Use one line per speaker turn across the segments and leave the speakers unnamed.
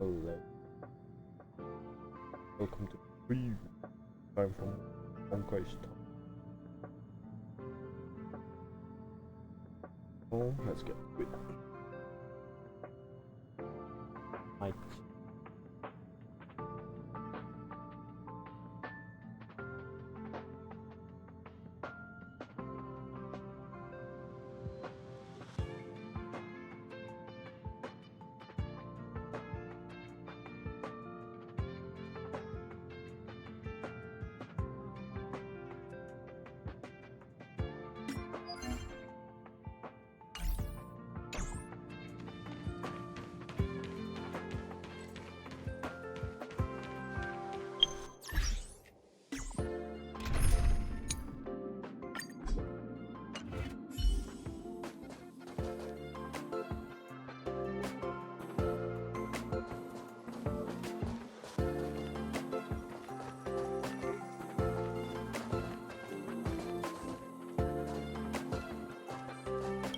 Hello. Welcome to preview. Time from Honkai's time. Oh, let's get to it. Mic.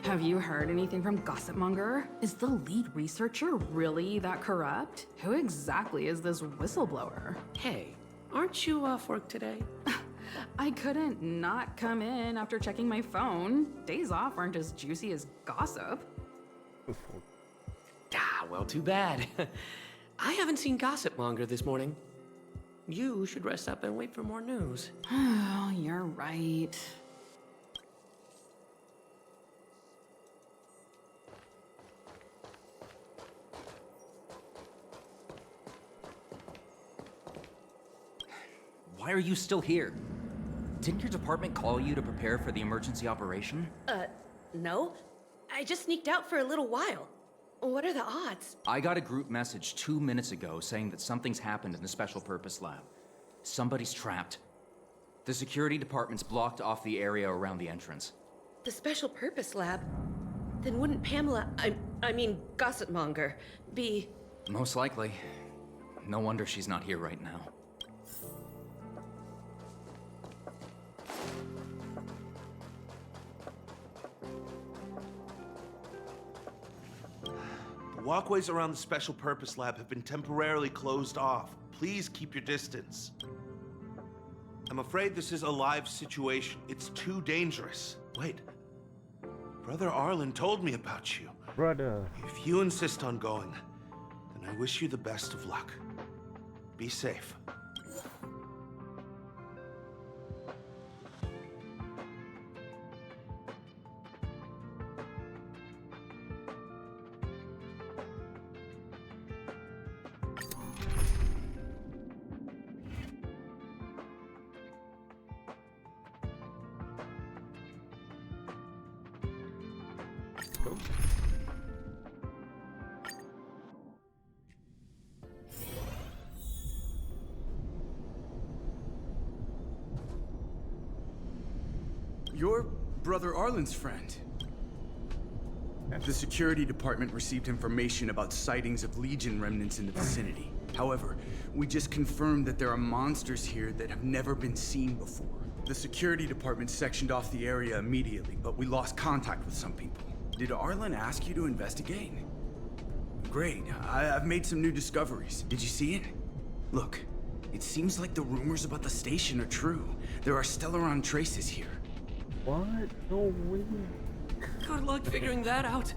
Have you heard anything from Gossipmonger? Is the lead researcher really that corrupt? Who exactly is this whistleblower?
Hey, aren't you off work today?
I couldn't not come in after checking my phone. Days off aren't as juicy as gossip.
Ah, well, too bad. I haven't seen Gossipmonger this morning. You should rest up and wait for more news.
Oh, you're right.
Why are you still here? Didn't your department call you to prepare for the emergency operation?
No. I just sneaked out for a little while. What are the odds?
I got a group message 2 minutes ago saying that something's happened in the Special Purpose Lab. Somebody's trapped. The security department's blocked off the area around the entrance.
The Special Purpose Lab? Then wouldn't Pamela, I mean Gossipmonger, be...
Most likely. No wonder she's not here right now.
The walkways around the Special Purpose Lab have been temporarily closed off. Please keep your distance. I'm afraid this is a live situation. It's too dangerous. Wait. Brother Arlen told me about you.
Brother.
If you insist on going, then I wish you the best of luck. Be safe.
Go.
You're Brother Arlen's friend. The security department received information about sightings of Legion remnants in the vicinity. However, we just confirmed that there are monsters here that have never been seen before. The security department sectioned off the area immediately, but we lost contact with some people. Did Arlen ask you to investigate? Great. I've made some new discoveries. Did you see it? Look, it seems like the rumors about the station are true. There are Stellaron traces here.
What? No way.
Good luck figuring that out.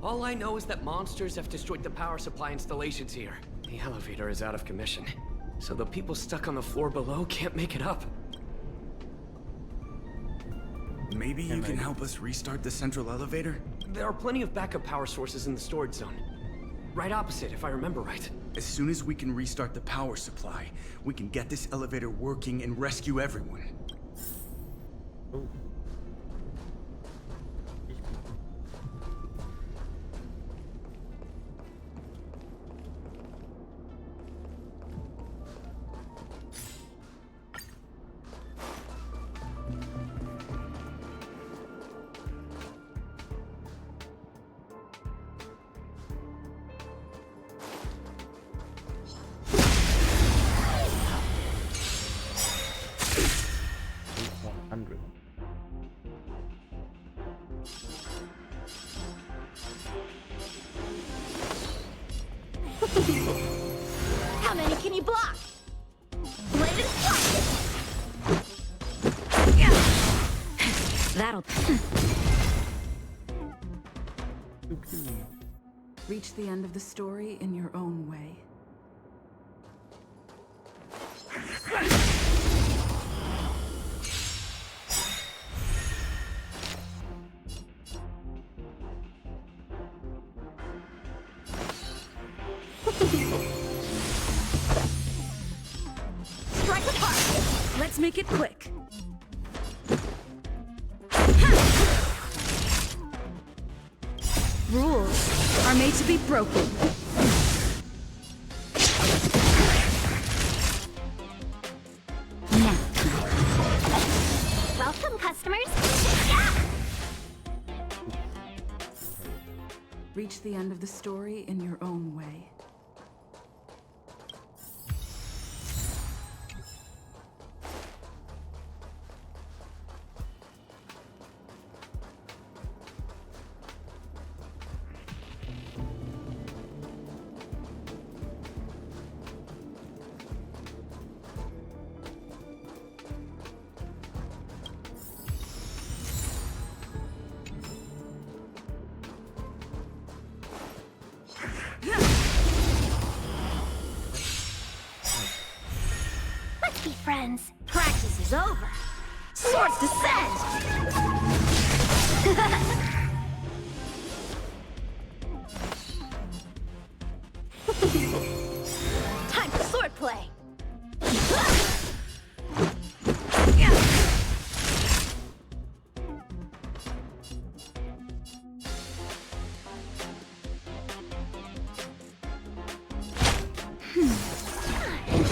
All I know is that monsters have destroyed the power supply installations here. The elevator is out of commission, so the people stuck on the floor below can't make it up.
Maybe you can help us restart the central elevator?
There are plenty of backup power sources in the storage zone. Right opposite, if I remember right.
As soon as we can restart the power supply, we can get this elevator working and rescue everyone.
Oh.
many can you block? Bladed strike! That'll...
Reach the end of the story in your own way.
Strike apart! Let's make it quick. Rules are made to be broken. Now. Welcome, customers.
Reach the end of the story in your own way.
Let's be friends. Practice is over. Swords descend! Time for swordplay.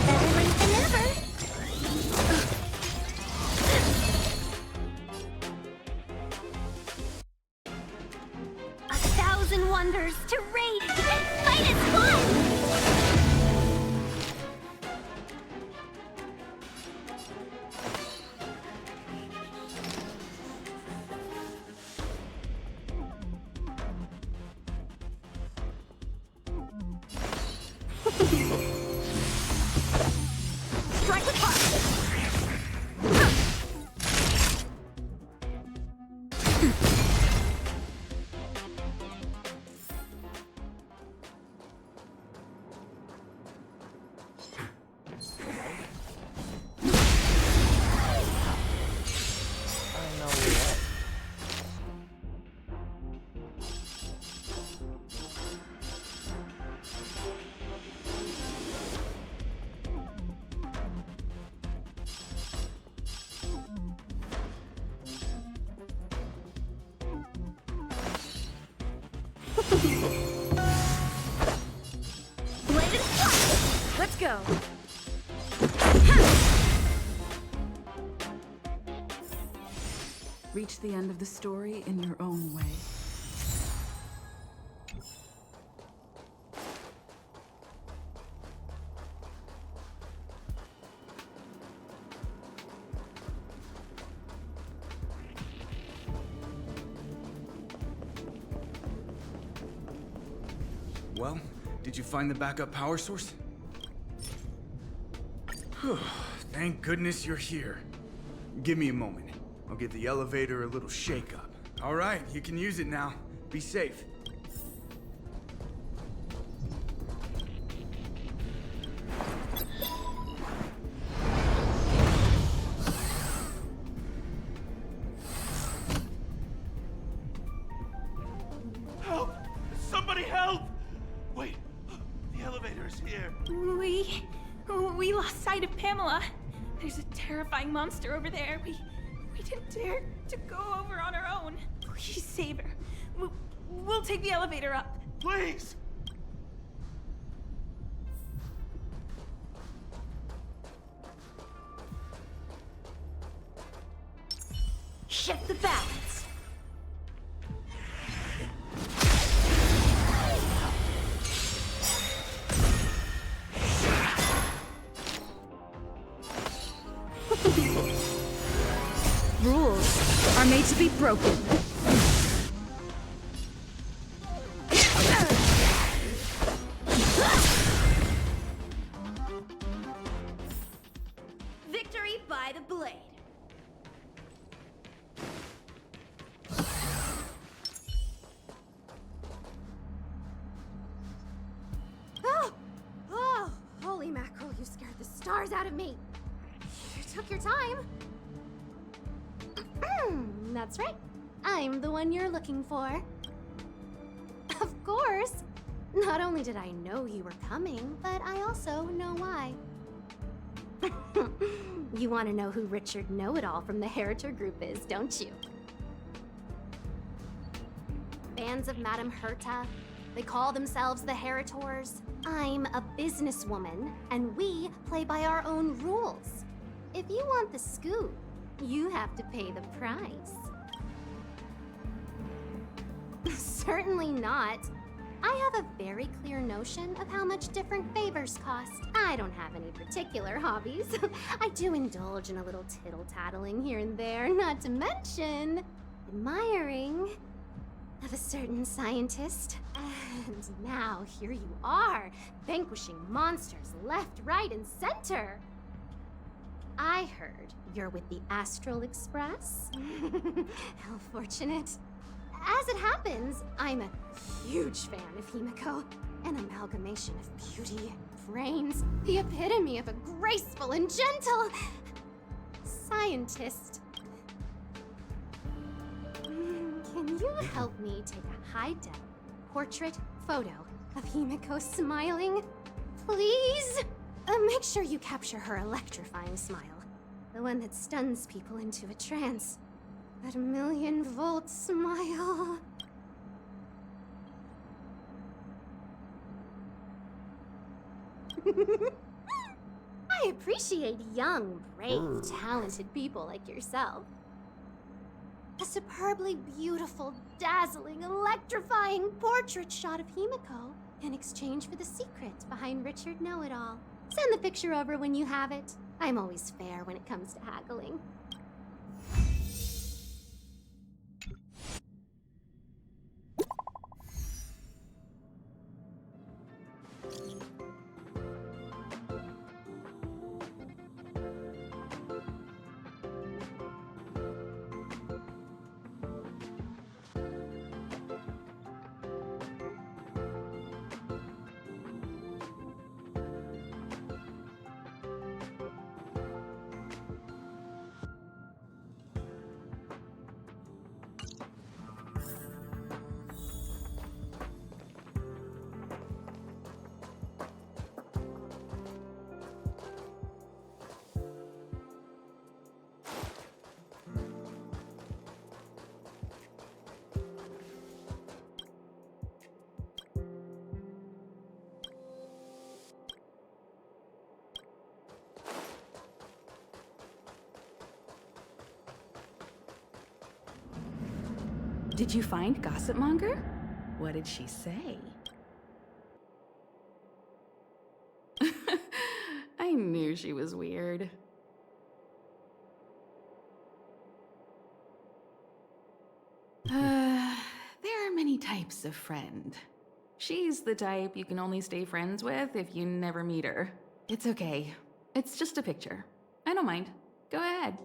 Better late than never. 1,000 wonders to rage and fight as one! Strike apart! Bladed strike! Let's go!
Reach the end of the story in your own way.
Well, did you find the backup power source? Whew, thank goodness you're here. Give me a moment. I'll give the elevator a little shake-up. All right, you can use it now. Be safe.
Help! Somebody help! Wait, the elevator is here.
We lost sight of Pamela. There's a terrifying monster over there. We didn't dare to go over on our own. Please save her. We'll take the elevator up.
Please!
Shift the balance.
Rules are made to be broken.
eyes out of me! You took your time. That's right. I'm the one you're looking for. Of course. Not only did I know you were coming, but I also know why. You want to know who Richard Know-It-All from the Heritor Group is, don't you? Fans of Madame Herta. They call themselves the Heritors. I'm a businesswoman, and we play by our own rules. If you want the scoop, you have to pay the price. Certainly not. I have a very clear notion of how much different favors cost. I don't have any particular hobbies. I do indulge in a little tittle-tattling here and there, not to mention admiring of a certain scientist. And now here you are, vanquishing monsters left, right, and center. I heard you're with the Astral Express. How fortunate. As it happens, I'm a huge fan of Himiko. An amalgamation of beauty and brains. The epitome of a graceful and gentle scientist. Can you help me take a high-def portrait photo of Himiko smiling? Please? Make sure you capture her electrifying smile. The one that stuns people into a trance. That 1,000,000-volt smile. I appreciate young, brave, talented people like yourself. A superbly beautiful, dazzling, electrifying portrait shot of Himiko in exchange for the secret behind Richard Know-It-All. Send the picture over when you have it. I'm always fair when it comes to haggling.
Did you find Gossip Monger? What did she say? I knew she was weird. There are many types of friend. She's the type you can only stay friends with if you never meet her. It's okay. It's just a picture. I don't mind. Go ahead.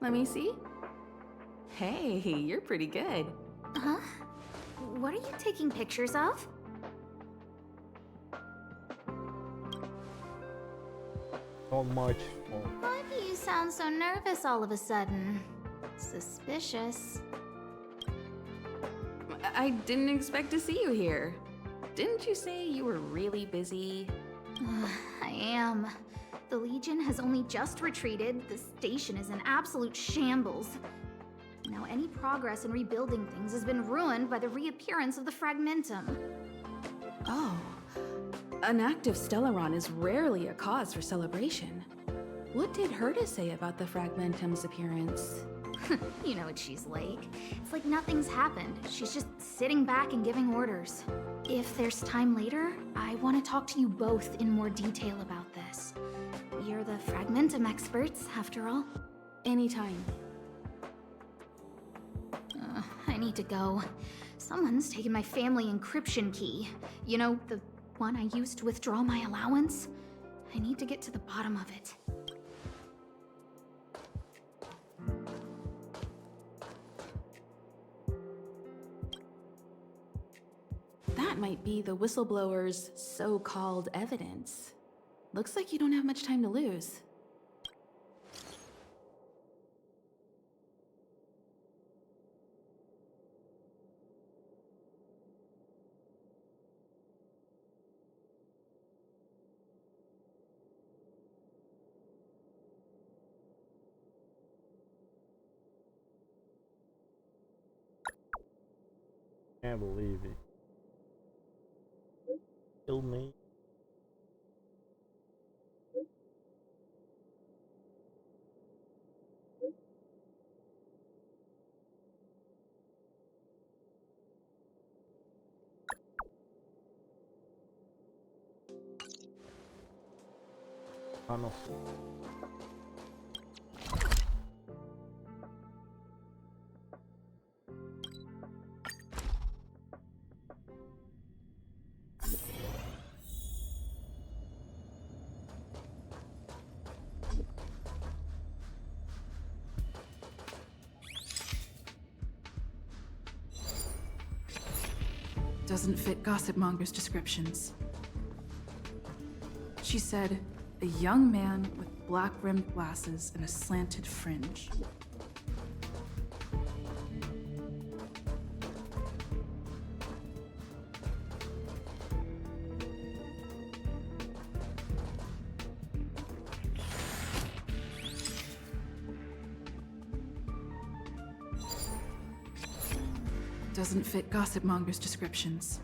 Let me see. Hey, you're pretty good.
Huh? What are you taking pictures of?
Not much fun.
Why do you sound so nervous all of a sudden? Suspicious.
I didn't expect to see you here. Didn't you say you were really busy?
I am. The Legion has only just retreated. The station is in absolute shambles. Now any progress in rebuilding things has been ruined by the reappearance of the Fragmentum.
Oh. An active Stellaron is rarely a cause for celebration. What did Herta say about the Fragmentum's appearance?
You know what she's like. It's like nothing's happened. She's just sitting back and giving orders. If there's time later, I want to talk to you both in more detail about this. You're the Fragmentum experts, after all.
Anytime.
I need to go. Someone's taken my family encryption key. You know, the one I used to withdraw my allowance? I need to get to the bottom of it.
That might be the whistleblower's so-called evidence. Looks like you don't have much time to lose.
Can't believe it. Killed me. Oh no.
Doesn't fit Gossip Monger's descriptions. She said, a young man with black-rimmed glasses and a slanted fringe. Doesn't fit Gossip Monger's descriptions.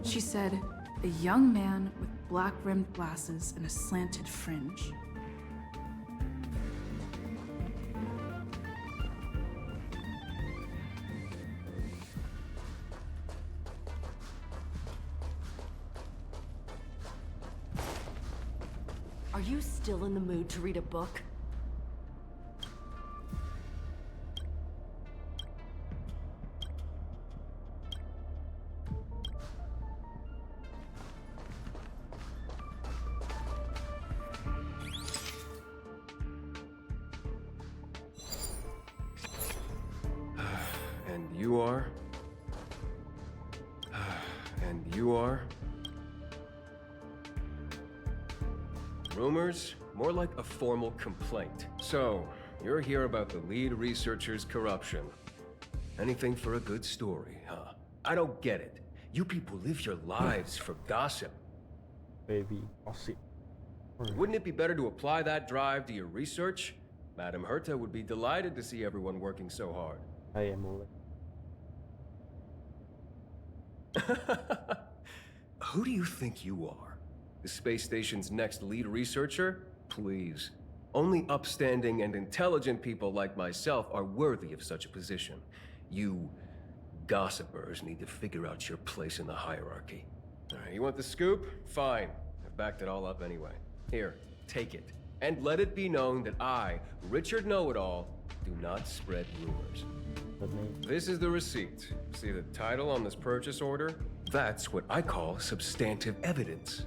She said, a young man with black-rimmed glasses and a slanted fringe.
Are you still in the mood to read a book?
And you are? And you are? Rumors? More like a formal complaint. So, you're here about the lead researcher's corruption. Anything for a good story, huh? I don't get it. You people live your lives for gossip.
Baby, I'll see.
Wouldn't it be better to apply that drive to your research? Madame Herta would be delighted to see everyone working so hard.
I am late.
Who do you think you are? The space station's next lead researcher? Please. Only upstanding and intelligent people like myself are worthy of such a position. You gossipers need to figure out your place in the hierarchy. All right, you want the scoop? Fine. I've backed it all up anyway. Here, take it. And let it be known that I, Richard Know-It-All, do not spread rumors. This is the receipt. See the title on this purchase order? That's what I call substantive evidence.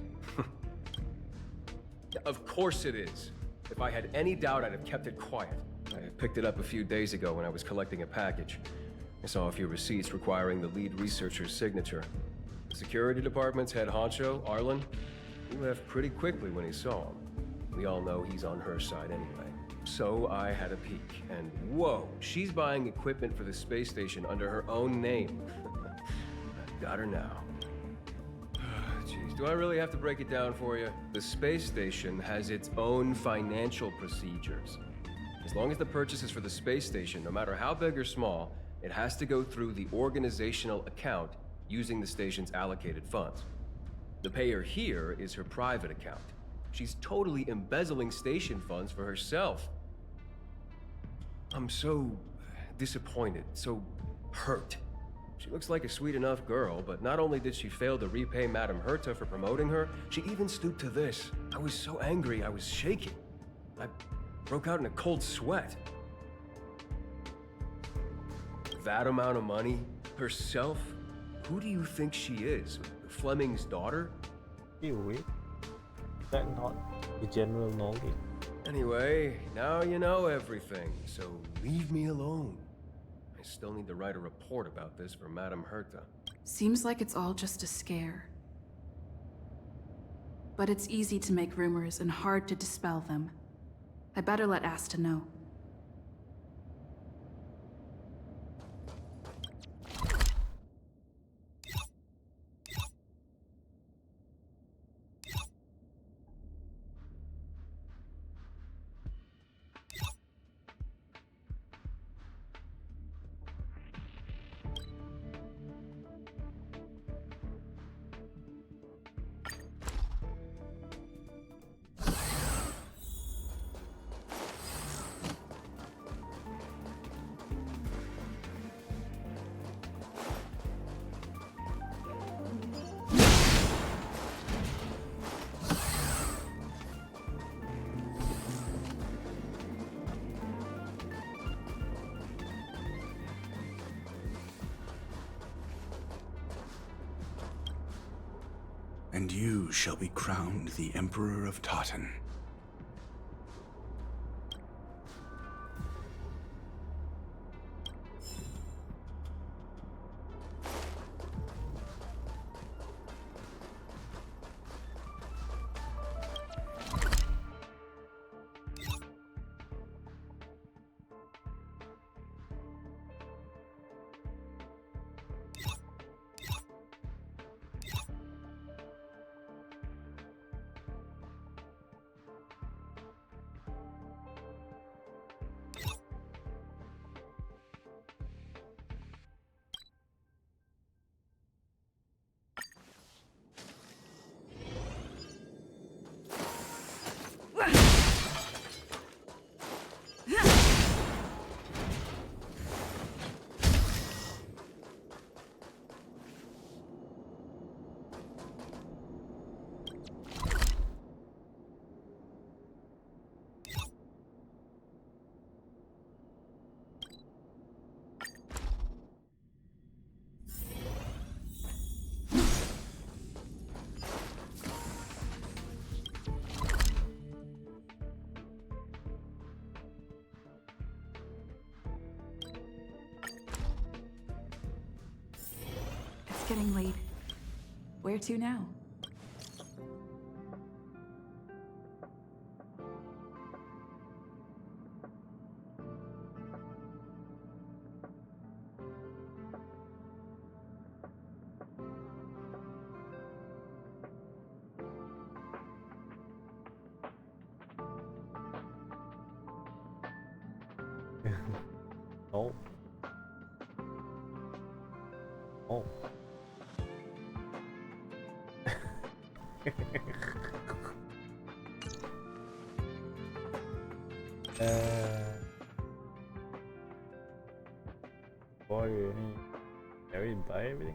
Of course it is. If I had any doubt, I'd have kept it quiet. I picked it up a few days ago when I was collecting a package. I saw a few receipts requiring the lead researcher's signature. The security department's head honcho, Arlen, he left pretty quickly when he saw him. We all know he's on her side anyway. So I had a peek, and whoa, she's buying equipment for the space station under her own name. I've got her now. Jeez, do I really have to break it down for you? The space station has its own financial procedures. As long as the purchase is for the space station, no matter how big or small, it has to go through the organizational account using the station's allocated funds. The payer here is her private account. She's totally embezzling station funds for herself. I'm so disappointed, so hurt. She looks like a sweet enough girl, but not only did she fail to repay Madame Herta for promoting her, she even stooped to this. I was so angry, I was shaking. I broke out in a cold sweat. that amount of money? Herself? Who do you think she is? Fleming's daughter?
You weak. That not the general knowledge.
Anyway, now you know everything, so leave me alone. I still need to write a report about this for Madame Herta.
Seems like it's all just a scare. But it's easy to make rumors and hard to dispel them. I better let Asta know.
And you shall be crowned the Emperor of Totten.
Getting late. Where to now?
Oh. Oh. Boy, are we buy everything?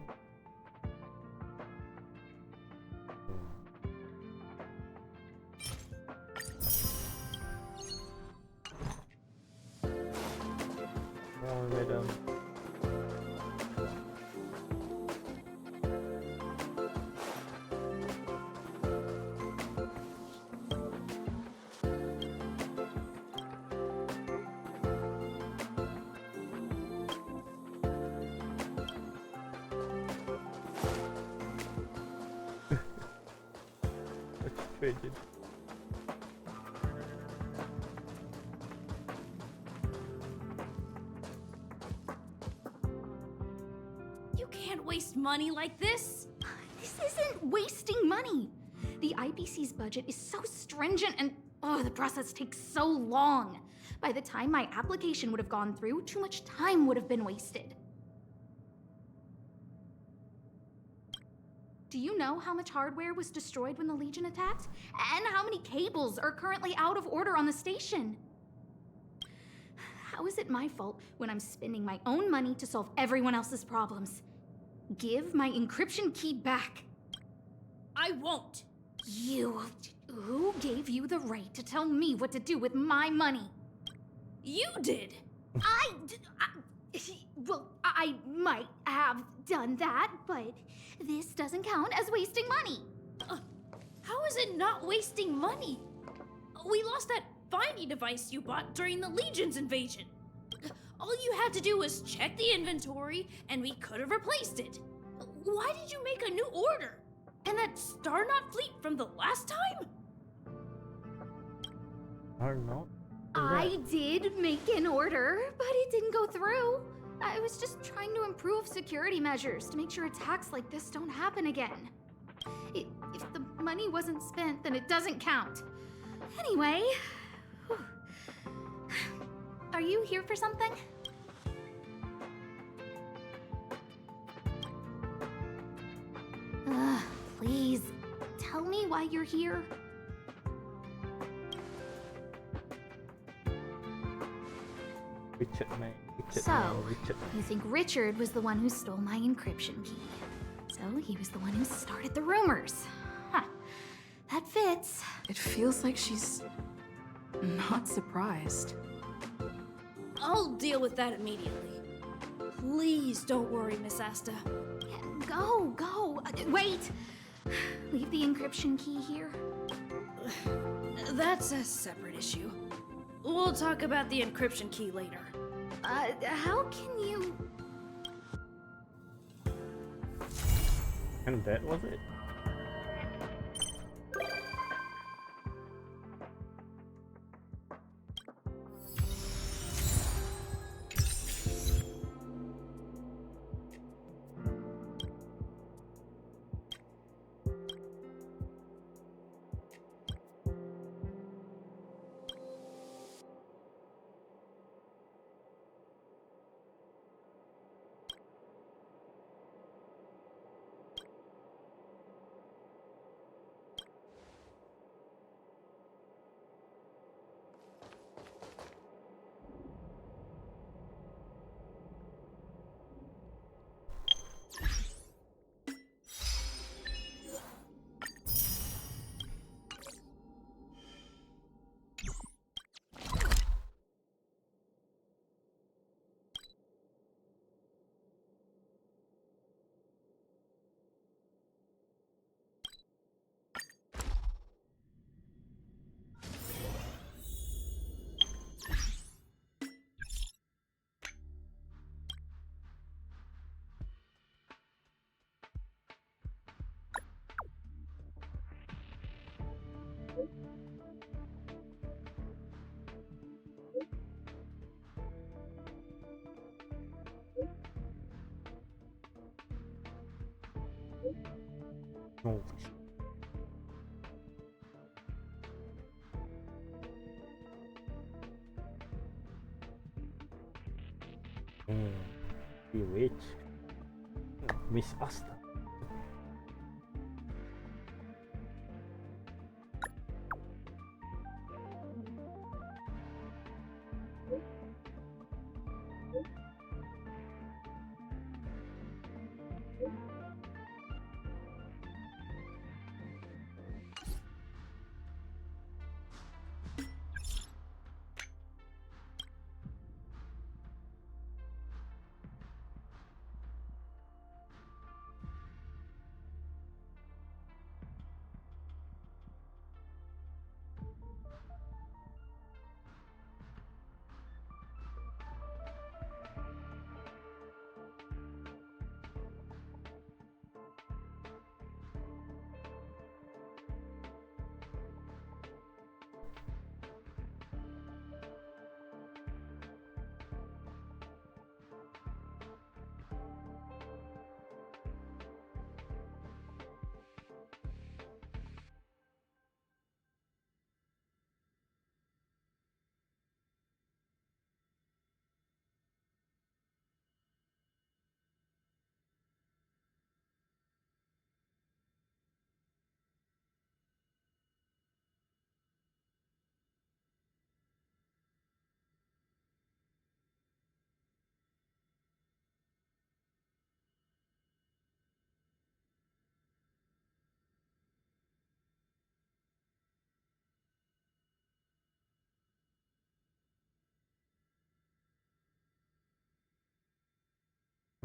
Come on, madam. Traded.
You can't waste money like this. This isn't wasting money. The IBC's budget is so stringent and the process takes so long. By the time my application would have gone through, too much time would have been wasted. Do you know how much hardware was destroyed when the Legion attacked? And how many cables are currently out of order on the station? How is it my fault when I'm spending my own money to solve everyone else's problems? Give my encryption key back. I won't. Who gave you the right to tell me what to do with my money? You did. well, I might have done that, but this doesn't count as wasting money.
How is it not wasting money? We lost that finding device you bought during the Legion's invasion. All you had to do was check the inventory, and we could have replaced it. Why did you make a new order? And that Starnaut fleet from the last time?
I don't know.
I did make an order, but it didn't go through. I was just trying to improve security measures to make sure attacks like this don't happen again. If the money wasn't spent, then it doesn't count. Anyway, whew. Are you here for something? Please, tell me why you're here.
Richard, mate. Richard.
You think Richard was the one who stole my encryption key. So he was the one who started the rumors. Huh. That fits.
It feels like she's not surprised.
I'll deal with that immediately. Please don't worry, Miss Asta.
Go. Wait! Leave the encryption key here.
That's a separate issue. We'll talk about the encryption key later.
How can you...
And that was it. Oh. Bewitched. Miss Asta.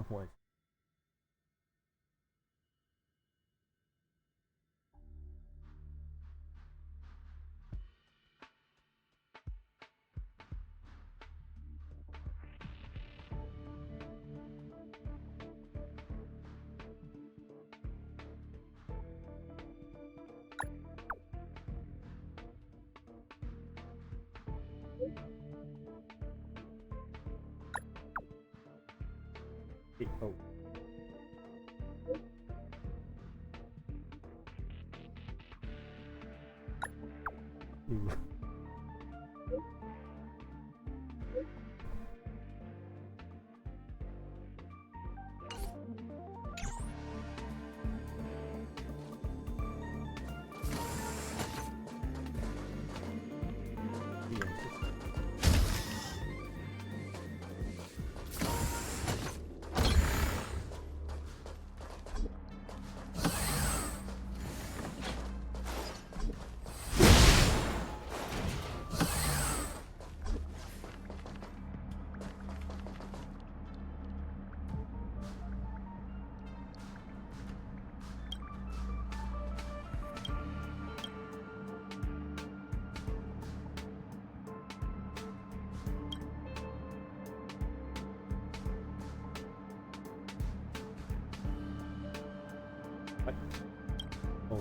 What? Oh. Ooh. What? Oh.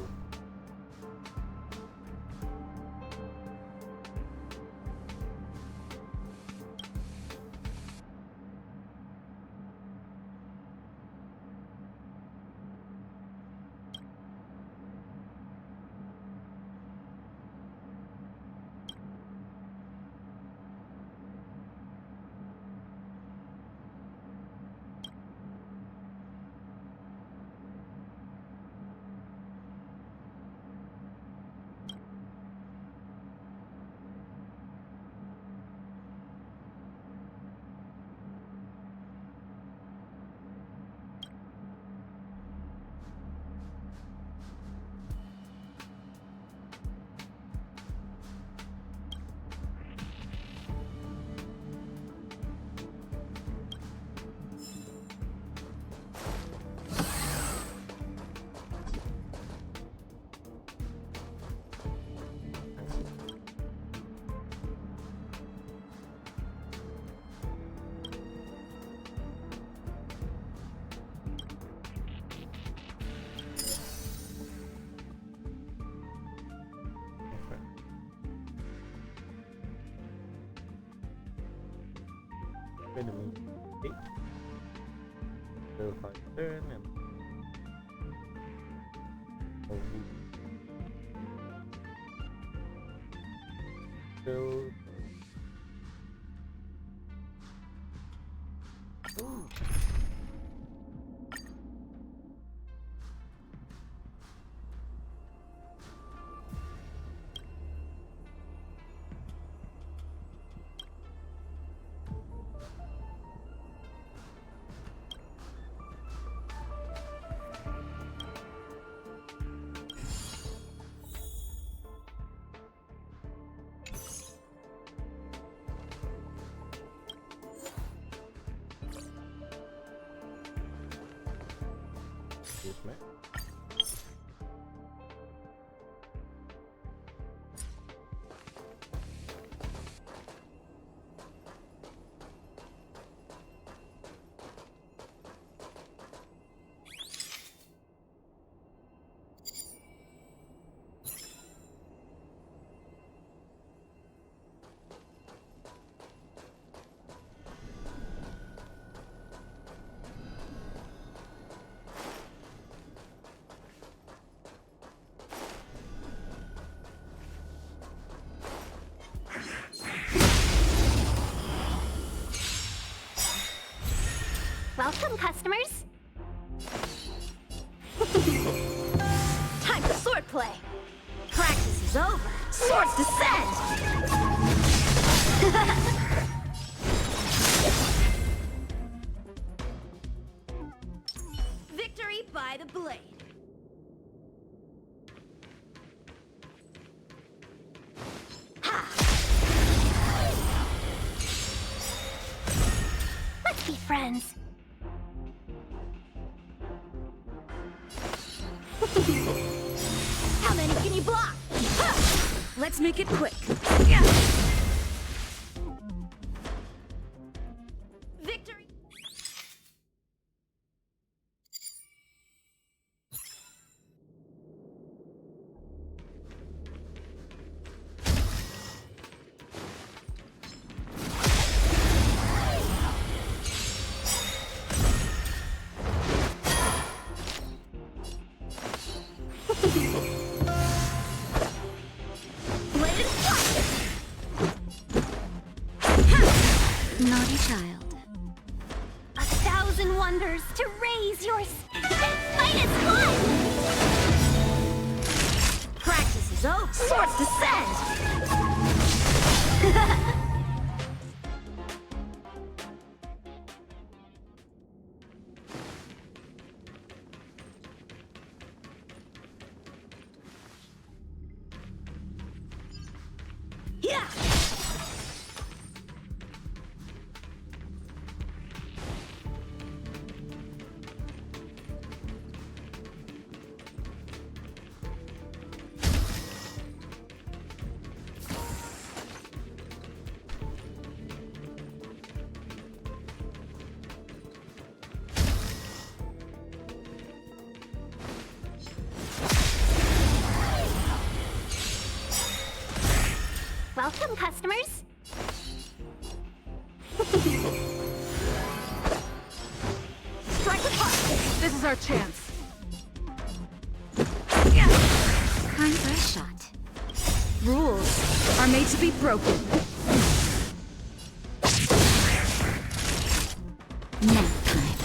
Wait a minute. Okay. So if I turn and so excuse me.
Welcome, customers.
Time for swordplay. Practice is over. Swords descend. Victory by the blade.
Let's be friends.
How many can you block?
Let's make it quick.
Victory!
Naughty child. 1,000 wonders to raise your -1!
Practice is over. Swords descend!
Yeah!
Welcome, customers.
Strike the pot! This is our chance.
Time for a shot.
Rules are made to be broken.
Nap time.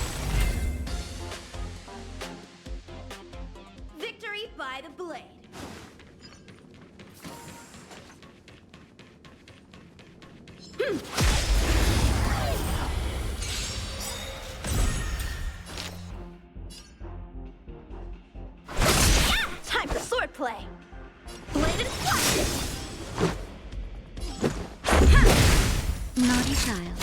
Victory by the blade.
Time for swordplay. Bladed flash.
Naughty child.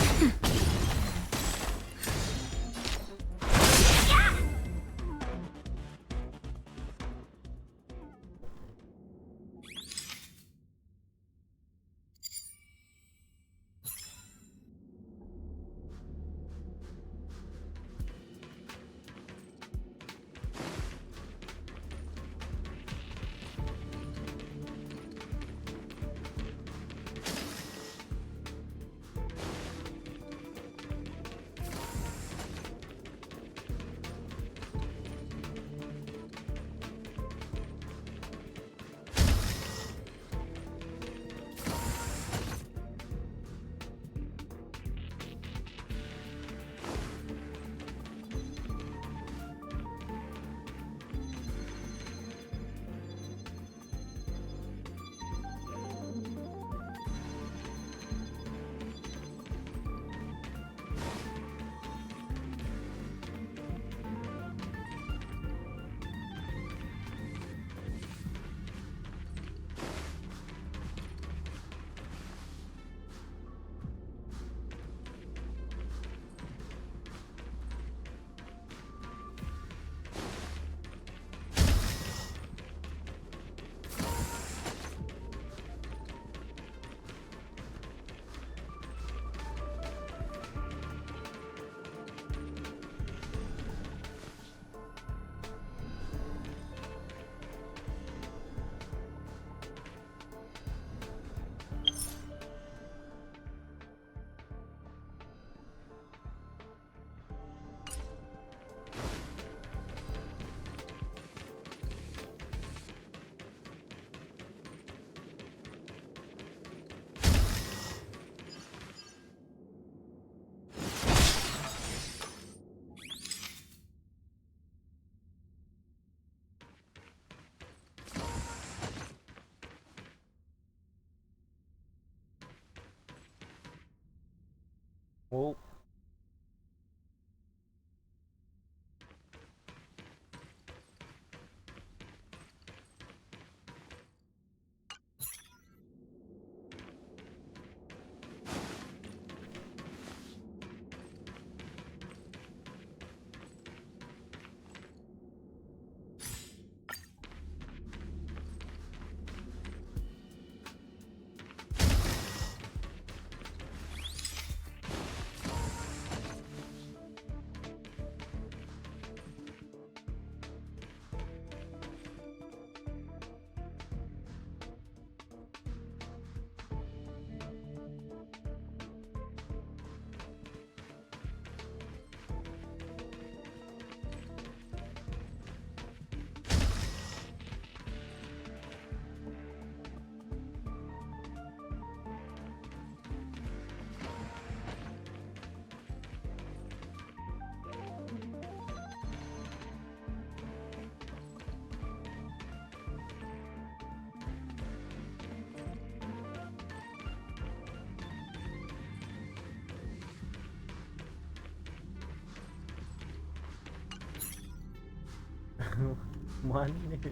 Oh. Mana itu?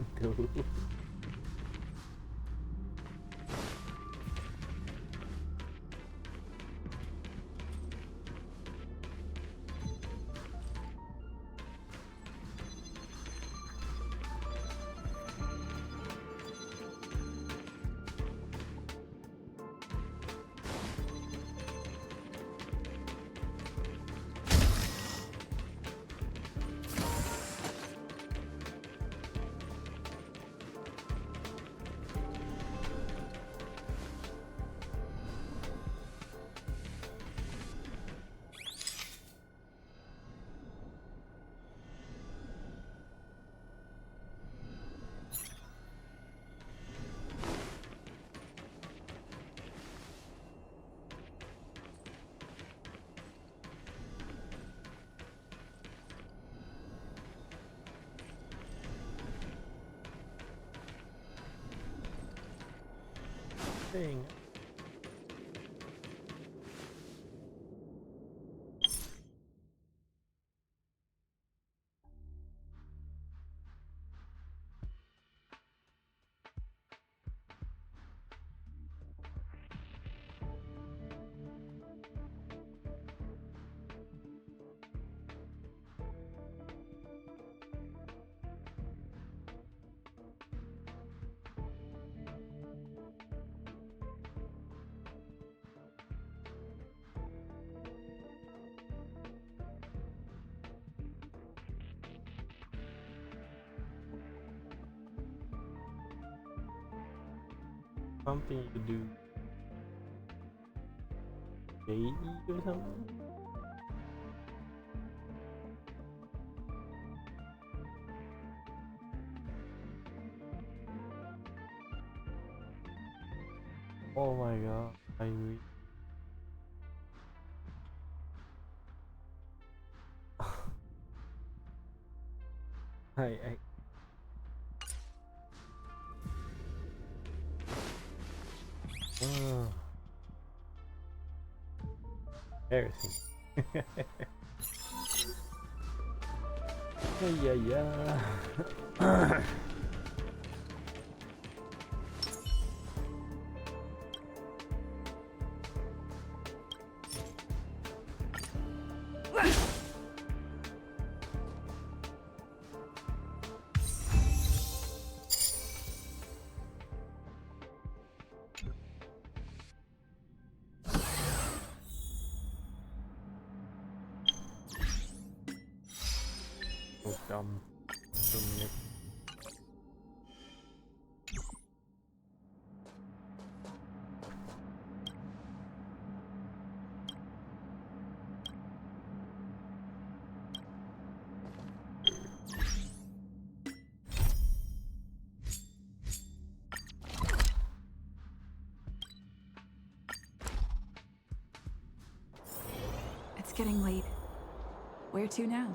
Thing. Something you do daily or something? Oh my god, I embarrassing. Yeah. Dumb.
It's getting late. Where to now?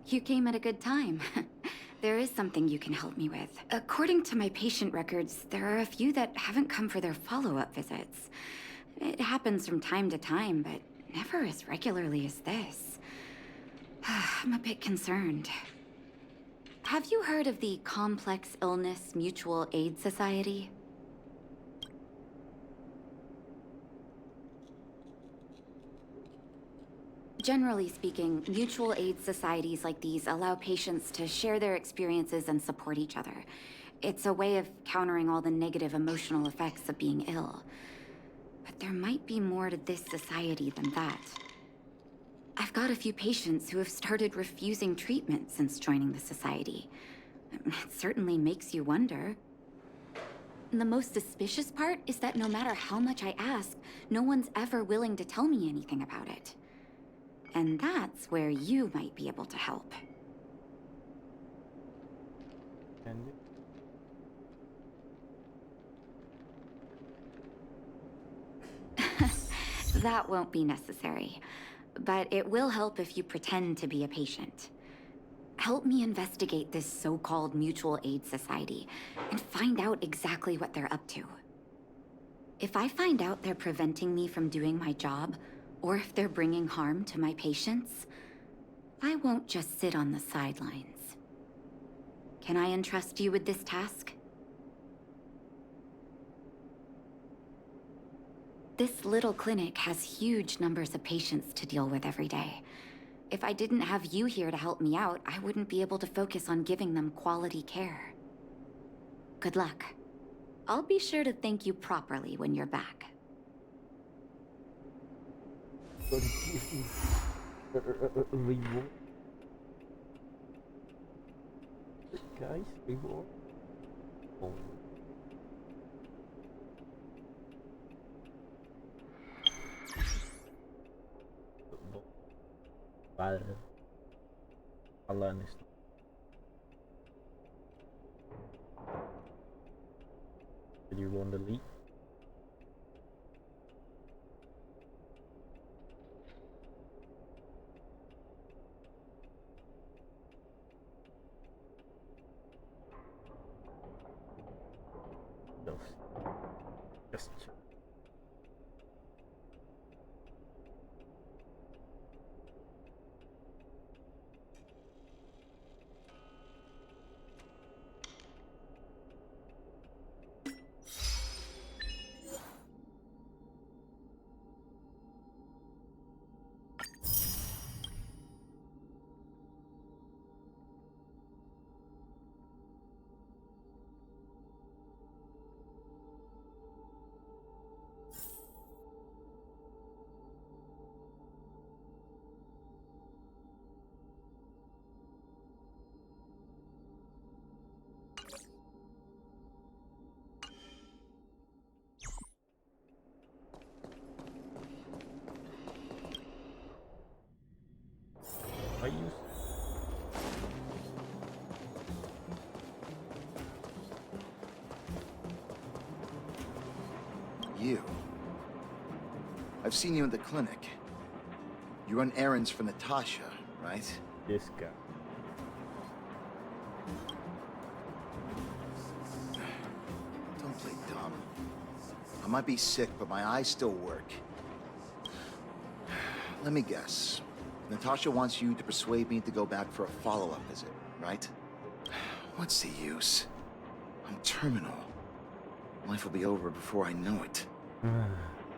You came at a good time. There is something you can help me with. According to my patient records, there are a few that haven't come for their follow-up visits. It happens from time to time, but never as regularly as this. I'm a bit concerned. Have you heard of the Complex Illness Mutual Aid Society? Generally speaking, mutual aid societies like these allow patients to share their experiences and support each other. It's a way of countering all the negative emotional effects of being ill. But there might be more to this society than that. I've got a few patients who have started refusing treatment since joining the society. It certainly makes you wonder. And the most suspicious part is that no matter how much I ask, no one's ever willing to tell me anything about it. And that's where you might be able to help. That won't be necessary, but it will help if you pretend to be a patient. help me investigate this so-called mutual aid society and find out exactly what they're up to. If I find out they're preventing me from doing my job, or if they're bringing harm to my patients, I won't just sit on the sidelines. Can I entrust you with this task? This little clinic has huge numbers of patients to deal with every day. If I didn't have you here to help me out, I wouldn't be able to focus on giving them quality care. Good luck. I'll be sure to thank you properly when you're back.
Reward. Guys, reward. Oh. Padre. Allah en esto. Did you want to leave? Just
You. I've seen you in the clinic. You run errands for Natasha, right?
This guy.
Don't play dumb. I might be sick, but my eyes still work. Let me guess. Natasha wants you to persuade me to go back for a follow-up visit, right? What's the use? I'm terminal. Life will be over before I know it.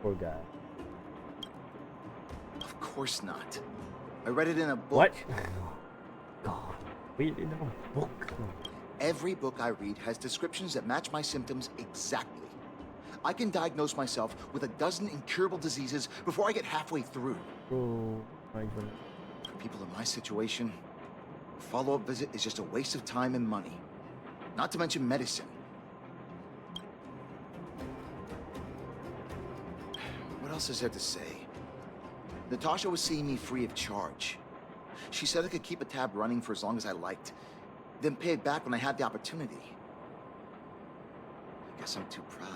Poor guy.
Of course not. I read it in a book.
What? God. Read it in a book.
Every book I read has descriptions that match my symptoms exactly. I can diagnose myself with a dozen incurable diseases before I get halfway through.
Oh my goodness.
For people in my situation, a follow-up visit is just a waste of time and money. Not to mention medicine. What else is there to say? Natasha was seeing me free of charge. She said I could keep a tab running for as long as I liked, then pay it back when I had the opportunity. I guess I'm too proud.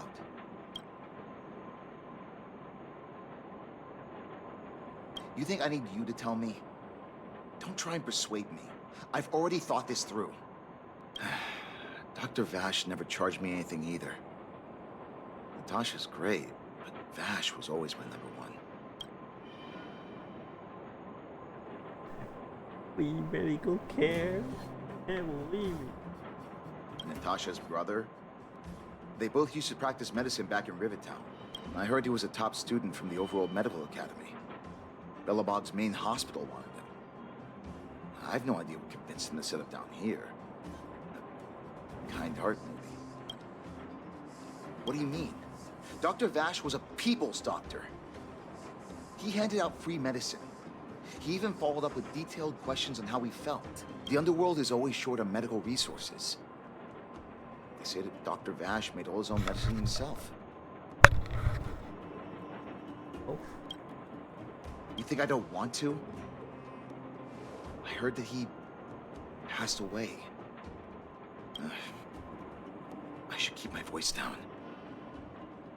You think I need you to tell me? Don't try and persuade me. I've already thought this through. Dr. Vash never charged me anything either. Natasha's great, but Vash was always my number one.
We medical care. Can't believe it.
Natasha's brother? They both used to practice medicine back in Rivertown. I heard he was a top student from the Overworld Medical Academy. Belobog's main hospital wanted him. I've no idea what convinced him to set up down here. A kind heart, maybe. What do you mean? Dr. Vash was a people's doctor. He handed out free medicine. He even followed up with detailed questions on how he felt. The underworld is always short on medical resources. They say that Dr. Vash made all his own medicine himself.
Oh.
You think I don't want to? I heard that he passed away. I should keep my voice down.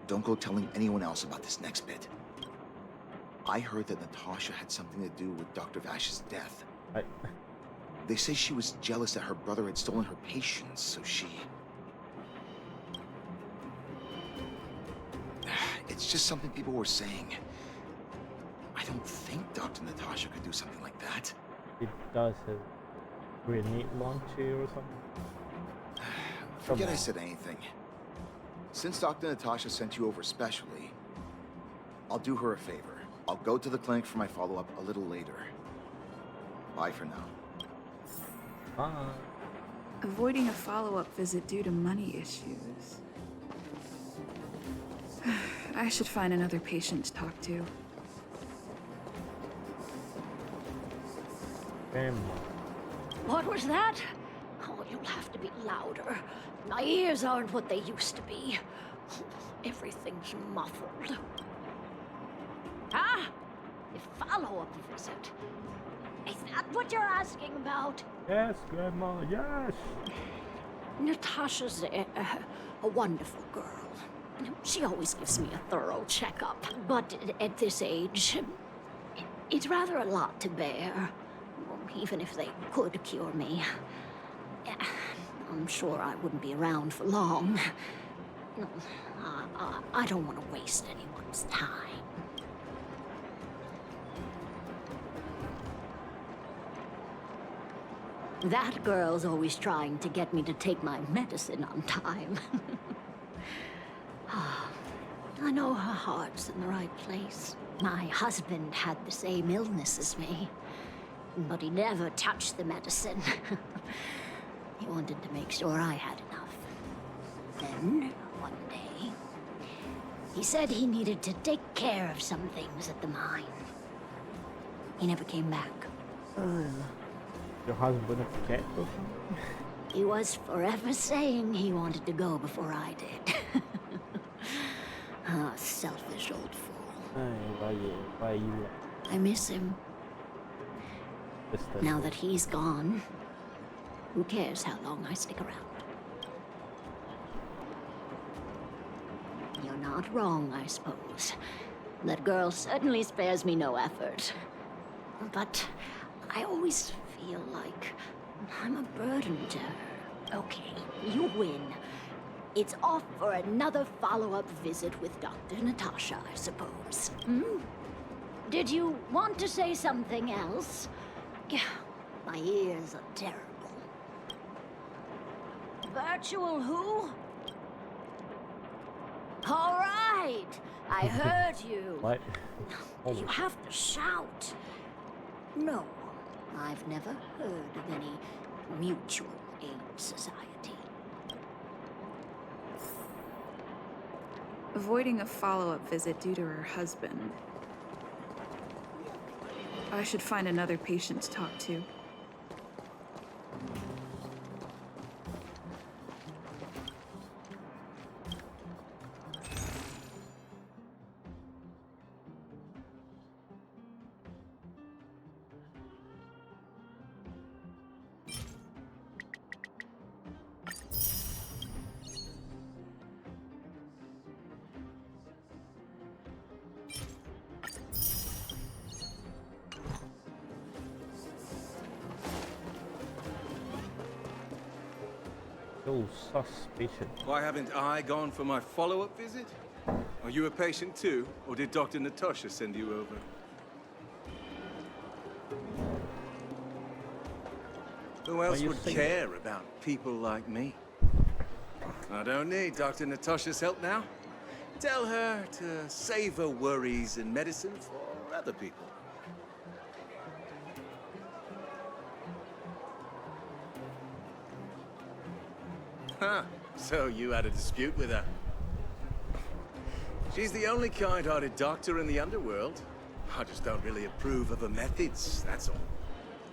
Don't go telling anyone else about this next bit. I heard that Natasha had something to do with Dr. Vash's death. They say she was jealous that her brother had stolen her patients, so she... It's just something people were saying. I don't think Dr. Natasha could do something like that.
It does a grenade launcher or something.
Forget I said anything. Since Dr. Natasha sent you over specially, I'll do her a favor. I'll go to the clinic for my follow-up a little later. Bye for now.
Bye.
Avoiding a follow-up visit due to money issues. I should find another patient to talk to.
What was that? Oh, you'll have to be louder. My ears aren't what they used to be. Everything's muffled. Ah! A follow-up visit. Is that what you're asking about?
Yes, Grandma, yes!
Natasha's a wonderful girl. She always gives me a thorough checkup. But at this age, it's rather a lot to bear. Even if they could cure me. I'm sure I wouldn't be around for long. I don't want to waste anyone's time. That girl's always trying to get me to take my medicine on time. I know her heart's in the right place. My husband had the same illness as me, but he never touched the medicine. He wanted to make sure I had enough. Then, one day, he said he needed to take care of some things at the mine. He never came back.
Your husband a cat or something?
He was forever saying he wanted to go before I did. Ah, selfish old fool.
Why you?
I miss him. Now that he's gone, who cares how long I stick around? You're not wrong, I suppose. That girl certainly spares me no effort. But I always feel like I'm a burden to her. Okay, you win. It's off for another follow-up visit with Dr. Natasha, I suppose. Did you want to say something else? My ears are terrible. Virtual who? All right, I heard you.
What?
You have to shout. No, I've never heard of any mutual aid society.
Avoiding a follow-up visit due to her husband. I should find another patient to talk to.
So suspicious.
Why haven't I gone for my follow-up visit? Are you a patient too, or did Dr. Natasha send you over? Who else would care about people like me? I don't need Dr. Natasha's help now. Tell her to save her worries and medicine for other people. Huh, so you had a dispute with her. She's the only kind-hearted doctor in the underworld. I just don't really approve of her methods, that's all.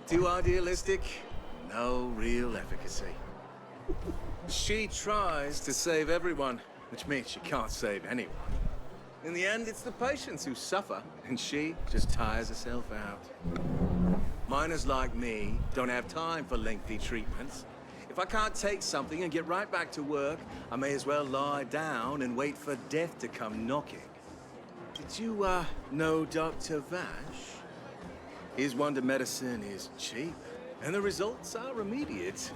Too idealistic, no real efficacy. She tries to save everyone, which means she can't save anyone. In the end, it's the patients who suffer, and she just tires herself out. Miners like me don't have time for lengthy treatments. If I can't take something and get right back to work, I may as well lie down and wait for death to come knocking. Did you, know Dr. Vash? His wonder medicine is cheap. and the results are immediate.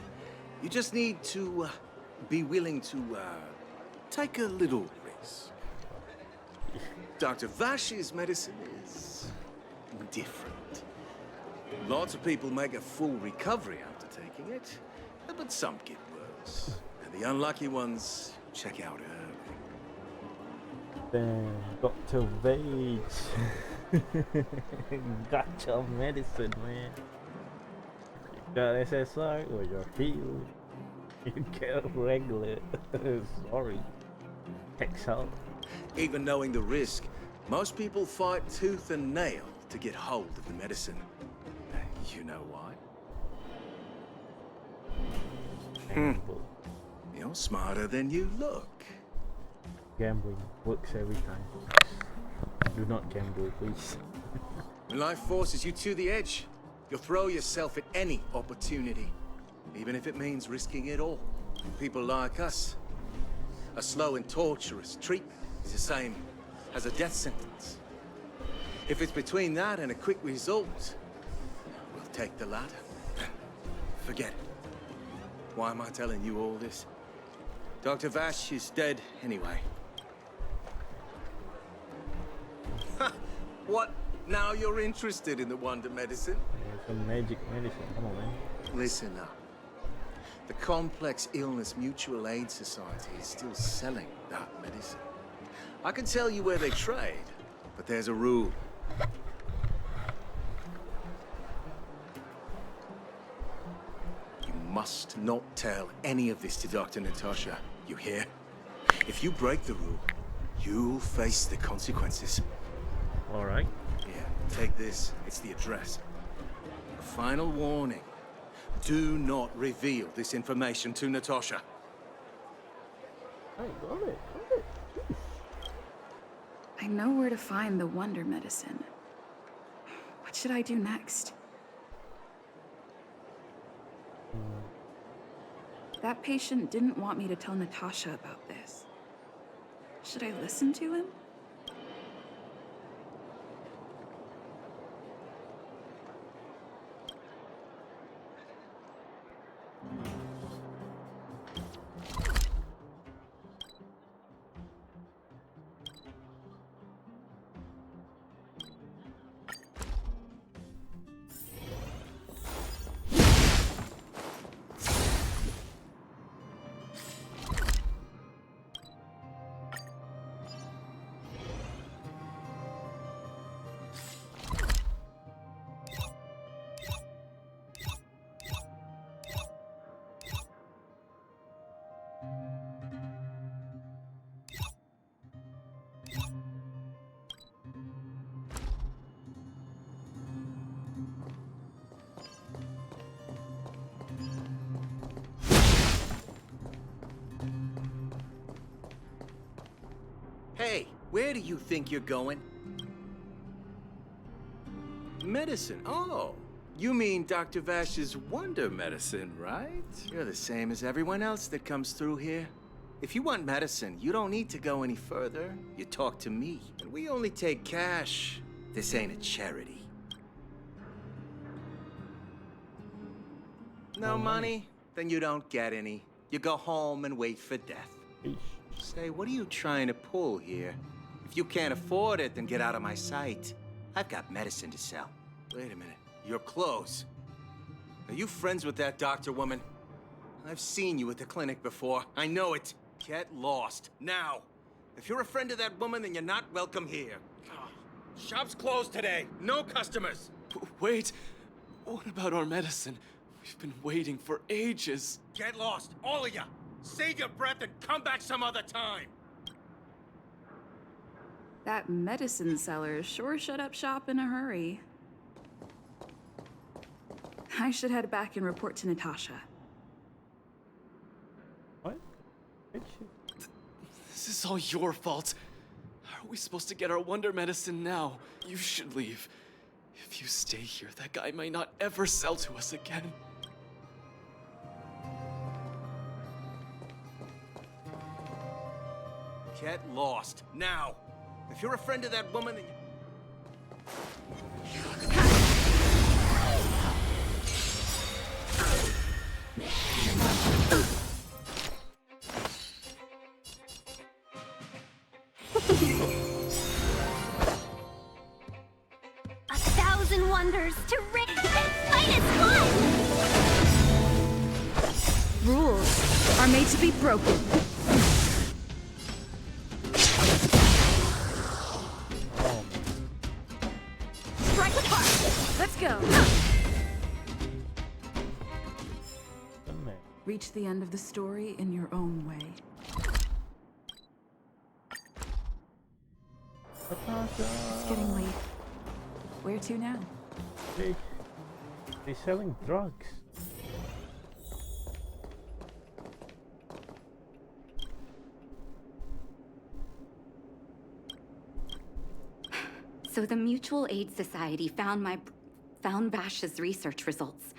You just need to be willing to take a little risk. Dr. Vash's medicine is different. Lots of people make a full recovery after taking it, but some get worse. And the unlucky ones check out early.
Damn, Dr. Vage. Got your medicine, man. You got SSR or you're healed. You get regular. Sorry. Takes out.
Even knowing the risk, most people fight tooth and nail to get hold of the medicine. You know why? You're smarter than you look.
Gambling works every time. Do not gamble, please.
When life forces you to the edge, you'll throw yourself at any opportunity, even if it means risking it all. People like us, a slow and torturous treatment is the same as a death sentence. If it's between that and a quick result, we'll take the latter. Forget it. Why am I telling you all this? Dr. Vash is dead anyway. What? Now you're interested in the wonder medicine?
Some magic medicine, come on, man.
Listen up. The Complex Illness Mutual Aid Society is still selling that medicine. I can tell you where they trade, but there's a rule. You must not tell any of this to Dr. Natasha, you hear? If you break the rule, you'll face the consequences.
All right.
Here, take this. It's the address. A final warning. Do not reveal this information to Natasha.
Hey, got it.
I know where to find the wonder medicine. What should I do next? That patient didn't want me to tell Natasha about this. Should I listen to him?
Hey, where do you think you're going? Medicine? Oh, you mean Dr. Vash's wonder medicine, right? You're the same as everyone else that comes through here. If you want medicine, you don't need to go any further. You talk to me, and we only take cash. This ain't a charity. No money? Then you don't get any. You go home and wait for death. Say, what are you trying to pull here? If you can't afford it, then get out of my sight. I've got medicine to sell. Wait a minute. Your clothes. Are you friends with that doctor woman? I've seen you at the clinic before. I know it. Get lost. Now. If you're a friend of that woman, then you're not welcome here. Shop's closed today. No customers.
Wait. What about our medicine? We've been waiting for ages.
Get lost, all of you. Save your breath and come back some other time.
That medicine seller sure shut up shop in a hurry. I should head back and report to Natasha.
What?
This is all your fault. How are we supposed to get our wonder medicine now? You should leave. If you stay here, that guy might not ever sell to us again.
Get lost, now. If you're a friend of that woman, then you...
1,000 wonders to ring -1!
Rules are made to be broken.
Strike with heart! Let's go!
Reach the end of the story in your own way. It's getting late. Where to now?
They're selling drugs.
So the Mutual Aid Society found Vash's research results,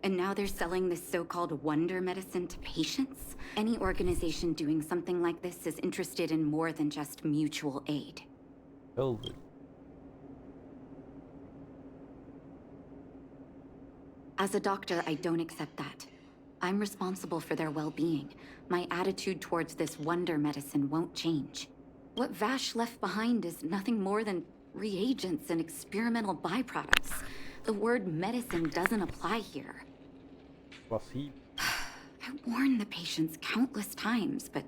and now they're selling this so-called wonder medicine to patients? Any organization doing something like this is interested in more than just mutual aid.
Velvet.
As a doctor, I don't accept that. I'm responsible for their well-being. My attitude towards this wonder medicine won't change. What Vash left behind is nothing more than reagents and experimental byproducts. The word medicine doesn't apply here.
Was he?
I warned the patients countless times, but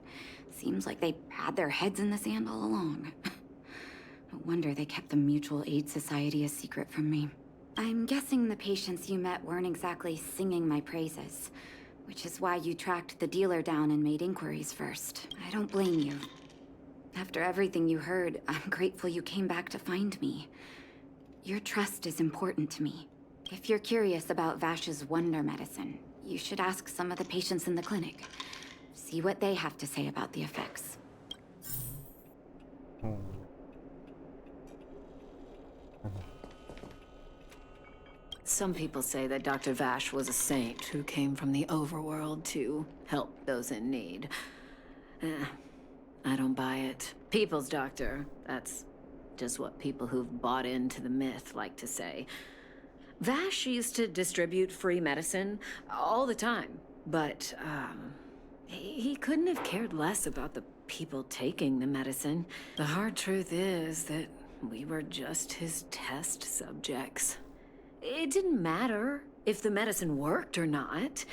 seems like they had their heads in the sand all along. No wonder they kept the Mutual Aid Society a secret from me. I'm guessing the patients you met weren't exactly singing my praises, which is why you tracked the dealer down and made inquiries first. I don't blame you. After everything you heard, I'm grateful you came back to find me. Your trust is important to me. If you're curious about Vash's wonder medicine, you should ask some of the patients in the clinic. See what they have to say about the effects.
Some people say that Dr. Vash was a saint who came from the overworld to help those in need. I don't buy it. People's doctor, that's just what people who've bought into the myth like to say. Vash used to distribute free medicine all the time, but he couldn't have cared less about the people taking the medicine. The hard truth is that we were just his test subjects. It didn't matter if the medicine worked or not.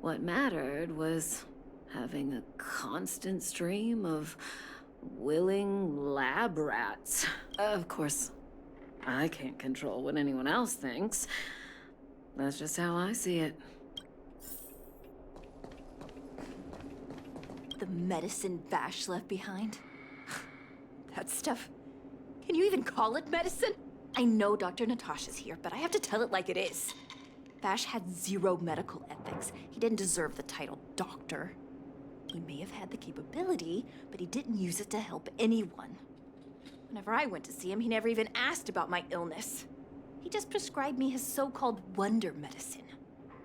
What mattered was having a constant stream of willing lab rats. Of course, I can't control what anyone else thinks. That's just how I see it.
The medicine Vash left behind? That stuff... Can you even call it medicine? I know Dr. Natasha's here, but I have to tell it like it is. Vash had zero medical ethics. He didn't deserve the title doctor. He may have had the capability, but he didn't use it to help anyone. Whenever I went to see him, he never even asked about my illness. He just prescribed me his so-called wonder medicine.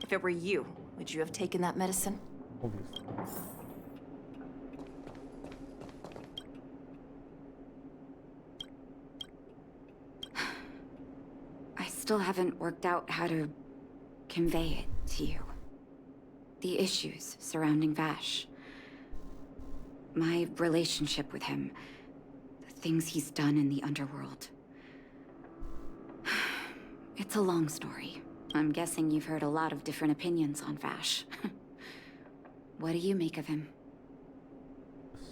If it were you, would you have taken that medicine?
Obviously.
I still haven't worked out how to convey it to you. The issues surrounding Vash. My relationship with him. The things he's done in the underworld. It's a long story. I'm guessing you've heard a lot of different opinions on Vash. What do you make of him?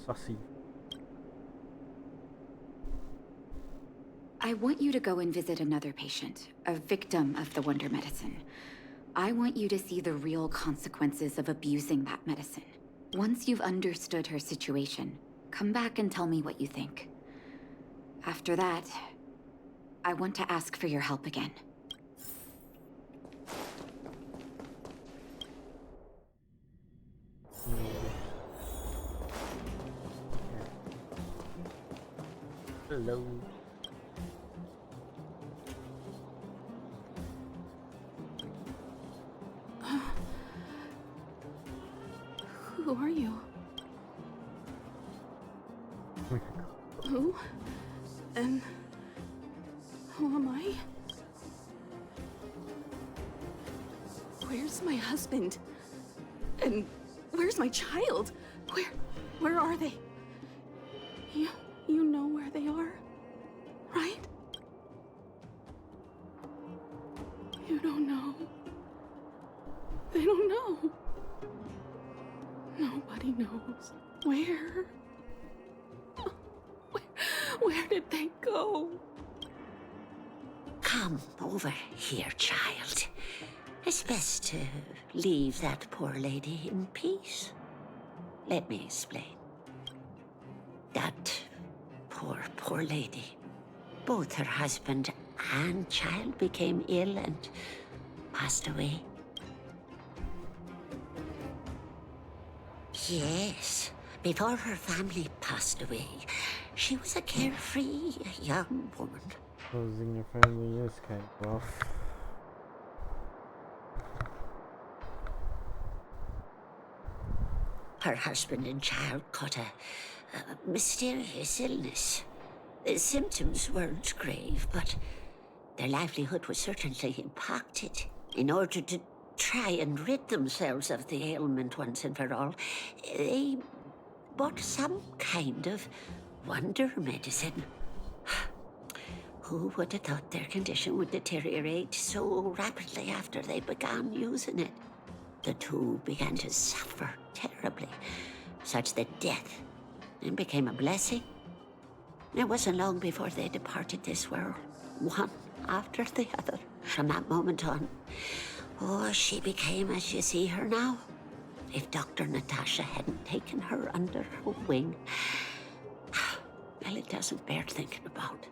Sussy.
I want you to go and visit another patient, a victim of the wonder medicine. I want you to see the real consequences of abusing that medicine. Once you've understood her situation, come back and tell me what you think. After that, I want to ask for your help again.
Hello.
Who are you? Who? And who am I? Where's my husband? And where's my child? Where are they?
You know where they are, right? You don't know. They don't know. Nobody knows. Where? Where did they go?
Come over here, child. It's best to leave that poor lady in peace. Let me explain. That poor lady. Both her husband and child became ill and passed away. Yes, before her family passed away, she was a carefree young woman.
Losing your family is kind of rough.
Her husband and child caught a mysterious illness. The symptoms weren't grave, but their livelihood was certainly impacted. In order to try and rid themselves of the ailment once and for all, they bought some kind of wonder medicine. Who would have thought their condition would deteriorate so rapidly after they began using it? The two began to suffer terribly, such that death then became a blessing. It wasn't long before they departed this world, one after the other. From that moment on, she became as you see her now. If Dr. Natasha hadn't taken her under her wing, well, it doesn't bear thinking about.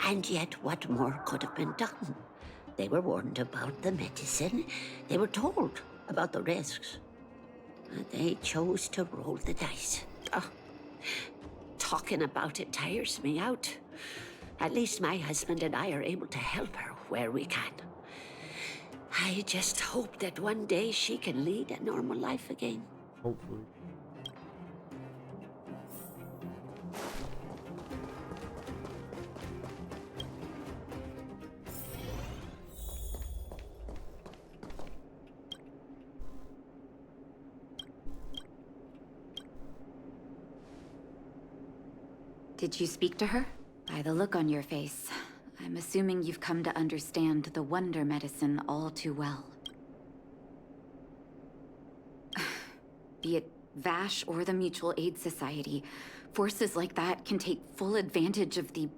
And yet, what more could have been done? They were warned about the medicine. They were told about the risks. And they chose to roll the dice. Talking about it tires me out. At least my husband and I are able to help her where we can. I just hope that one day she can lead a normal life again.
Hopefully.
Did you speak to her? By the look on your face, I'm assuming you've come to understand the wonder medicine all too well. Be it Vash or the Mutual Aid Society, forces like that can take full advantage of the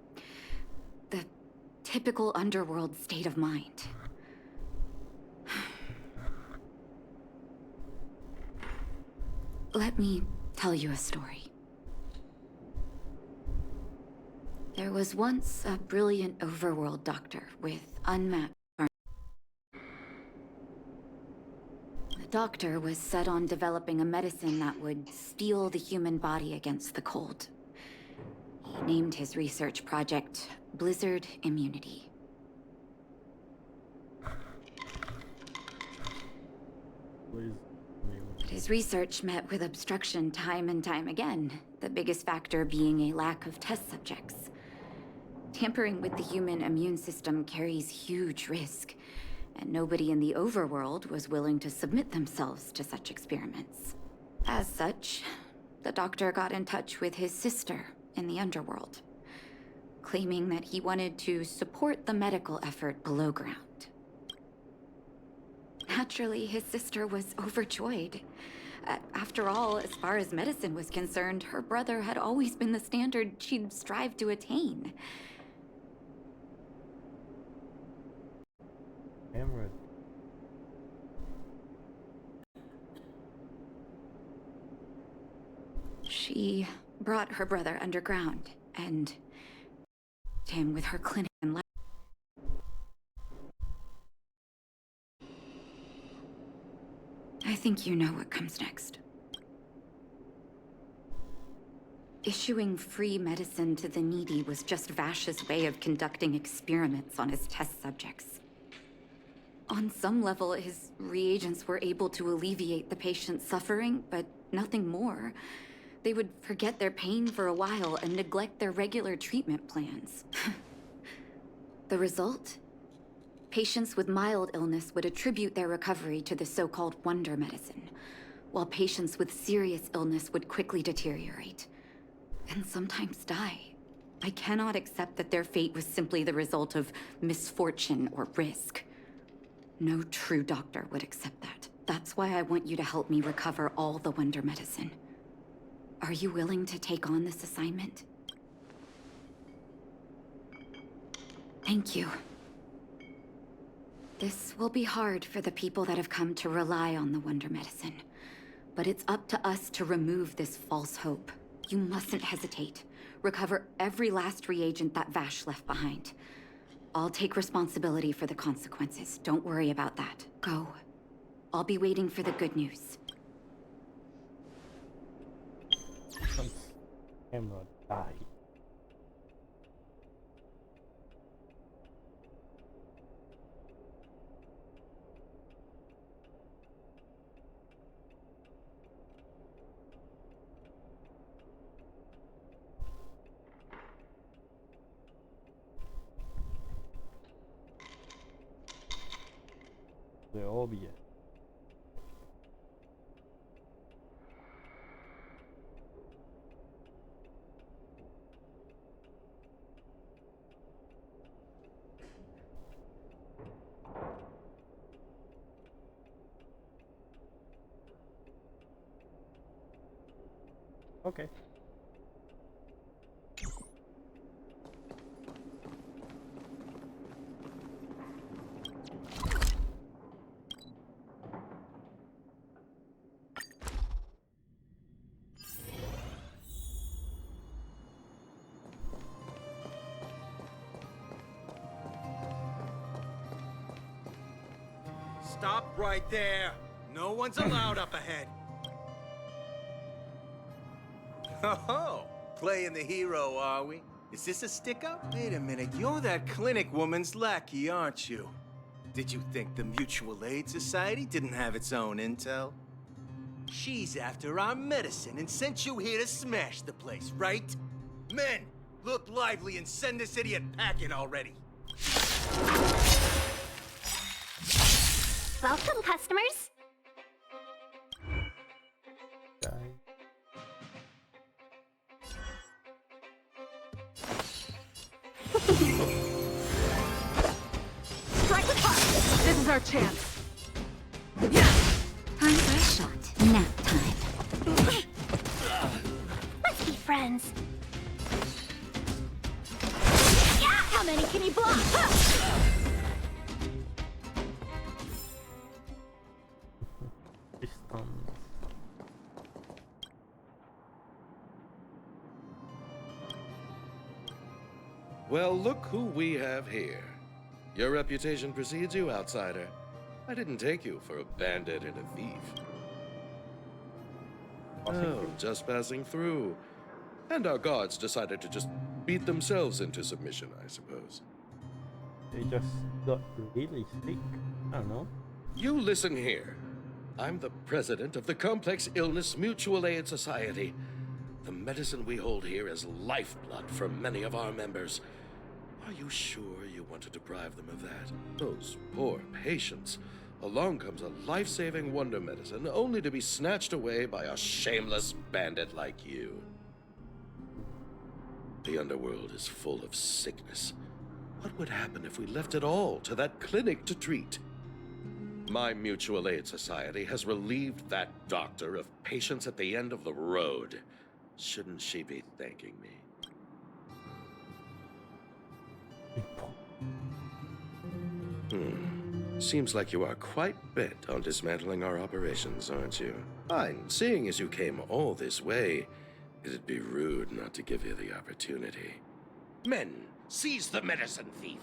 typical underworld state of mind. Let me tell you a story. There was once a brilliant overworld doctor with unmatched. The doctor was set on developing a medicine that would steel the human body against the cold. He named his research project Blizzard Immunity. But his research met with obstruction time and time again, the biggest factor being a lack of test subjects. Tampering with the human immune system carries huge risk, and nobody in the overworld was willing to submit themselves to such experiments. As such, the doctor got in touch with his sister in the underworld, claiming that he wanted to support the medical effort below ground. Naturally, his sister was overjoyed. After all, as far as medicine was concerned, her brother had always been the standard she'd strive to attain.
Emerald.
She brought her brother underground and him with her clinic and lab. I think you know what comes next. Issuing free medicine to the needy was just Vash's way of conducting experiments on his test subjects. On some level, his reagents were able to alleviate the patient's suffering, but nothing more. They would forget their pain for a while and neglect their regular treatment plans. The result? Patients with mild illness would attribute their recovery to the so-called wonder medicine, while patients with serious illness would quickly deteriorate, and sometimes die. I cannot accept that their fate was simply the result of misfortune or risk. No true doctor would accept that. That's why I want you to help me recover all the Wonder Medicine. Are you willing to take on this assignment? Thank you. This will be hard for the people that have come to rely on the Wonder Medicine, but it's up to us to remove this false hope. You mustn't hesitate. Recover every last reagent that Vash left behind. I'll take responsibility for the consequences. Don't worry about that. Go. I'll be waiting for the good news.
Camera died. They're obvious. Okay.
Stop right there. No one's allowed up ahead. Oh, playing the hero, are we? Is this a stick-up? Wait a minute, you're that clinic woman's lackey, aren't you? Did you think the Mutual Aid Society didn't have its own intel? She's after our medicine and sent you here to smash the place, right? Men, look lively and send this idiot packing already.
Welcome, customers.
Strike with heart! This is our chance.
Time for a shot. Nap time. Let's be friends.
How many can he block?
Well, look who we have here. Your reputation precedes you, outsider. I didn't take you for a bandit and a thief. Oh, just passing through. And our guards decided to just beat themselves into submission, I suppose.
They just got really sick. I don't know.
You listen here. I'm the president of the Complex Illness Mutual Aid Society. The medicine we hold here is lifeblood for many of our members. Are you sure you want to deprive them of that? Those poor patients. Along comes a life-saving wonder medicine only to be snatched away by a shameless bandit like you. The underworld is full of sickness. What would happen if we left it all to that clinic to treat? My Mutual Aid Society has relieved that doctor of patients at the end of the road. Shouldn't she be thanking me? Seems like you are quite bent on dismantling our operations, aren't you? Fine. Seeing as you came all this way, it'd be rude not to give you the opportunity. Men, seize the medicine thief!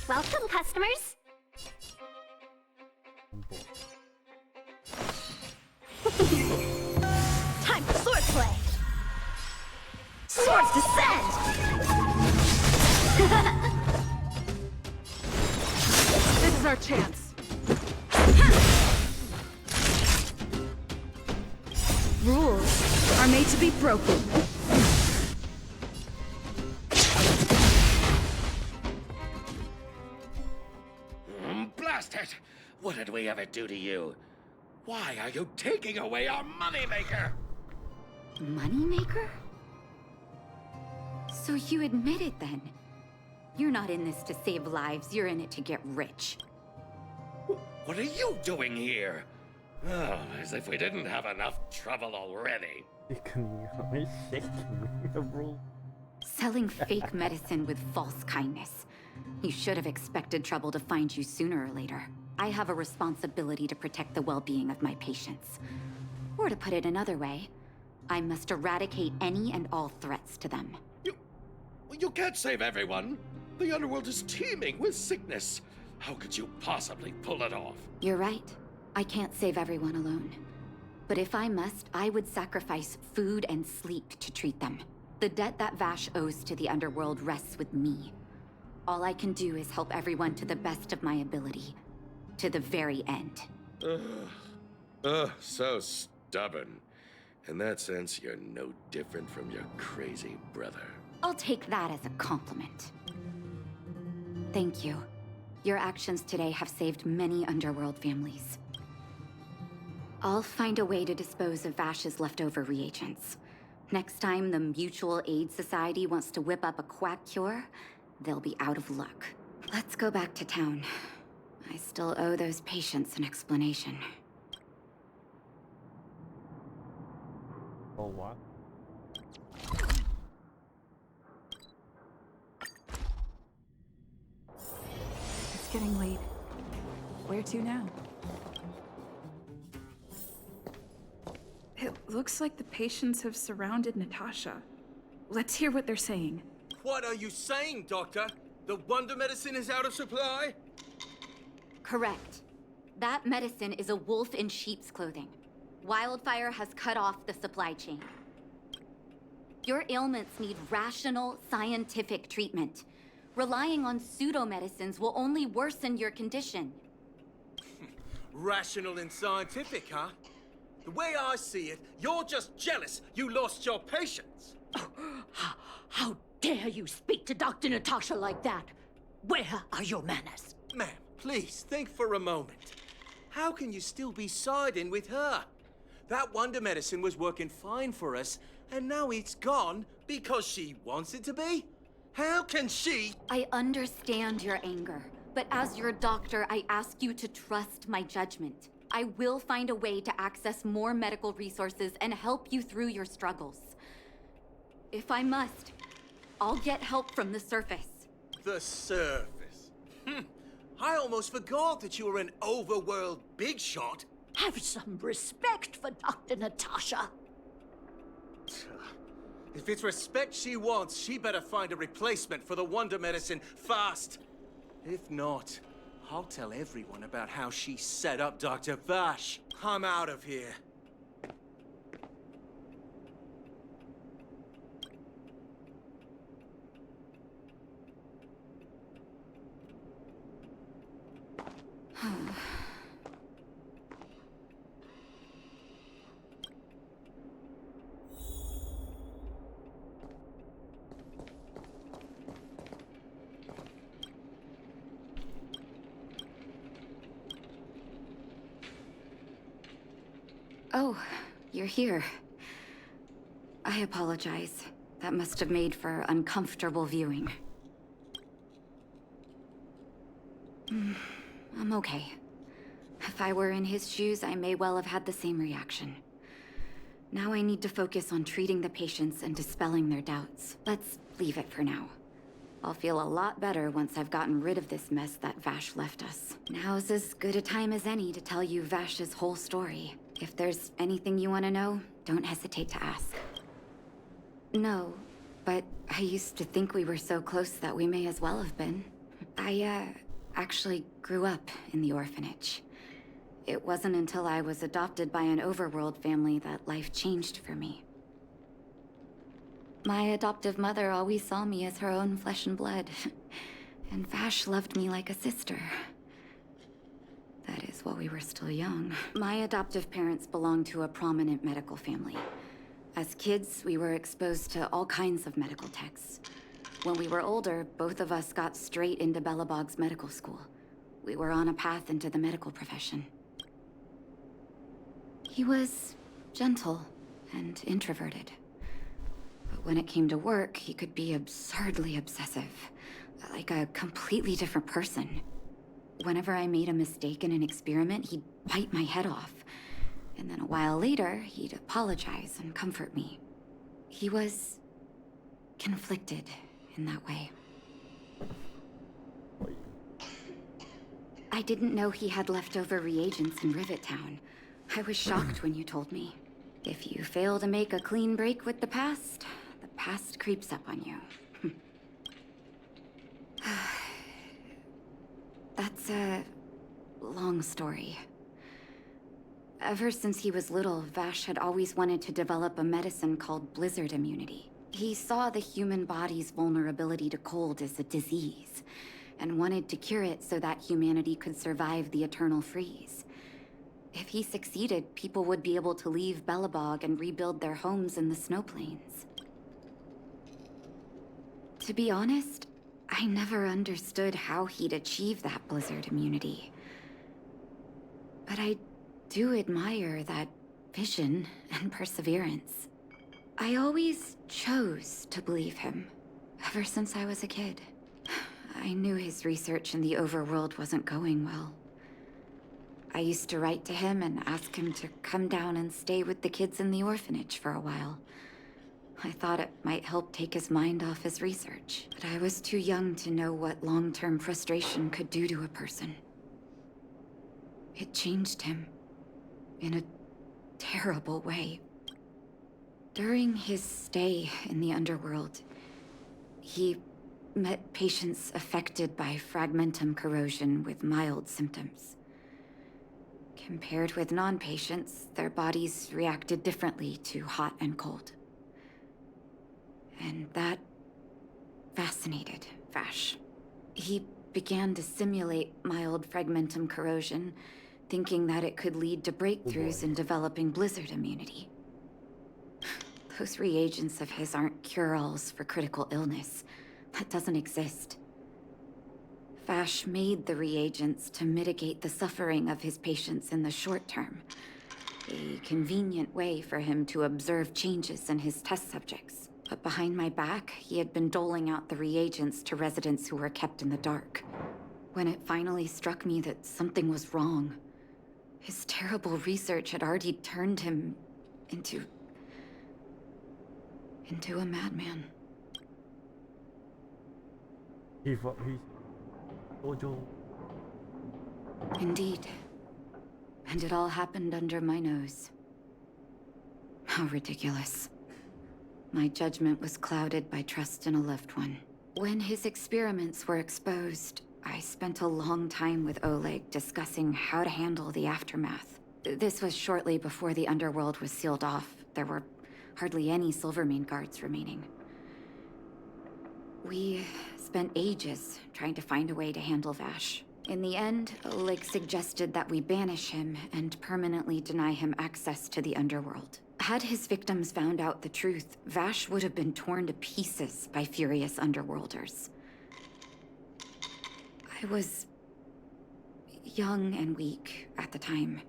Welcome, customers.
Time for swordplay! Swords descend!
This is our chance. Rules are made to be broken.
Blast it! What did we ever do to you? Why are you taking away our moneymaker?
Moneymaker? So you admit it then? You're not in this to save lives, you're in it to get rich.
What are you doing here? Oh, as if we didn't have enough trouble already.
Selling fake medicine with false kindness. You should have expected trouble to find you sooner or later. I have a responsibility to protect the well-being of my patients. Or to put it another way, I must eradicate any and all threats to them.
You can't save everyone. The underworld is teeming with sickness. How could you possibly pull it off?
You're right. I can't save everyone alone. But if I must, I would sacrifice food and sleep to treat them. The debt that Vash owes to the underworld rests with me. All I can do is help everyone to the best of my ability. To the very end.
So stubborn. In that sense, you're no different from your crazy brother.
I'll take that as a compliment. Thank you. Your actions today have saved many underworld families. I'll find a way to dispose of Vash's leftover reagents. Next time the Mutual Aid Society wants to whip up a quack cure, they'll be out of luck. Let's go back to town. I still owe those patients an explanation.
Oh, what?
It's getting late. Where to now? It looks like the patients have surrounded Natasha. Let's hear what they're saying.
What are you saying, Doctor? The wonder medicine is out of supply?
Correct. That medicine is a wolf in sheep's clothing. Wildfire has cut off the supply chain. Your ailments need rational, scientific treatment. Relying on pseudo-medicines will only worsen your condition.
Rational and scientific, huh? The way I see it, you're just jealous you lost your patients.
How dare you speak to Dr. Natasha like that? Where are your manners?
Ma'am, please think for a moment. How can you still be siding with her? That wonder medicine was working fine for us, and now it's gone because she wants it to be? How can she?
I understand your anger, but as your doctor, I ask you to trust my judgment. I will find a way to access more medical resources and help you through your struggles. If I must, I'll get help from the surface.
The surface? I almost forgot that you were an overworld big shot.
Have some respect for Dr. Natasha.
If it's respect she wants, she better find a replacement for the wonder medicine fast. If not, I'll tell everyone about how she set up Dr. Vash. I'm out of here.
Oh, you're here. I apologize. That must have made for uncomfortable viewing. I'm okay. If I were in his shoes, I may well have had the same reaction. Now I need to focus on treating the patients and dispelling their doubts. Let's leave it for now. I'll feel a lot better once I've gotten rid of this mess that Vash left us. Now's as good a time as any to tell you Vash's whole story. If there's anything you want to know, don't hesitate to ask. No, but I used to think we were so close that we may as well have been. I, actually grew up in the orphanage. It wasn't until I was adopted by an overworld family that life changed for me. My adoptive mother always saw me as her own flesh and blood, and Vash loved me like a sister. That is while we were still young. My adoptive parents belonged to a prominent medical family. As kids, we were exposed to all kinds of medical techs. When we were older, both of us got straight into Belobog's medical school. we were on a path into the medical profession. He was gentle and introverted. But when it came to work, he could be absurdly obsessive, like a completely different person. Whenever I made a mistake in an experiment, he'd bite my head off. And then a while later, he'd apologize and comfort me. He was conflicted in that way. I didn't know he had leftover reagents in Rivet Town. I was shocked when you told me. If you fail to make a clean break with the past creeps up on you. That's a long story. Ever since he was little, Vash had always wanted to develop a medicine called blizzard immunity. He saw the human body's vulnerability to cold as a disease, and wanted to cure it so that humanity could survive the eternal freeze. If he succeeded, people would be able to leave Belobog and rebuild their homes in the snow plains. To be honest, I never understood how he'd achieve that blizzard immunity. But I do admire that vision and perseverance. I always chose to believe him, ever since I was a kid. I knew his research in the overworld wasn't going well. I used to write to him and ask him to come down and stay with the kids in the orphanage for a while. I thought it might help take his mind off his research, but I was too young to know what long-term frustration could do to a person. It changed him in a terrible way. During his stay in the underworld, he met patients affected by fragmentum corrosion with mild symptoms. Compared with non-patients, their bodies reacted differently to hot and cold. And that fascinated Vash. He began to simulate mild fragmentum corrosion, thinking that it could lead to breakthroughs in developing blizzard immunity. Those reagents of his aren't cure-alls for critical illness. That doesn't exist. Vash made the reagents to mitigate the suffering of his patients in the short term. A convenient way for him to observe changes in his test subjects. But behind my back, he had been doling out the reagents to residents who were kept in the dark. When it finally struck me that something was wrong, his terrible research had already turned him into a madman.
He's Ojo.
Indeed. And it all happened under my nose. How ridiculous. My judgment was clouded by trust in a loved one. When his experiments were exposed, I spent a long time with Oleg discussing how to handle the aftermath. This was shortly before the underworld was sealed off. There were hardly any Silvermane guards remaining. We spent ages trying to find a way to handle Vash. In the end, Oleg suggested that we banish him and permanently deny him access to the underworld. Had his victims found out the truth, Vash would have been torn to pieces by furious underworlders. I was young and weak at the time.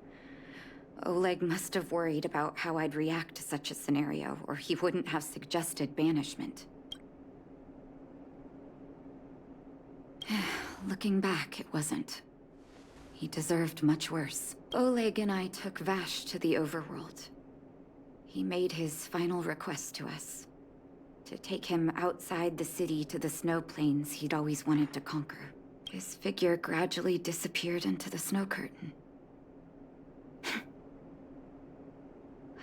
Oleg must have worried about how I'd react to such a scenario, or he wouldn't have suggested banishment. Looking back, it wasn't. He deserved much worse. Oleg and I took Vash to the overworld. He made his final request to us. To take him outside the city to the snow plains he'd always wanted to conquer. His figure gradually disappeared into the snow curtain.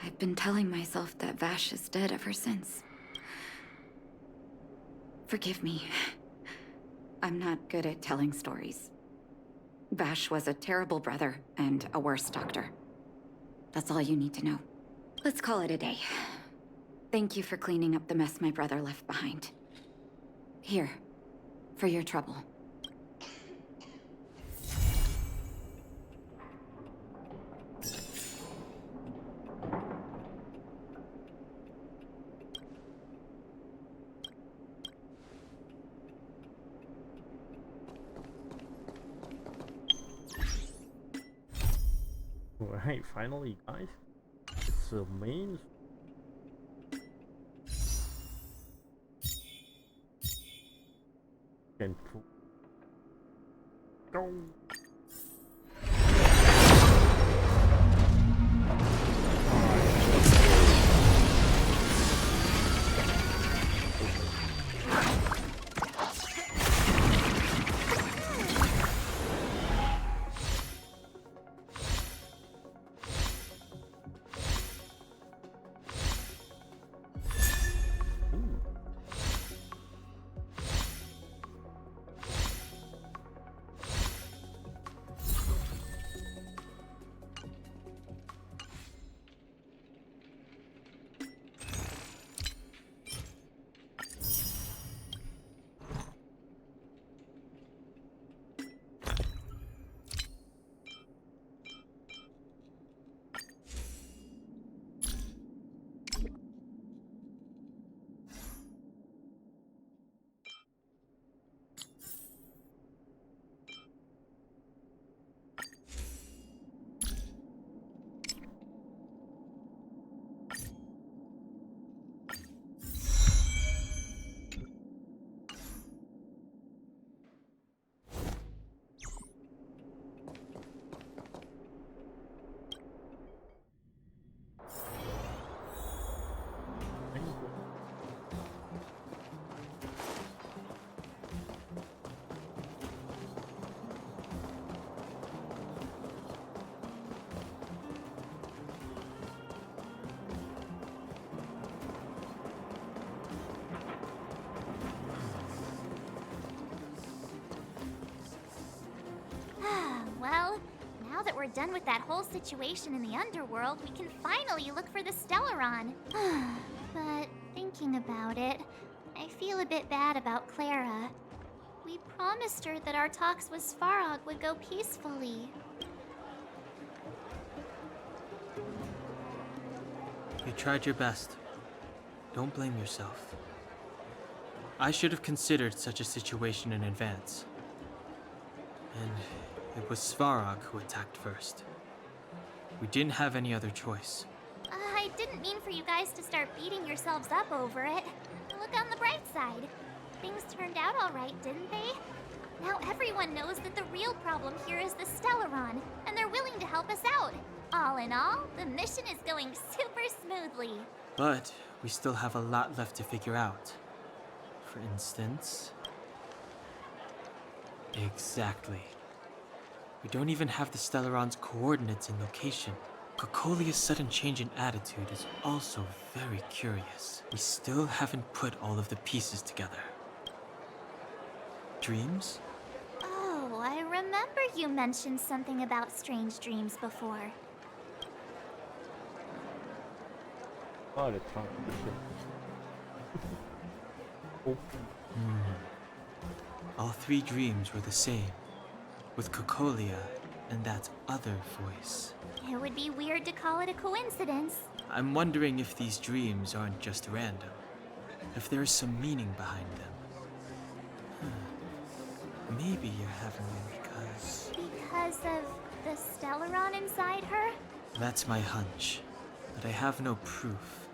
I've been telling myself that Vash is dead ever since. Forgive me. I'm not good at telling stories. Vash was a terrible brother and a worse doctor. That's all you need to know. Let's call it a day. Thank you for cleaning up the mess my brother left behind. Here, for your trouble.
Alright, finally, guys. It's a main. Can go.
Well, now that we're done with that whole situation in the underworld, we can finally look for the Stellaron. But thinking about it, I feel a bit bad about Clara. We promised her that our talks with Svarog would go peacefully.
You tried your best. Don't blame yourself. I should have considered such a situation in advance. And it was Svarog who attacked first. We didn't have any other choice.
I didn't mean for you guys to start beating yourselves up over it. Look on the bright side. Things turned out all right, didn't they? Now everyone knows that the real problem here is the Stellaron, and they're willing to help us out. All in all, the mission is going super smoothly.
But we still have a lot left to figure out. For instance... Exactly. We don't even have the Stellaron's coordinates and location. Cocolia's sudden change in attitude is also very curious. We still haven't put all of the pieces together. Dreams?
Oh, I remember you mentioned something about strange dreams before.
Oh, the trunk. Oh.
All three dreams were the same, with Cocolia and that other voice.
It would be weird to call it a coincidence.
I'm wondering if these dreams aren't just random, if there is some meaning behind them. Maybe you're having them because...
Because of the Stellaron inside her?
That's my hunch, but I have no proof.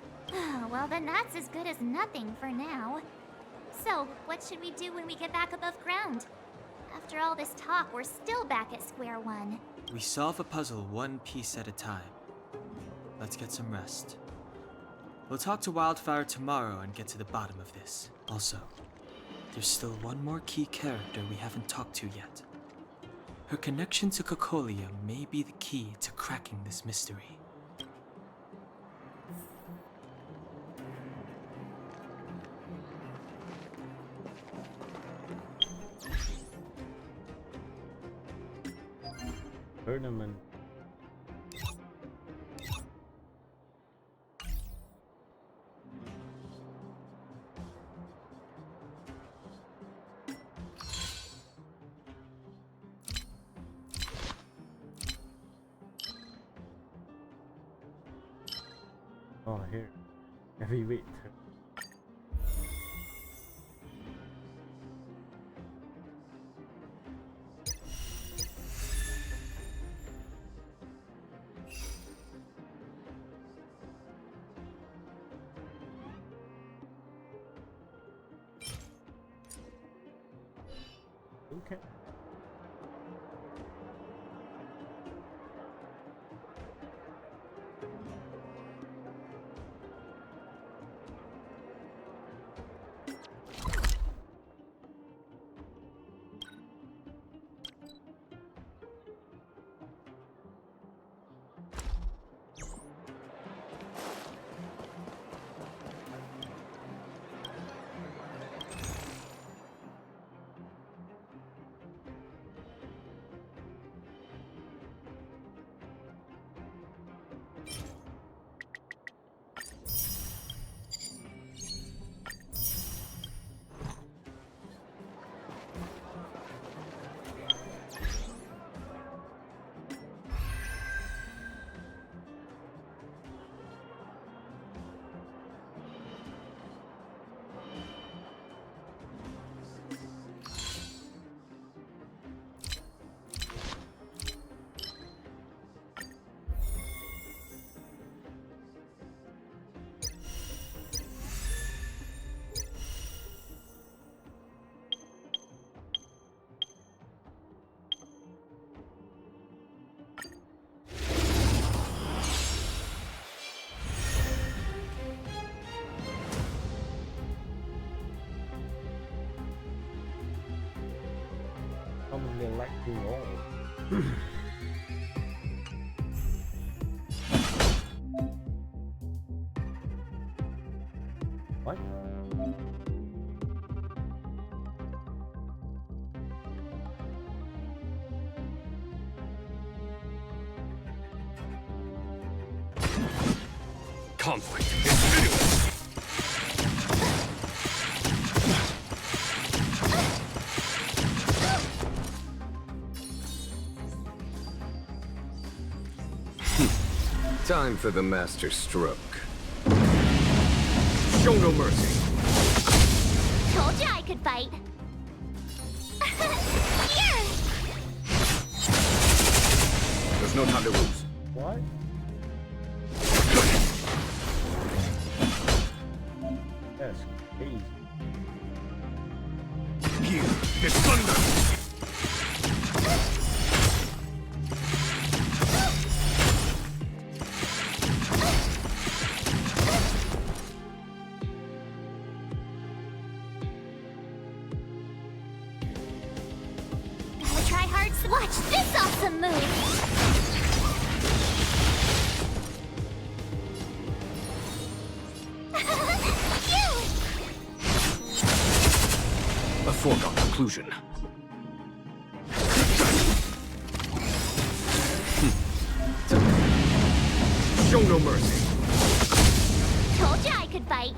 Well, then that's as good as nothing for now. So, what should we do when we get back above ground? After all this talk, we're still back at square one.
We solve a puzzle one piece at a time. Let's get some rest. We'll talk to Wildfire tomorrow and get to the bottom of this. Also, there's still one more key character we haven't talked to yet. Her connection to Cocolia may be the key to cracking this mystery.
Tournament. Oh, here. Heavyweight. really like to roll. What?
Conflict is
Time for the master stroke. Show no mercy.
Told you I could fight. Here!
There's no time to lose.
What? That's crazy.
Here is thunder.
Gotta try hard. Watch this awesome move!
A foregone conclusion. Show no mercy.
Told you I could fight.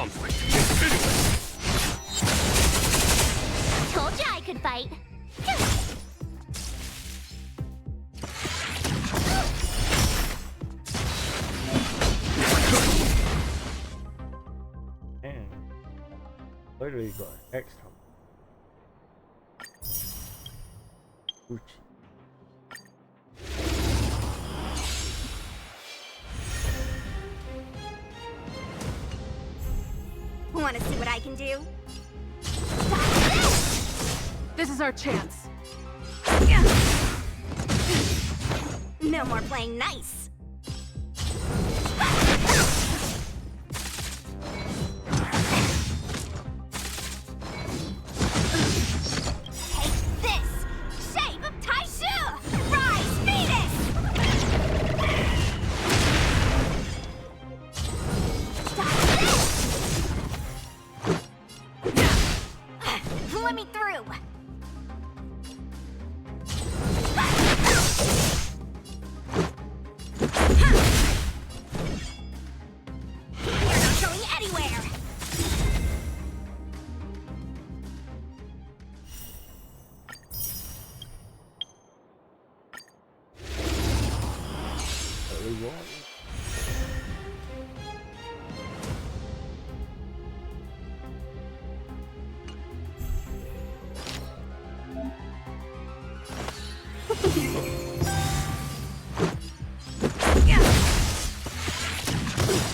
conflict is pitiless.
Told you I could fight.
Man, literally got extra. Gucci.
Want to see what I can do?
This is our chance.
No more playing nice. Take this! Shape of Taishu! Rise, Venus! Let me through! You're not going anywhere!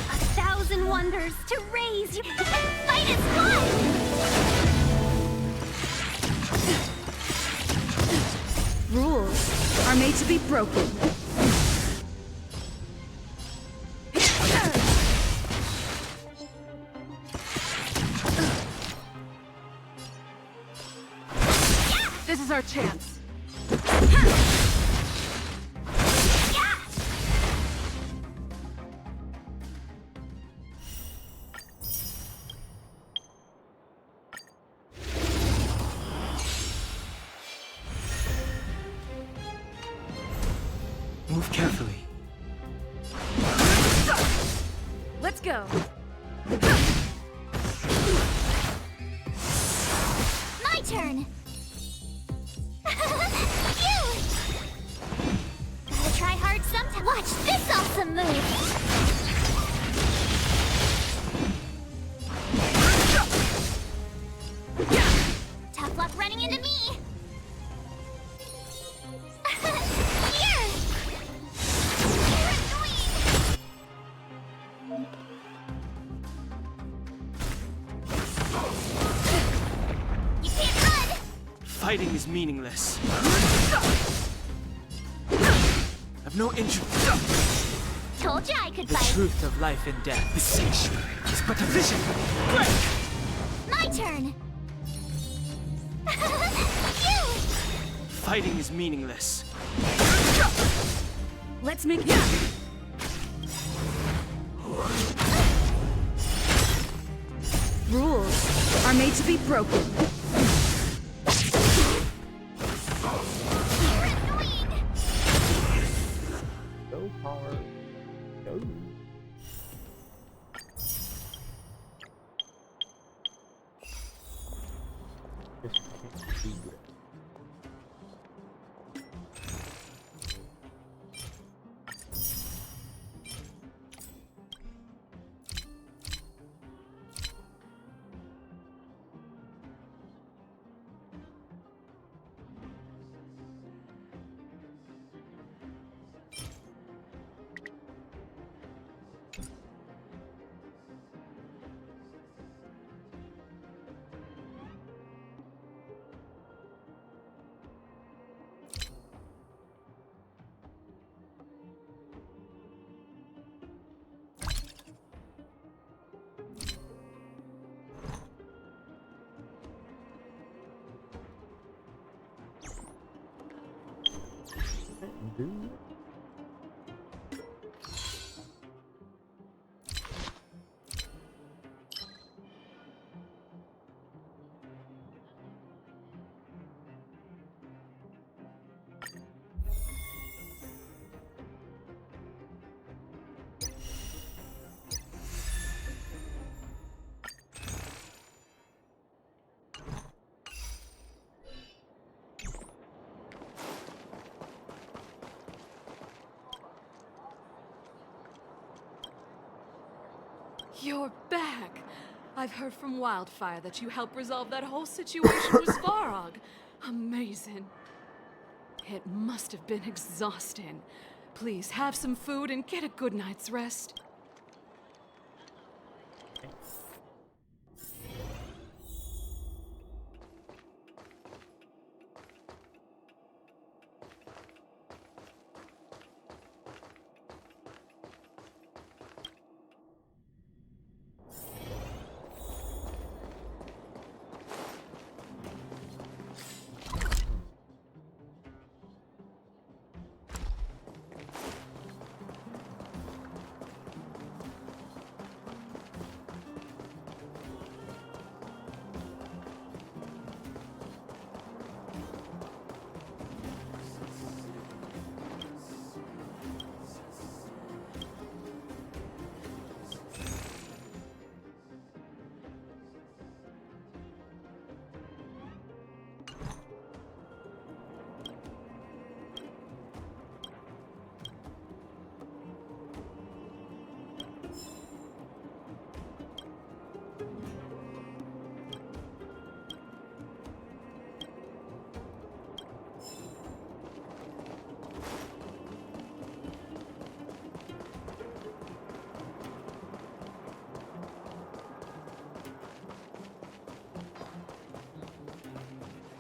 A thousand wonders to raise you and fight as one!
Rules are made to be broken. This is our chance.
Move carefully.
Let's go.
My turn! You! Gotta try hard sometime. Watch this awesome move! Tough luck running into me! Here! You're annoying! You can't run!
Fighting is meaningless. of no interest.
Told you I could
The
fight.
truth of life and death. Beseech is but a vision. Break!
My turn.
Fighting is meaningless.
Let's make Rules are made to be broken.
Go power. Go. Just can't see it. Do
You're back! I've heard from Wildfire that you helped resolve that whole situation with Svarog. Amazing. It must have been exhausting. Please have some food and get a good night's rest.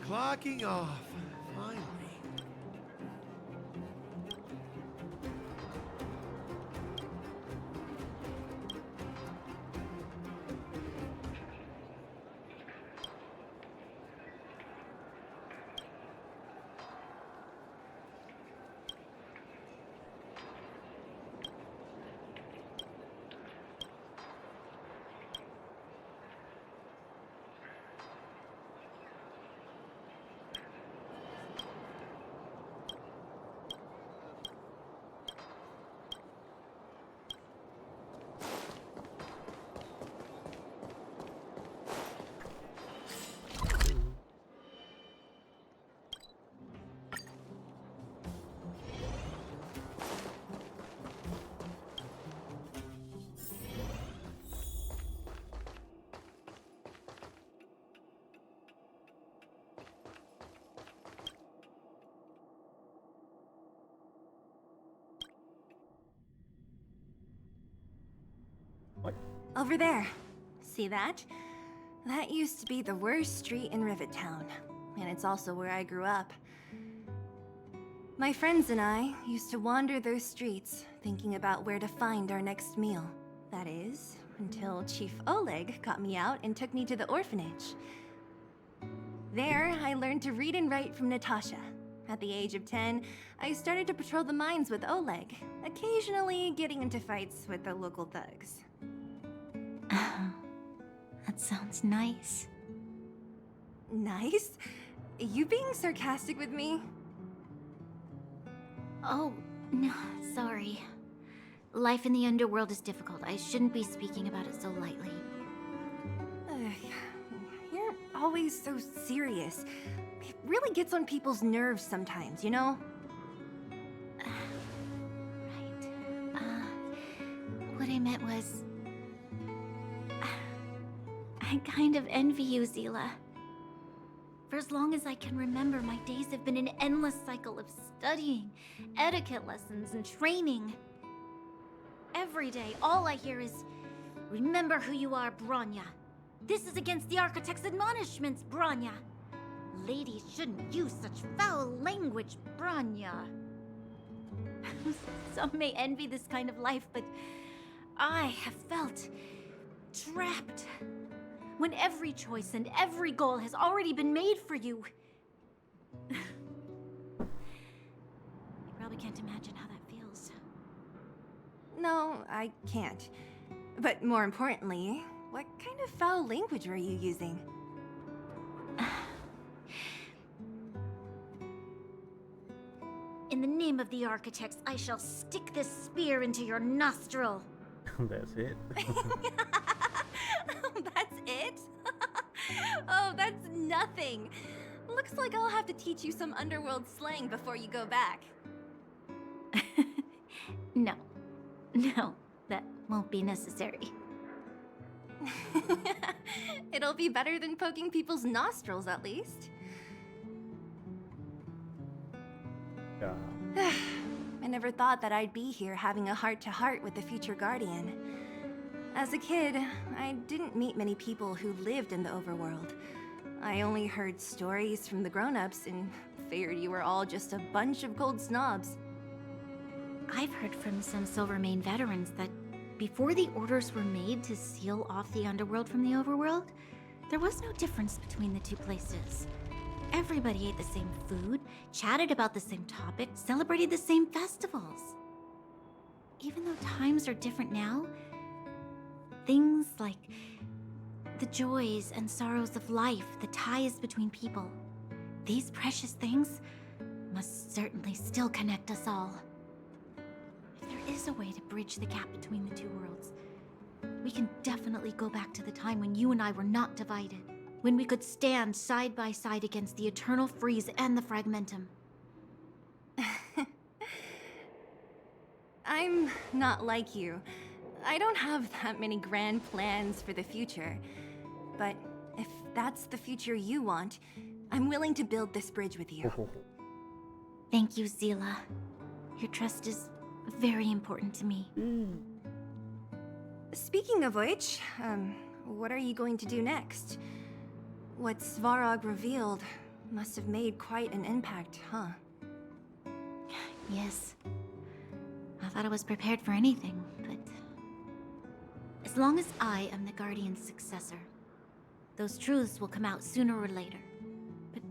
Clocking off. Finally.
Over there. See that? That used to be the worst street in Rivet Town. And it's also where I grew up. My friends and I used to wander those streets, thinking about where to find our next meal. That is, until Chief Oleg got me out and took me to the orphanage. There, I learned to read and write from Natasha. At the age of 10, I started to patrol the mines with Oleg, occasionally getting into fights with the local thugs.
That sounds nice.
Nice? You being sarcastic with me?
Oh, no, sorry. Life in the underworld is difficult. I shouldn't be speaking about it so lightly.
You're always so serious. It really gets on people's nerves sometimes, you know?
What I meant was... I kind of envy you, Zila. For as long as I can remember, my days have been an endless cycle of studying, etiquette lessons, and training. Every day, all I hear is, "Remember who you are, Bronya. This is against the Architect's admonishments, Bronya. Ladies shouldn't use such foul language, Bronya." Some may envy this kind of life, but I have felt trapped. When every choice and every goal has already been made for you. You probably can't imagine how that feels.
No, I can't. But more importantly, what kind of foul language were you using?
In the name of the Architects, I shall stick this spear into your nostril.
That's it.
That's it? Oh, that's nothing. Looks like I'll have to teach you some underworld slang before you go back.
No, that won't be necessary.
It'll be better than poking people's nostrils, at least. I never thought that I'd be here having a heart-to-heart with the future Guardian. As a kid, I didn't meet many people who lived in the overworld. I only heard stories from the grown-ups and figured you were all just a bunch of cold snobs.
I've heard from some Silvermane veterans that before the orders were made to seal off the underworld from the overworld, there was no difference between the two places. Everybody ate the same food, chatted about the same topics, celebrated the same festivals. Even though times are different now, things like the joys and sorrows of life, the ties between people, these precious things must certainly still connect us all. If there is a way to bridge the gap between the two worlds, we can definitely go back to the time when you and I were not divided. When we could stand side by side against the Eternal Freeze and the Fragmentum.
I'm not like you. I don't have that many grand plans for the future. But if that's the future you want, I'm willing to build this bridge with you.
Thank you, Zila. Your trust is very important to me.
Speaking of which, what are you going to do next? What Svarog revealed must have made quite an impact, huh?
Yes. I thought I was prepared for anything, but... as long as I am the Guardian's successor, those truths will come out sooner or later. But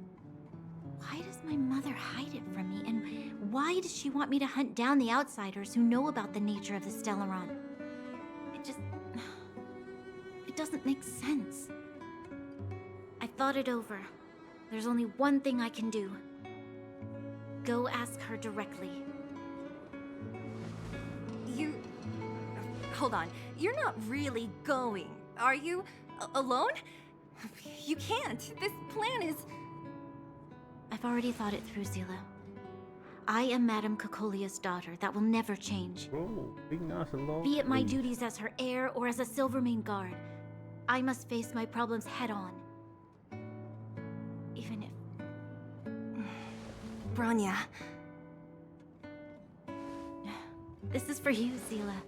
why does my mother hide it from me? And why does she want me to hunt down the outsiders who know about the nature of the Stellaron? It doesn't make sense. I thought it over. There's only one thing I can do. Go ask her directly.
Hold on. You're not really going, are you? Alone? You can't. This plan is...
I've already thought it through, Zila. I am Madame Cocolia's daughter. That will never change.
Oh, being nice alone.
Be it my duties as her heir or as a Silvermane guard, I must face my problems head-on. Even if...
Bronya.
This is for you, Zila.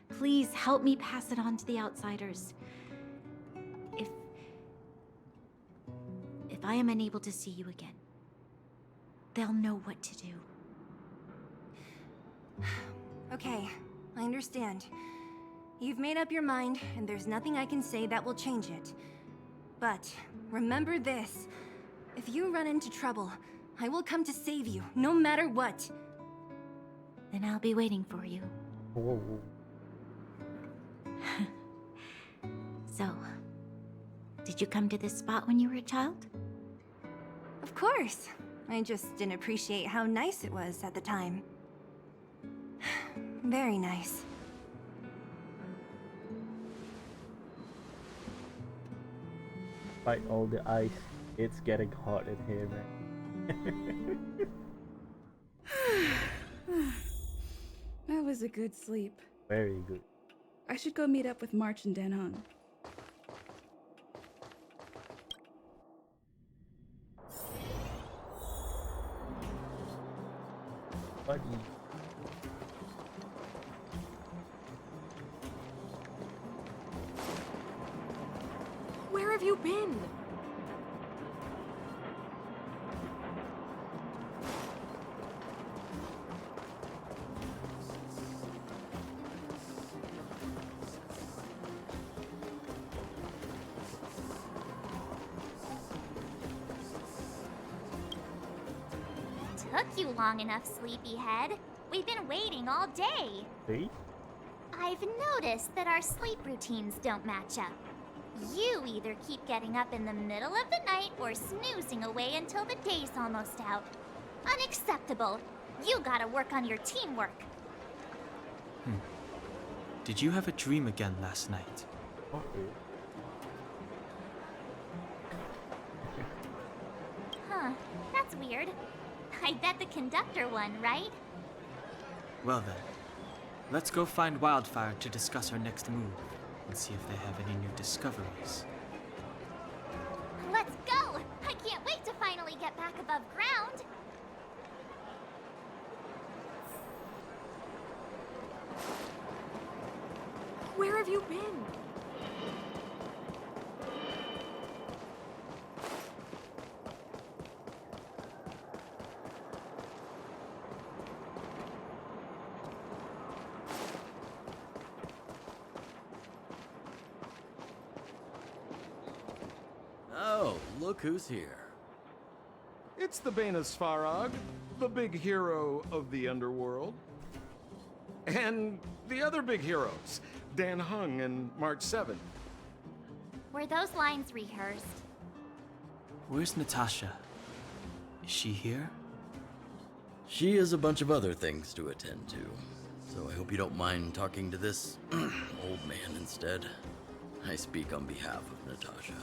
Please help me pass it on to the outsiders. If I am unable to see you again, they'll know what to do.
Okay, I understand. You've made up your mind, and there's nothing I can say that will change it. But remember this. If you run into trouble, I will come to save you, no matter what.
Then I'll be waiting for you.
Whoa.
So, did you come to this spot when you were a child?
Of course. I just didn't appreciate how nice it was at the time. Very nice.
Despite all the ice, it's getting hot in here, man.
That was a good sleep.
Very good.
I should go meet up with March and Dan Hung.
Buddy.
Where have you been?
Took you long enough, sleepyhead. We've been waiting all day.
See?
I've noticed that our sleep routines don't match up. You either keep getting up in the middle of the night or snoozing away until the day's almost out. Unacceptable. You gotta work on your teamwork.
Did you have a dream again last night?
Huh, that's weird. I bet the conductor won, right?
Well then, let's go find Wildfire to discuss our next move and see if they have any new discoveries.
Let's go! I can't wait to finally get back above ground.
Where have you been?
Oh, look who's here.
It's the Banus Farag, the big hero of the underworld. And the other big heroes, Dan Hung and March 7.
Were those lines rehearsed?
Where's Natasha? Is she here?
She has a bunch of other things to attend to, so I hope you don't mind talking to this old man instead. I speak on behalf of Natasha.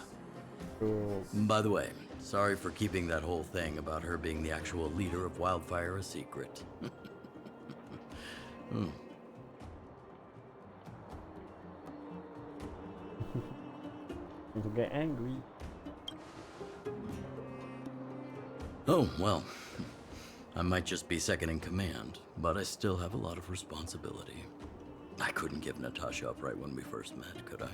By the way, sorry for keeping that whole thing about her being the actual leader of Wildfire a secret.
People get angry.
Oh, well, I might just be second in command, but I still have a lot of responsibility. I couldn't give Natasha up right when we first met, could I?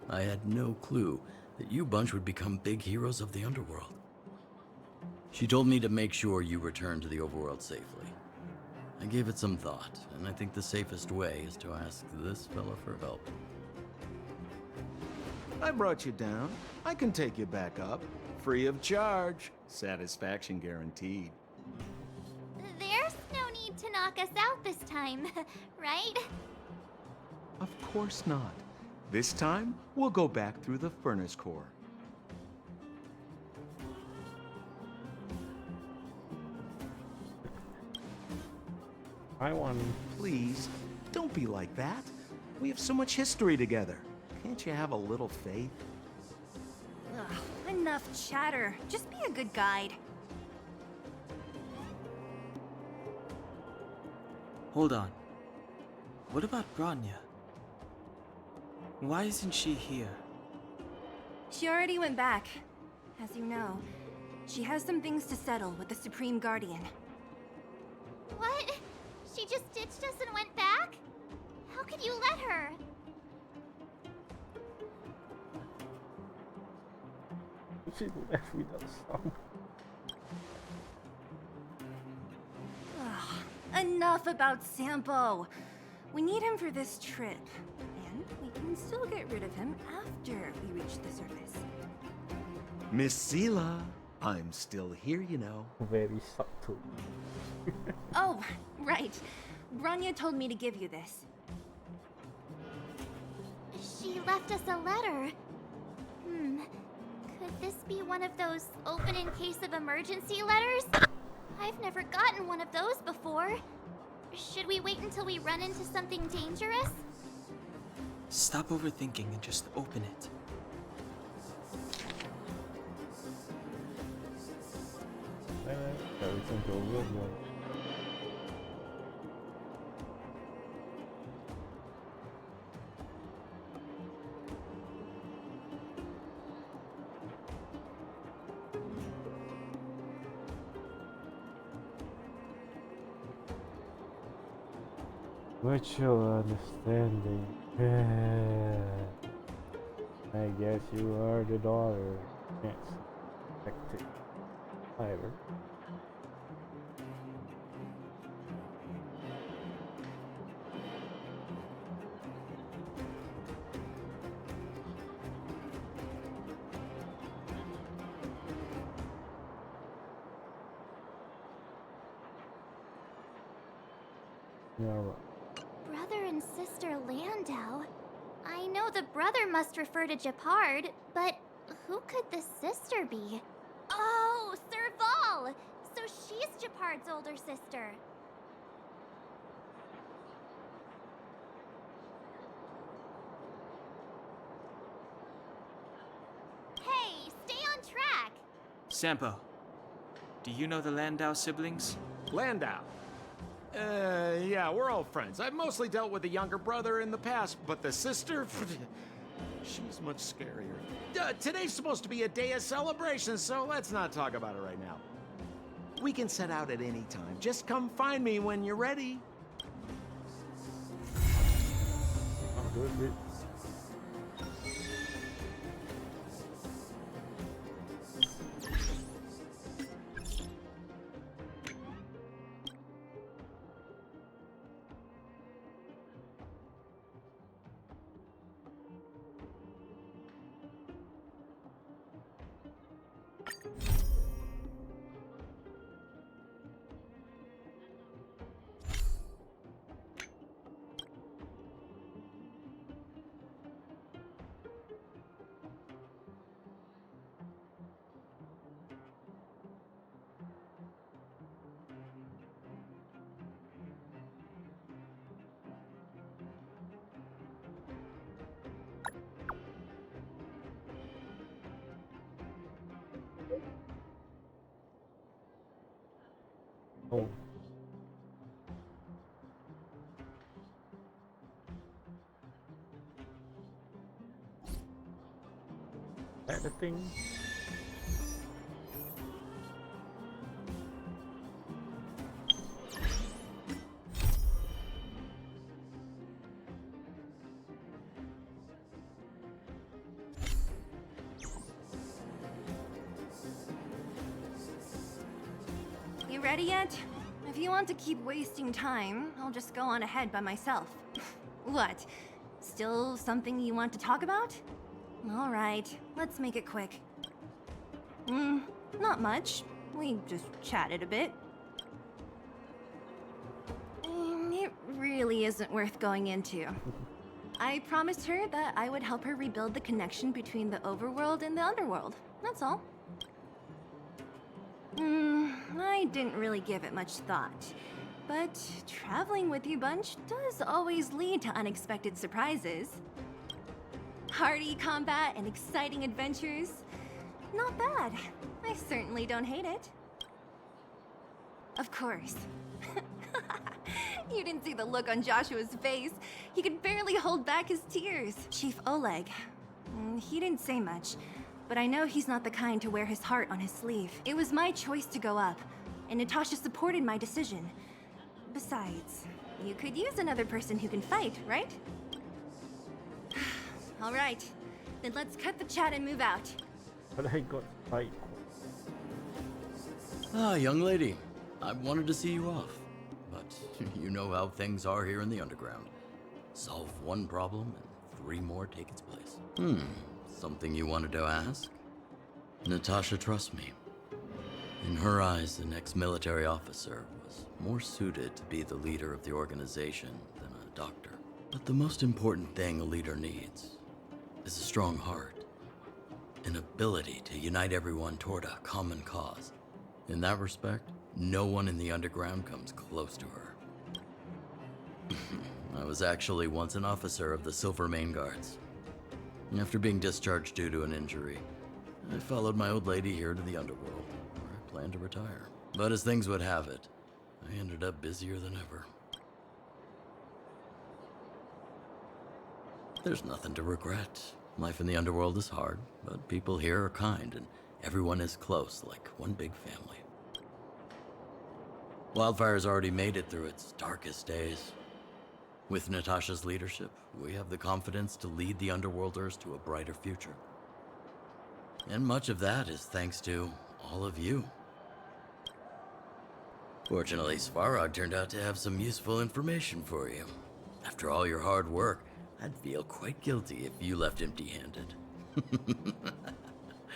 I had no clue that you bunch would become big heroes of the underworld. She told me to make sure you return to the overworld safely. I gave it some thought, and I think the safest way is to ask this fella for help.
I brought you down. I can take you back up. Free of charge. Satisfaction guaranteed.
There's no need to knock us out this time, right?
Of course not. This time, we'll go back through the furnace core.
I want...
Please, don't be like that. We have so much history together. Can't you have a little faith?
Ugh, enough chatter. Just be a good guide.
Hold on. What about Bronya? Why isn't she here?
She already went back. As you know, she has some things to settle with the Supreme Guardian.
What? She just ditched us and went back? How could you let her?
She left with us.
Ugh, enough. enough about Sampo. We need him for this trip. And we can still get rid of him after we reach the surface.
Miss Sela, I'm still here, you know.
Very subtle.
Oh, right. Branya told me to give you this.
She left us a letter. Could this be one of those open in case of emergency letters? I've never gotten one of those before. Should we wait until we run into something dangerous?
Stop overthinking and just open it.
Everything go good one. Mutual understanding. I guess you are the daughter. Can't expect it. Either. No.
Brother and sister Landau? I know the brother must refer to Japard, but who could the sister be? Oh, Serval! So she's Japard's older sister. Hey, stay on track!
Sampo, do you know the Landau siblings?
Landau? Yeah, we're all friends. I've mostly dealt with the younger brother in the past, but the sister, she's much scarier. Today's supposed to be a day of celebration, so let's not talk about it right now. We can set out at any time. Just come find me when you're ready.
I'm good with Oh. That the thing?
You ready yet? If you want to keep wasting time, I'll just go on ahead by myself. What? Still something you want to talk about? All right, let's make it quick. Not much. We just chatted a bit. It really isn't worth going into. I promised her that I would help her rebuild the connection between the overworld and the underworld. That's all. I didn't really give it much thought. But traveling with you bunch does always lead to unexpected surprises. Hearty combat and exciting adventures. Not bad. I certainly don't hate it. Of course. You didn't see the look on Joshua's face. He could barely hold back his tears. Chief Oleg. He didn't say much, but I know he's not the kind to wear his heart on his sleeve. It was my choice to go up, and Natasha supported my decision. Besides, you could use another person who can fight, right? All right, then let's cut the chat and move out.
But I got fight.
Ah, young lady. I wanted to see you off, but but you know how things are here in the underground. Solve one problem and 3 more take its place. Something you wanted to ask? Natasha trusts me. In her eyes, an ex-military officer was more suited to be the leader of the organization than a doctor. But the most important thing a leader needs is a strong heart, an ability to unite everyone toward a common cause. In that respect, no one in the underground comes close to her. I was actually once an officer of the Silvermane Guards. After being discharged due to an injury, I followed my old lady here to the underworld, where I planned to retire. But as things would have it, I ended up busier than ever. There's nothing to regret. Life in the underworld is hard, but people here are kind, and everyone is close, like one big family. Wildfire's already made it through its darkest days. With Natasha's leadership, we have the confidence to lead the Underworlders to a brighter future. And much of that is thanks to all of you. Fortunately, Svarog turned out to have some useful information for you. After all your hard work, I'd feel quite guilty if you left empty-handed.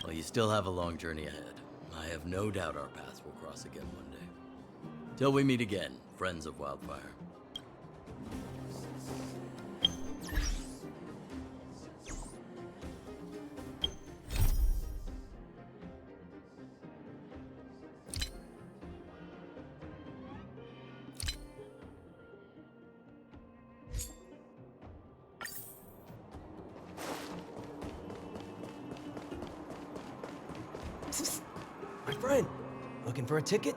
Well, you still have a long journey ahead. I have no doubt our paths will cross again one day. Till we meet again, friends of Wildfire.
My friend, looking for a ticket?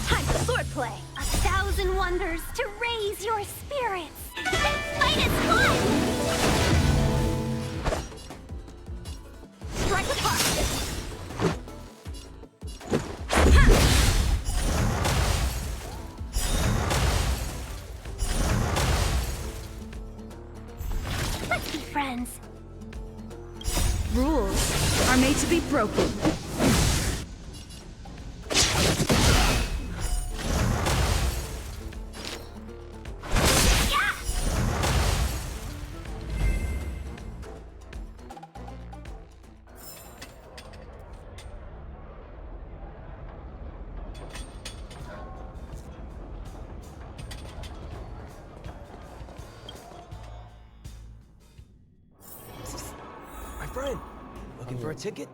Time for swordplay! 1,000 wonders to raise your spirits! This fight is fun! Strike with heart! Let's be friends.
Rules are made to be broken.
My friend, looking for a ticket?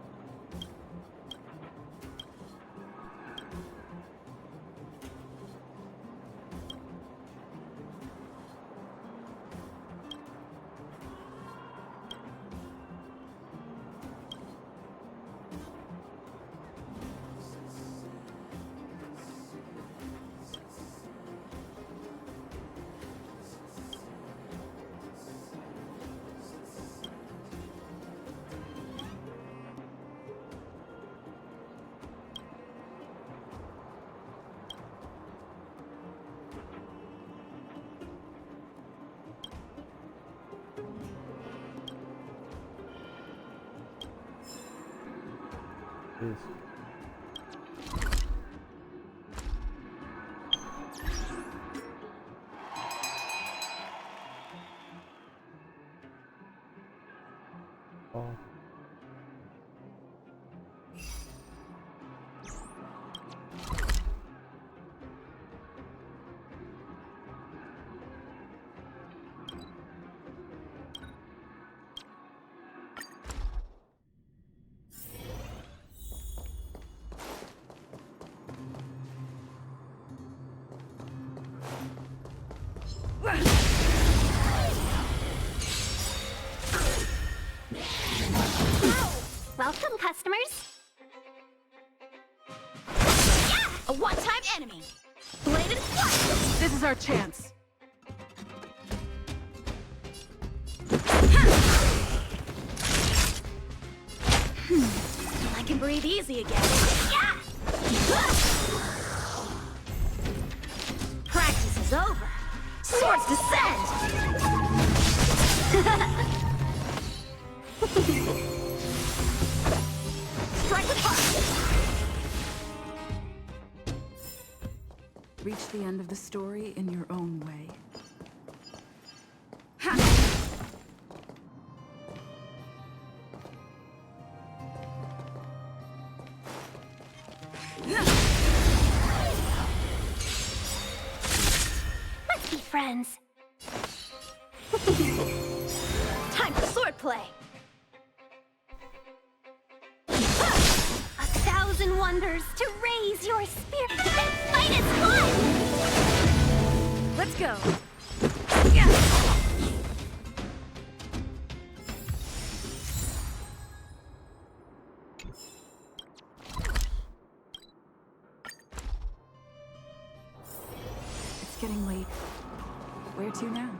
Yes. Oh.
Welcome, customers.
A one-time enemy. Bladed flash.
This is our chance.
I can breathe easy again. Yeah! Practice is over. Swords descend. Strike with heart.
Reach the end of the story in your own way.
Let's be friends.
Time for swordplay.
1,000 wonders to raise your spirit. This fight is fun!
Let's go.
It's getting late. Where to now?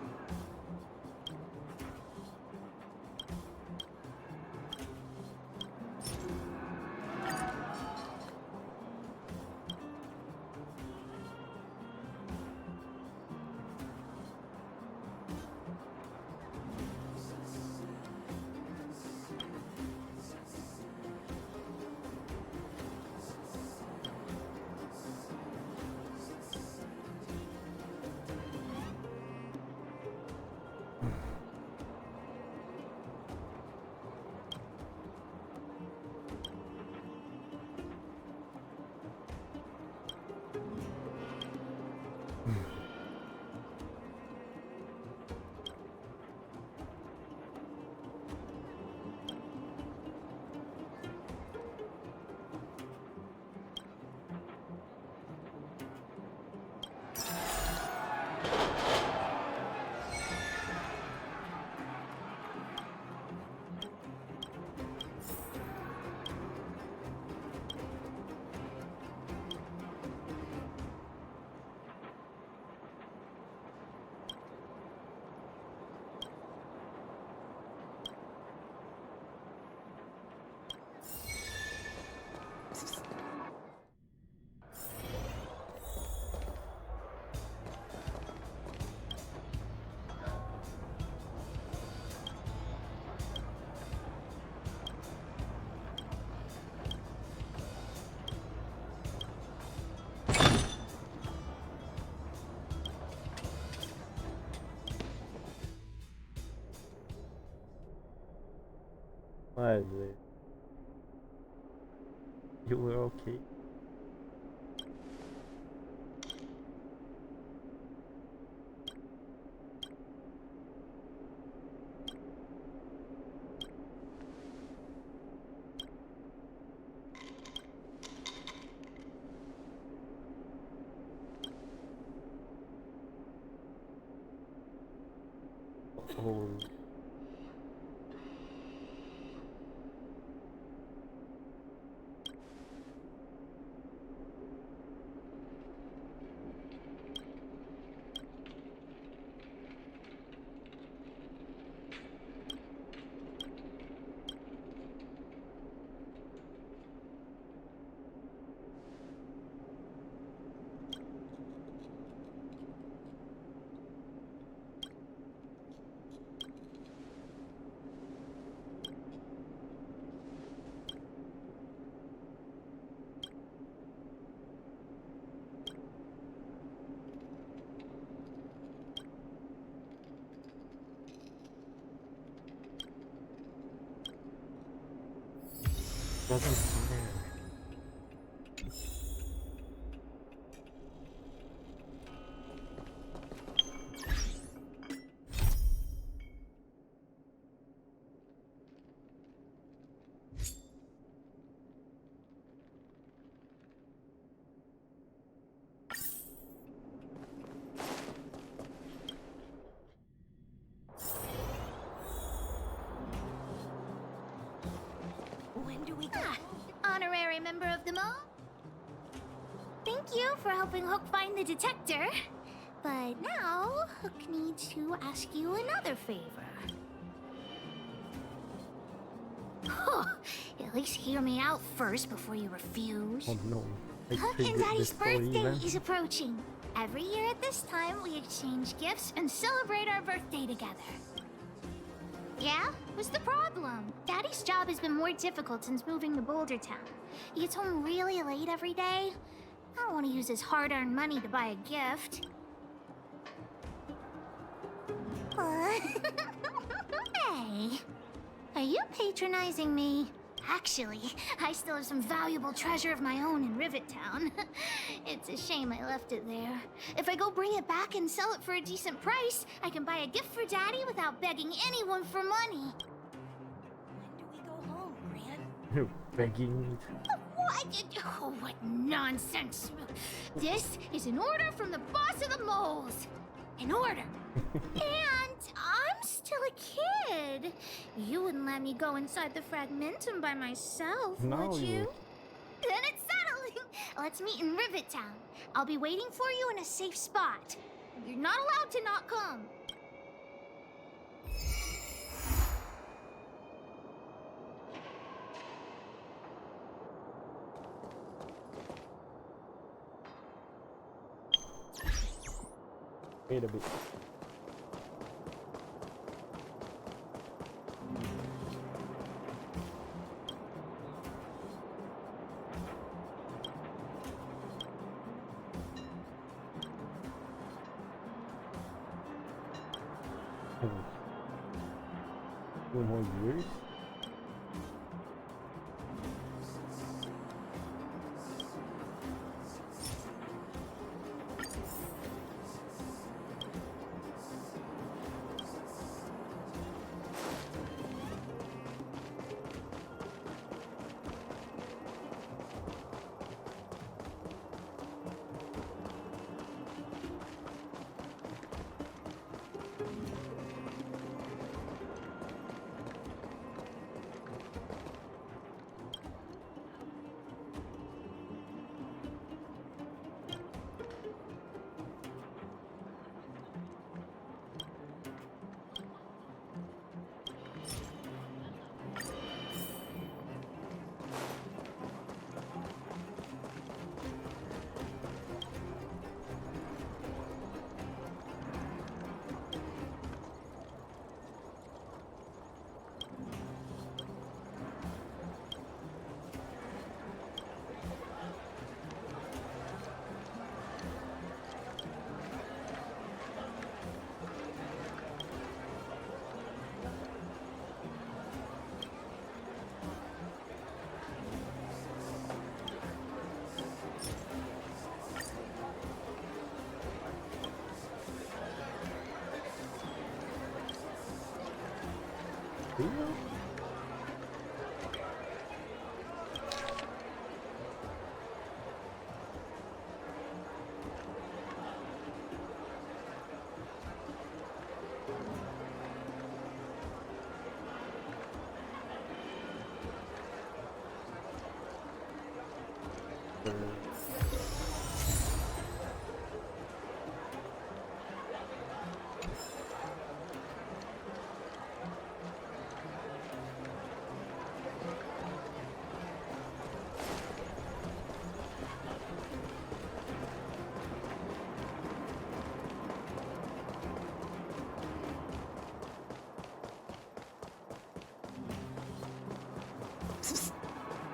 What is it? You were okay? Oh. Doesn't care.
When do we go? Honorary member of the Mo? Thank you for helping Hook find the detector. But now, Hook needs to ask you another favor. At least hear me out first before you refuse.
Oh no. I
Hook and
triggered
Daddy's
this story
birthday
event.
is approaching. Every year at this time, we exchange gifts and celebrate our birthday together. Yeah? What's the problem? Daddy's job has been more difficult since moving to Boulder Town. He gets home really late every day. I don't want to use his hard-earned money to buy a gift. Hey, are you patronizing me? Actually, I still have some valuable treasure of my own in Rivet Town. It's a shame I left it there. If I go bring it back and sell it for a decent price, I can buy a gift for Daddy without begging anyone for money.
Begging.
What? Oh, what nonsense. This is an order from the boss of the moles. An order. And I'm still a kid. You wouldn't let me go inside the Fragmentum by myself,
No,
would
you
you?
would.
Then it's settled. Let's meet in Rivet Town. I'll be waiting for you in a safe spot. You're not allowed to not come.
Wait a bit. Oh. 2 more years?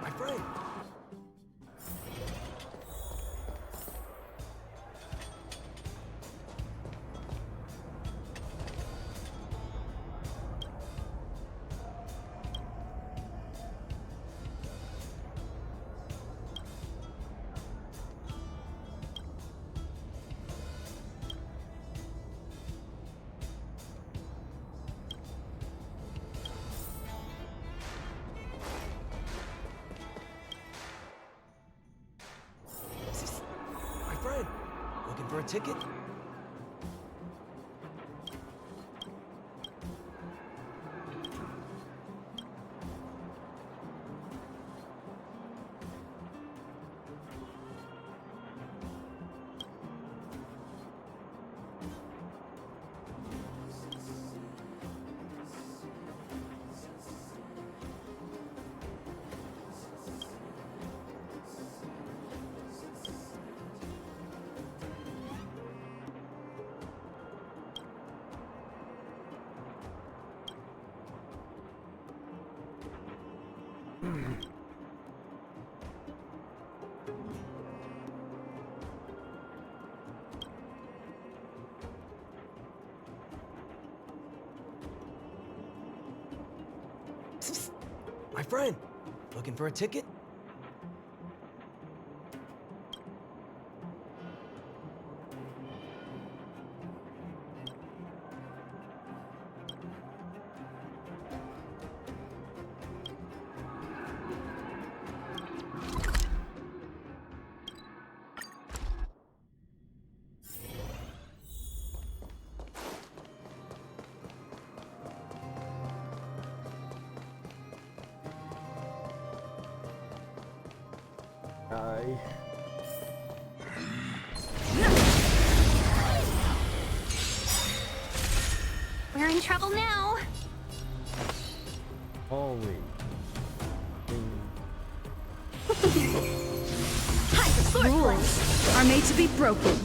My friend. a ticket? My friend, looking for a ticket?
We're in trouble now.
Holy.
Rules are made to be broken.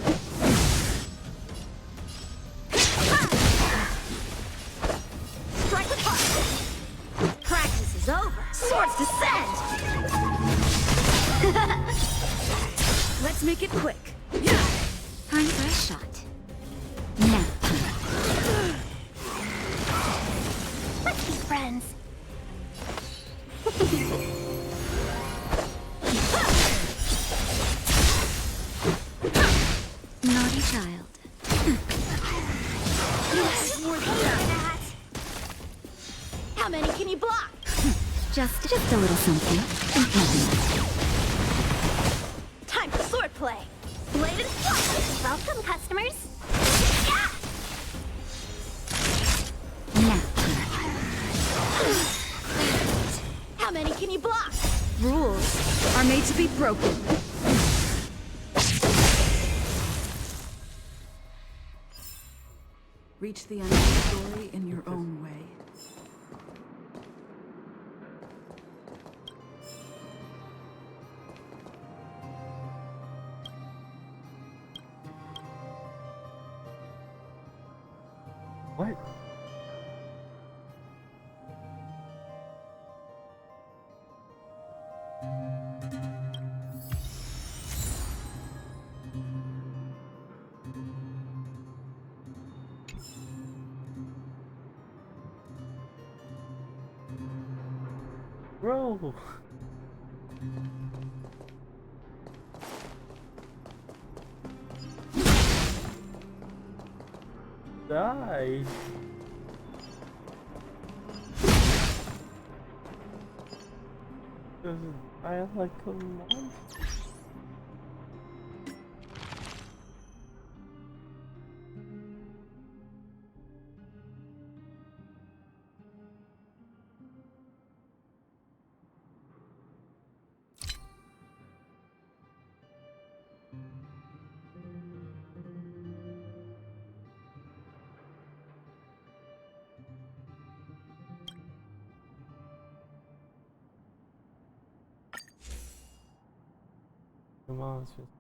Strike with heart. Practice is over. Swords descend.
Let's make it quick.
Time for a shot. Now.
Let's be friends.
Naughty child. How many can you block? Just a little something. Time for swordplay. Blade and sword.
Welcome, customers.
Now. How many can you block?
Rules are made to be broken. Reach the end of the story in your own way.
What? Bro. Die. I have like a month. Come on, it's just...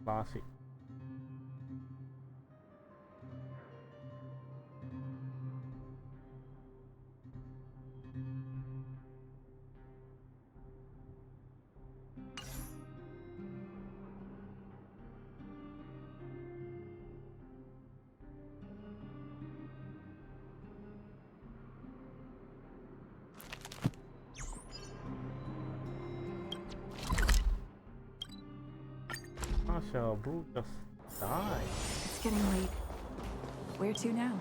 Classic. Tasha, Boo just died.
It's getting late. Where to now?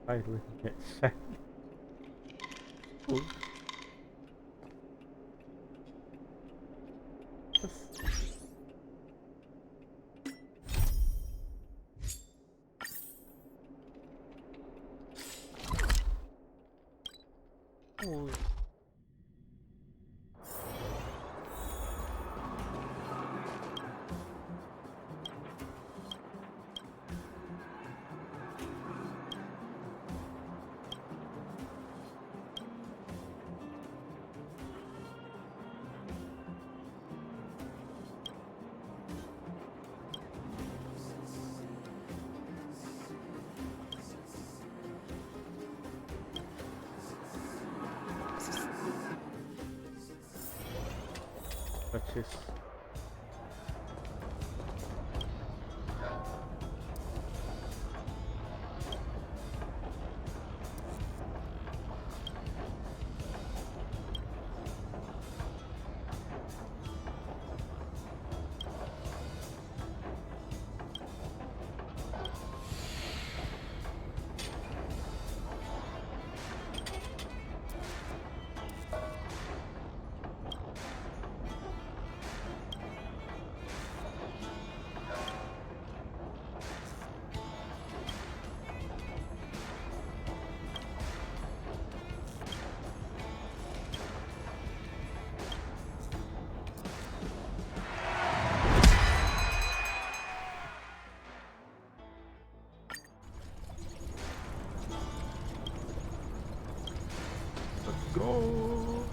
I looking at Shaq. Ooh. Oh. Purchase. Go!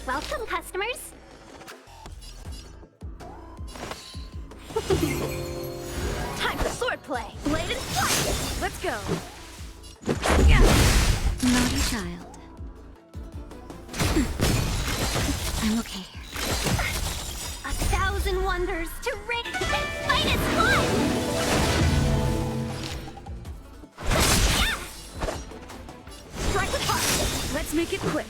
Welcome, customers.
Time for swordplay. Blade and flight. Let's go.
Naughty child. I'm okay. 1,000 wonders to ring minus one!
Strike with heart. Let's make it quick.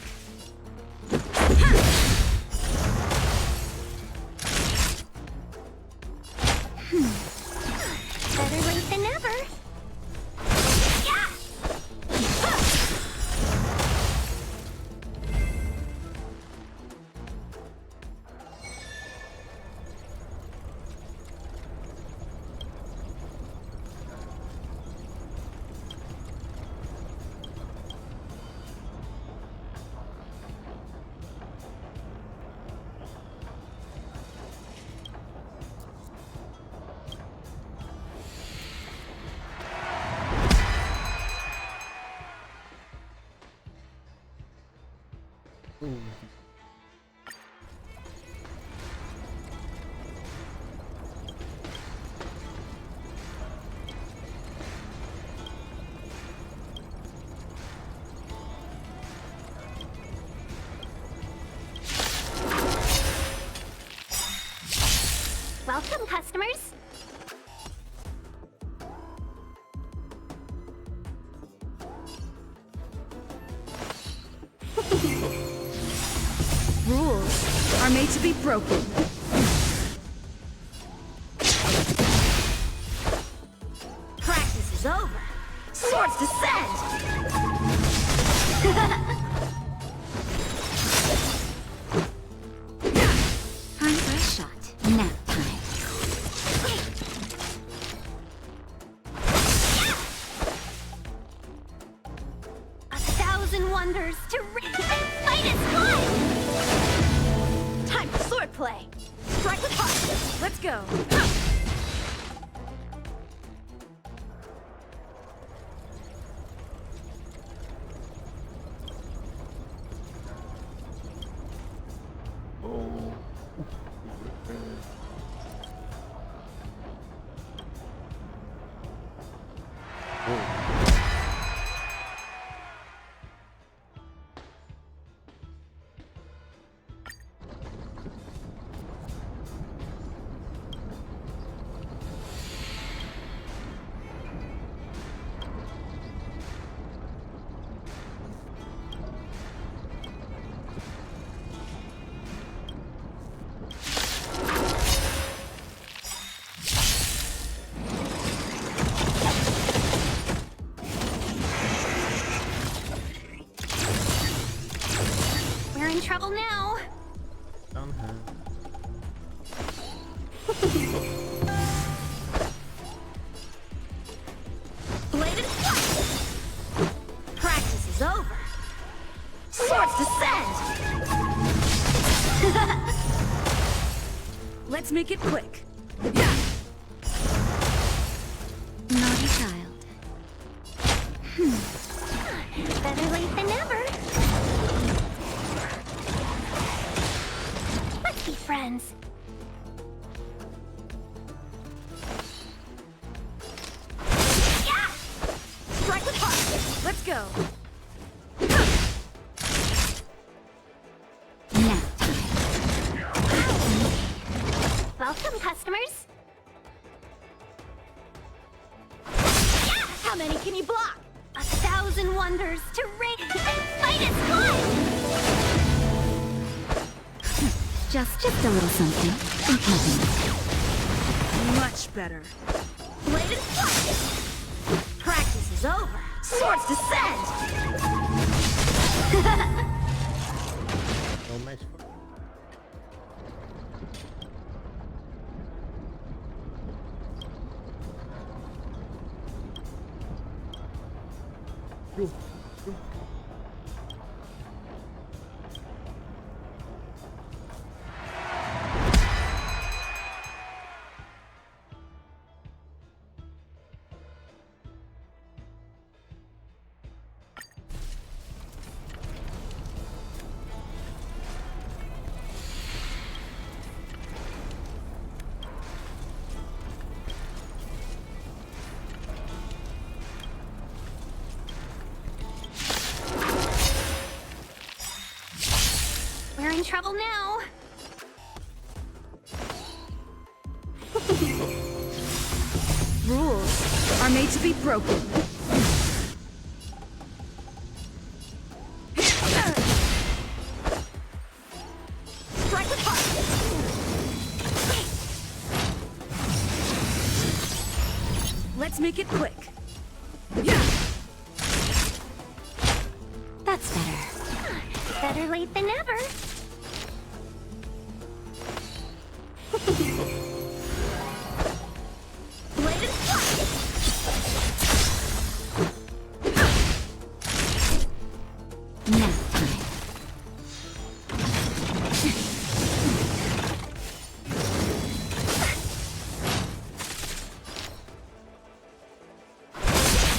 Better late than never. customers.
Rules are made to be broken.
Practice is over. Swords descend!
Time for a shot. Nap time.
1,000 wonders to ring and fight is fun!
Time for swordplay. Strike with heart.
Let's go.
We're in trouble now.
Somehow.
Blade and flight. Practice is over. Swords descend!
Let's make it quick.
Naughty child.
Better late than never. Let's be friends.
Yeah! Strike with heart.
Let's go.
Nap
Welcome, customers.
How many can you block?
1,000 wonders to ring and fight is fun!
Just a little something. Think nothing.
Much better.
Blade and flight. Practice is over. Swords descend!
No match.
We're in trouble now.
Rules are made to be broken.
Strike with heart.
Let's make it quick.
That's better.
Better late than never.
Blade and flight.
Nap time.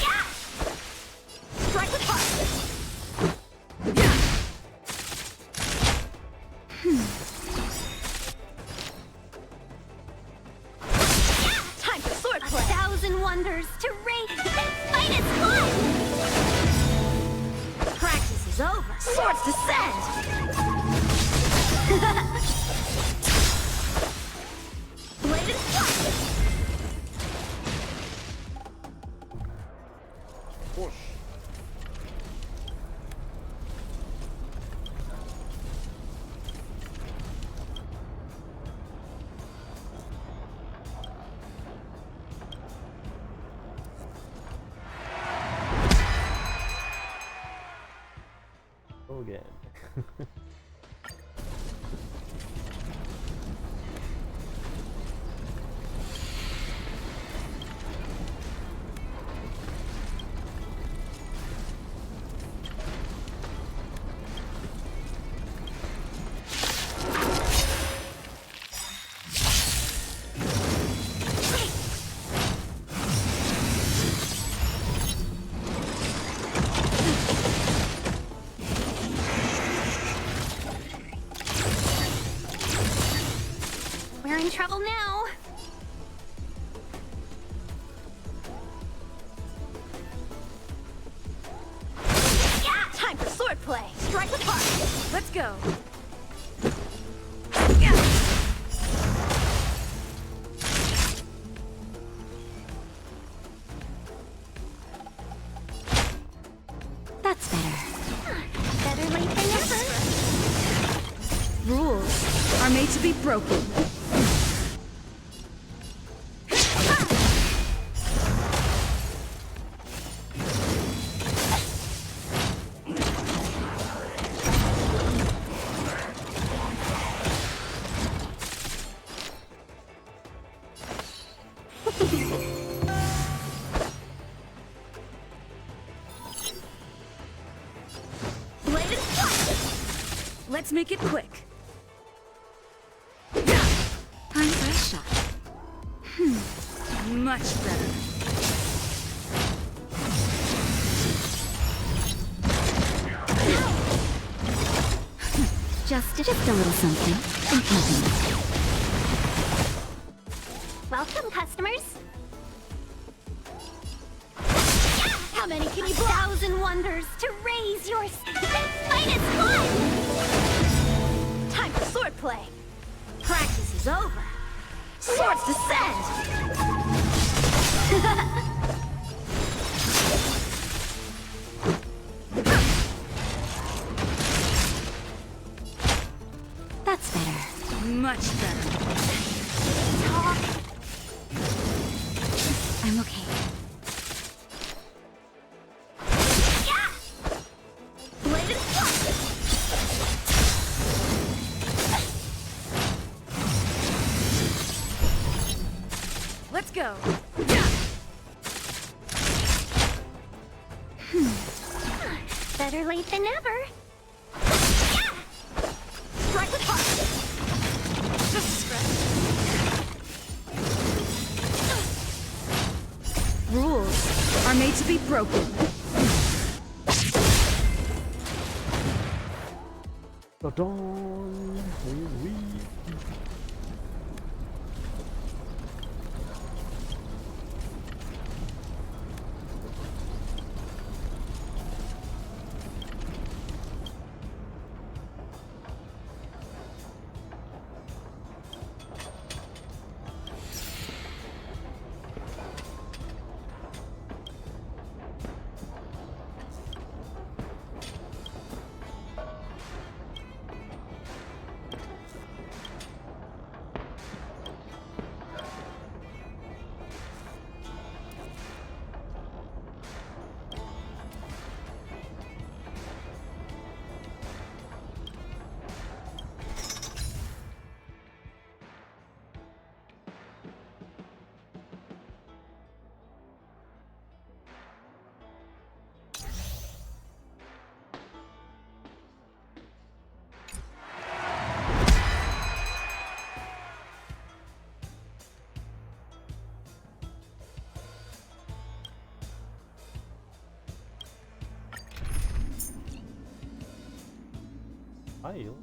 Yeah! Strike with heart. Time for swordplay.
1,000 wonders to ring and fight is fun!
Practice is over. Swords descend! Blade and flight.
again.
We're in trouble now.
Yeah, time for swordplay. Strike with heart. Let's go.
That's better.
Better late than never.
Rules are made to be broken.
Blade and strike.
Let's make it quick.
Time for a shot.
Much better.
Just a little something. Nothing.
Welcome, customers.
How many can you
A
block?
1,000 wonders to raise your finest fun.
Time for swordplay. Practice is over. Swords descend.
That's better.
Much better.
I'm okay.
Blade and strike.
Let's go.
Better late than never.
Strike with heart. Just a scratch.
Rules are made to be broken.
Da-dong! Wee-wee. File?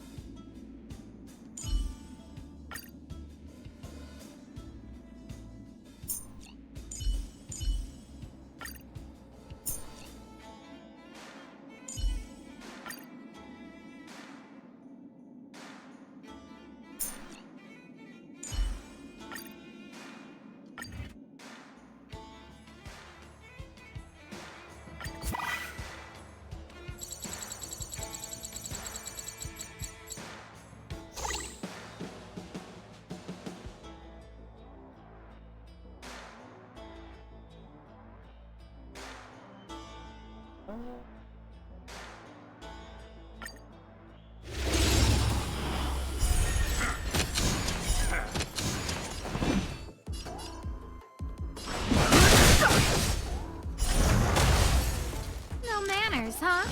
huh?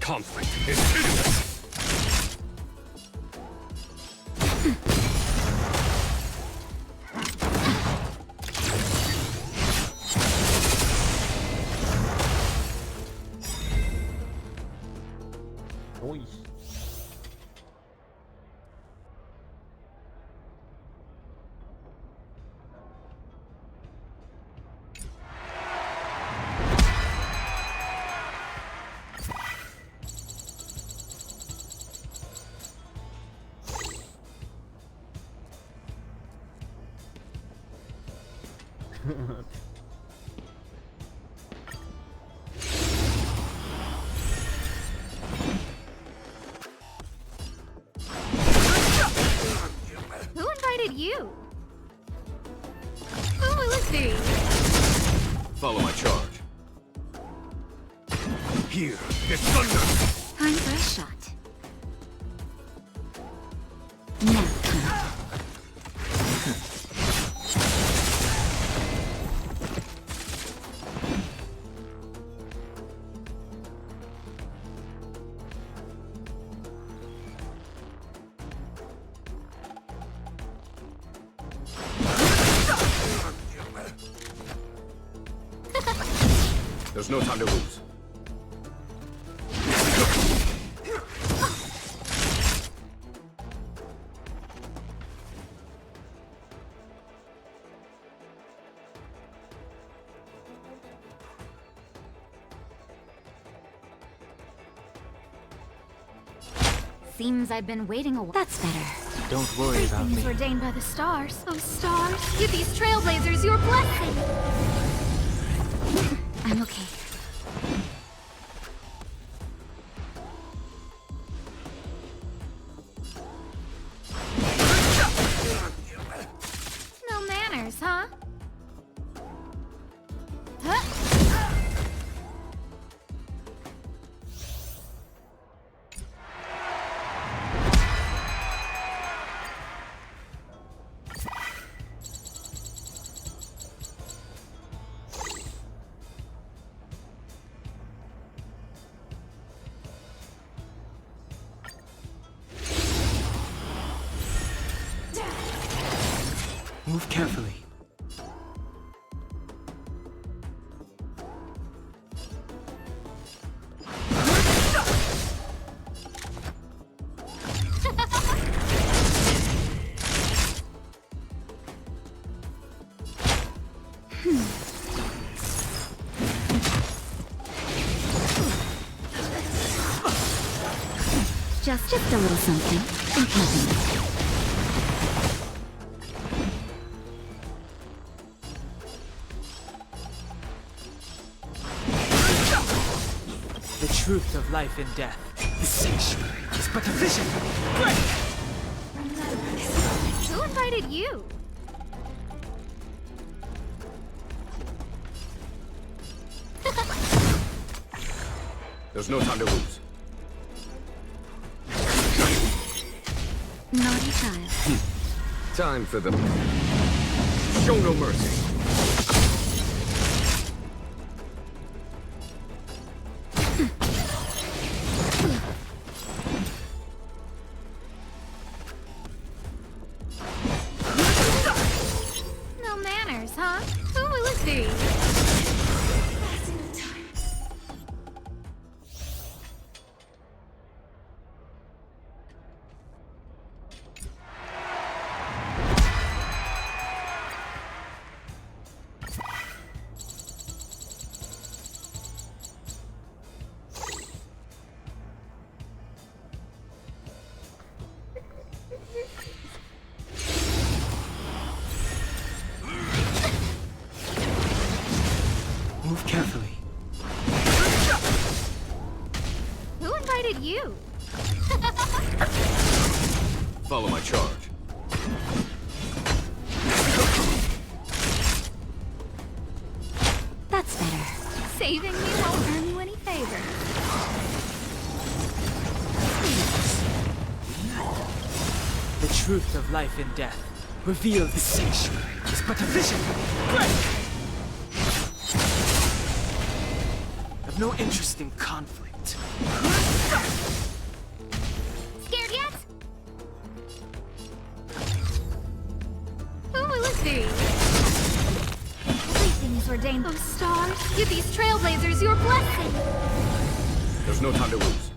Conflict is hideous!
Noise.
Who invited you? Who will it be?
Follow my charge.
Here is thunder!
Time for a shot. Now,
There's no time to lose.
seems I've been waiting a while. That's better.
Don't worry about
Things
me.
ordained by the stars. Oh, stars, give these trailblazers your blessing.
I'm okay.
No manners, huh? Huh?
Move carefully.
Just a little something. Think nothing.
The truth of life and death. The sanctuary is but a vision.
Who invited you?
There's no time to lose.
Naughty child.
Time for them. Show no mercy.
No manners, huh? Who will it be?
Move carefully.
Who invited you?
Follow my charge.
That's better.
Saving me won't earn you any favor.
The truth of life and death. Reveal the sanctuary is but a vision. I've no interest in conflict.
Scared yet?
Oh, let's see.
Everything is ordained.
Oh, stars, give these trailblazers your blessing.
There's no time to lose.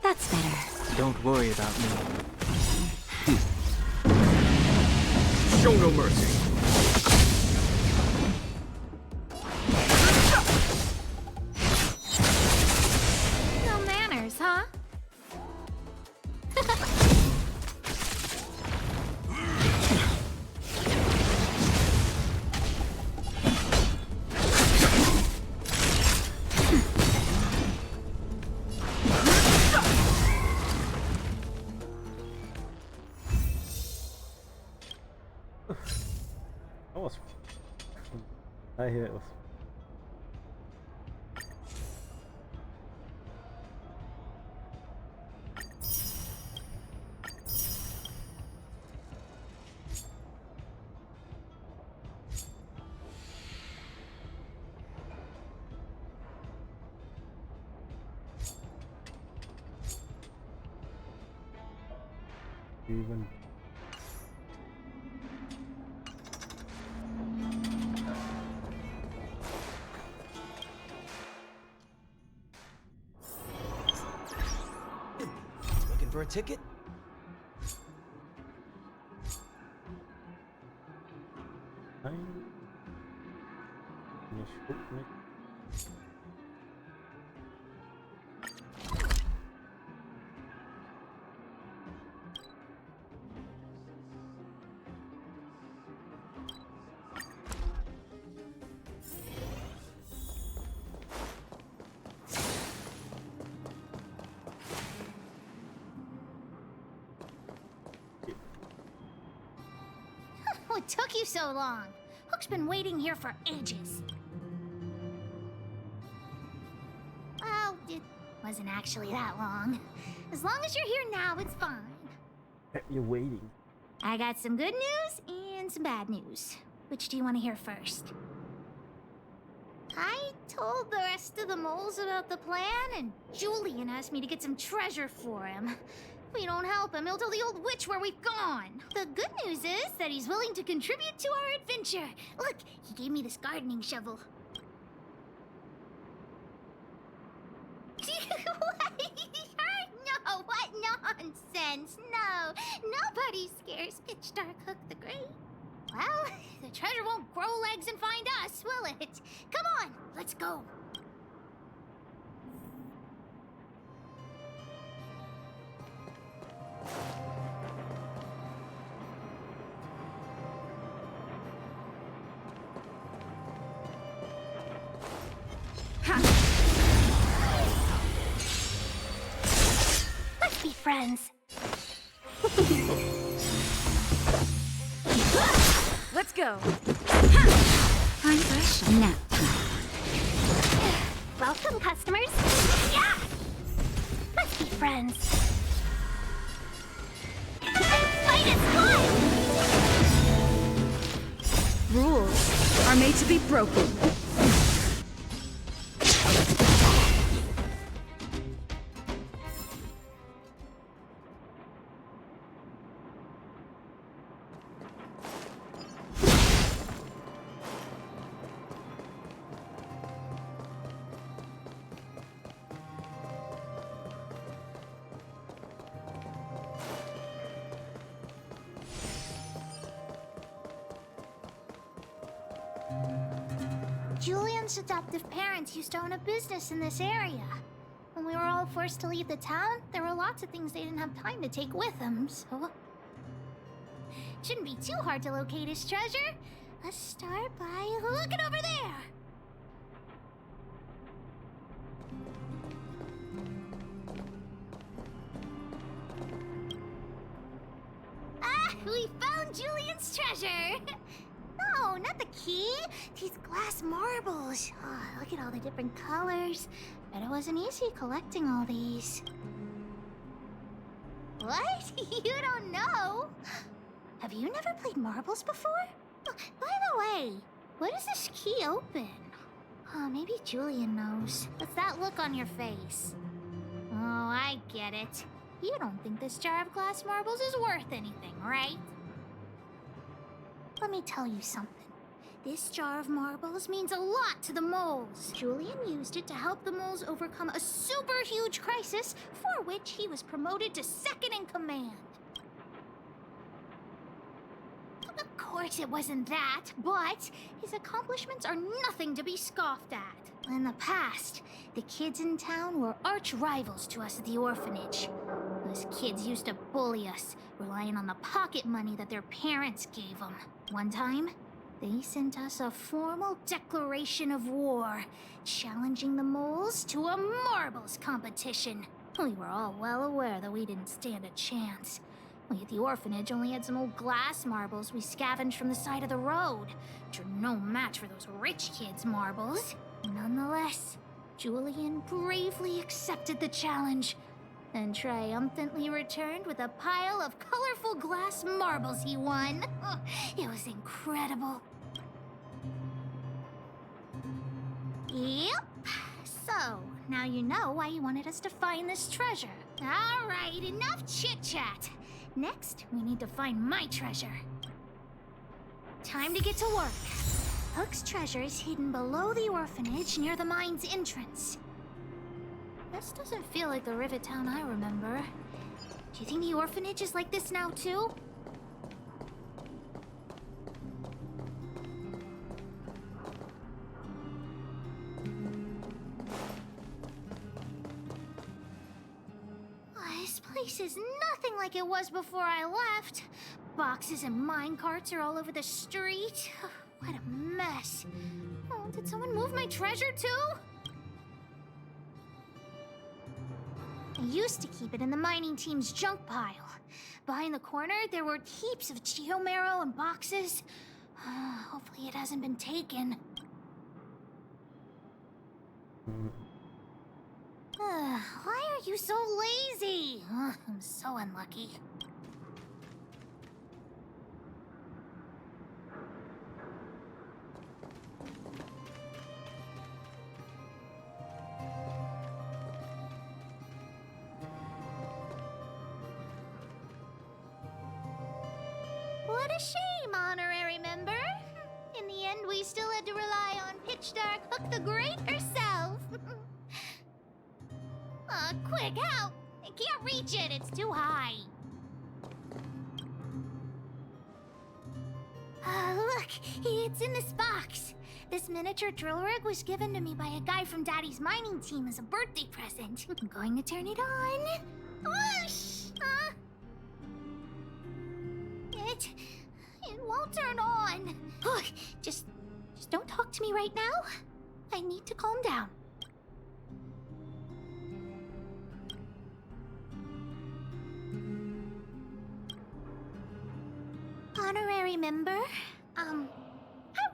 That's better.
Don't worry about me.
Show no mercy.
No manners, huh?
That was. I hear it was. Even.
Looking for a ticket?
What took you so long? Hook's been waiting here for ages. Well, it wasn't actually that long. As long as you're here now, it's fine.
You're waiting.
I got some good news and some bad news. Which do you want to hear first? I told the rest of the moles about the plan, and Julian asked me to get some treasure for him. If we don't help him, he'll tell the old witch where we've gone. The good news is that he's willing to contribute to our adventure. Look, he gave me this gardening shovel. No, what nonsense! No, nobody scares Pitch Dark Hook the Great. Well, the treasure won't grow legs and find us, will it? Come on, let's go. Let's be friends.
Let's go.
I'm fresh. No. Welcome, customers. Yeah! Let's be friends. Fight is fun!
Rules are made to be broken.
Julian's adoptive parents used to own a business in this area. When we were all forced to leave the town, there were lots of things they didn't have time to take with them, so... Shouldn't be too hard to locate his treasure. Let's start by looking over there. Ah, we found Julian's treasure! No, not the key. These glass marbles. Oh, look at all the different colors. Bet it wasn't easy collecting all these. What? You don't know? Have you never played marbles before? By the way, what does this key open? Oh, maybe Julian knows. What's that look on your face? Oh, I get it. You don't think this jar of glass marbles is worth anything, right? Let me tell you something. This jar of marbles means a lot to the moles. Julian used it to help the moles overcome a super huge crisis for which he was promoted to second in command. Of course it wasn't that, but his accomplishments are nothing to be scoffed at. In the past, the kids in town were arch rivals to us at the orphanage. Those kids used to bully us, relying on the pocket money that their parents gave them. One time, they sent us a formal declaration of war, challenging the moles to a marbles competition. We were all well aware that we didn't stand a chance. We at the orphanage only had some old glass marbles we scavenged from the side of the road, which are no match for those rich kids' marbles. Nonetheless, Julian bravely accepted the challenge and triumphantly returned with a pile of colorful glass marbles he won. It was incredible. Yep. So, now you know why you wanted us to find this treasure. All right, enough chit-chat. Next, we need to find my treasure. Time to get to work. Hook's treasure is hidden below the orphanage near the mine's entrance. This doesn't feel like the Rivet Town I remember. Do you think the orphanage is like this now, too? This place is nothing like it was before I left. Boxes and minecarts are all over the street. What a mess. Oh, did someone move my treasure, too? I used to keep it in the mining team's junk pile. Behind the corner, there were heaps of geomarrow and boxes. Hopefully it hasn't been taken. Why are you so lazy? I'm so unlucky. What a shame, honorary member. In the end, we still had to rely on Pitch Dark Hook the Great herself. Quick, help! I can't reach it, it's too high. Look, it's in this box. This miniature drill rig was given to me by a guy from Daddy's mining team as a birthday present. I'm going to turn it on. Whoosh! It won't turn on. Look, just don't talk to me right now. I need to calm down. Honorary member, I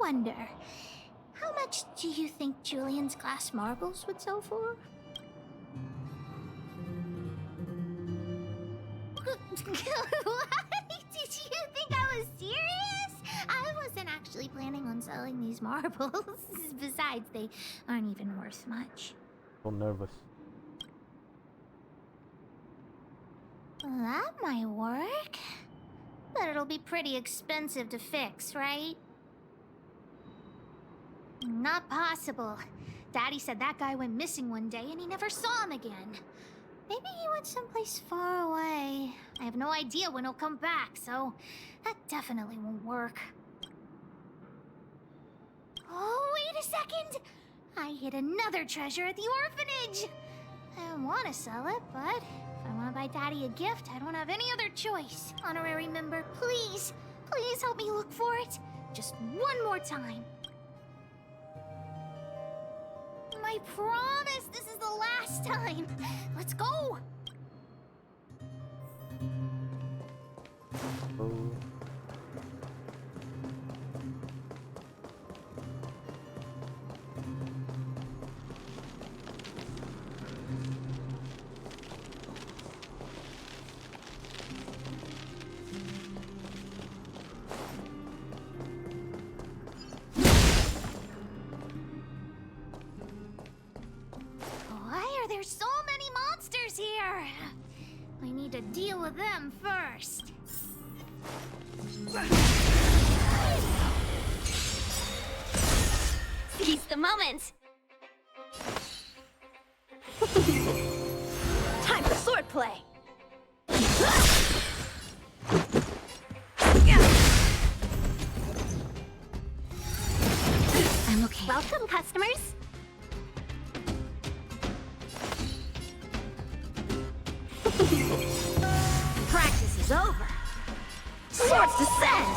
wonder, how much do you think Julian's glass marbles would sell for? What? Did you think I was serious? I wasn't actually planning on selling these marbles. Besides, they aren't even worth much.
So nervous.
That might work. But it'll be pretty expensive to fix, right? Not possible. Daddy said that guy went missing one day and he never saw him again. Maybe he went someplace far away. I have no idea when he'll come back, so that definitely won't work. Oh, wait a second! I hid another treasure at the orphanage! I want to sell it, but if I want to buy Daddy a gift, I don't have any other choice. Honorary member, please, please help me look for it. Just one more time. I promise this is the last time. Let's go.
Oh.
I need to deal with them first. Seize the moment! Time for swordplay! I'm okay. Welcome, customers! Practice is over! Swords descend!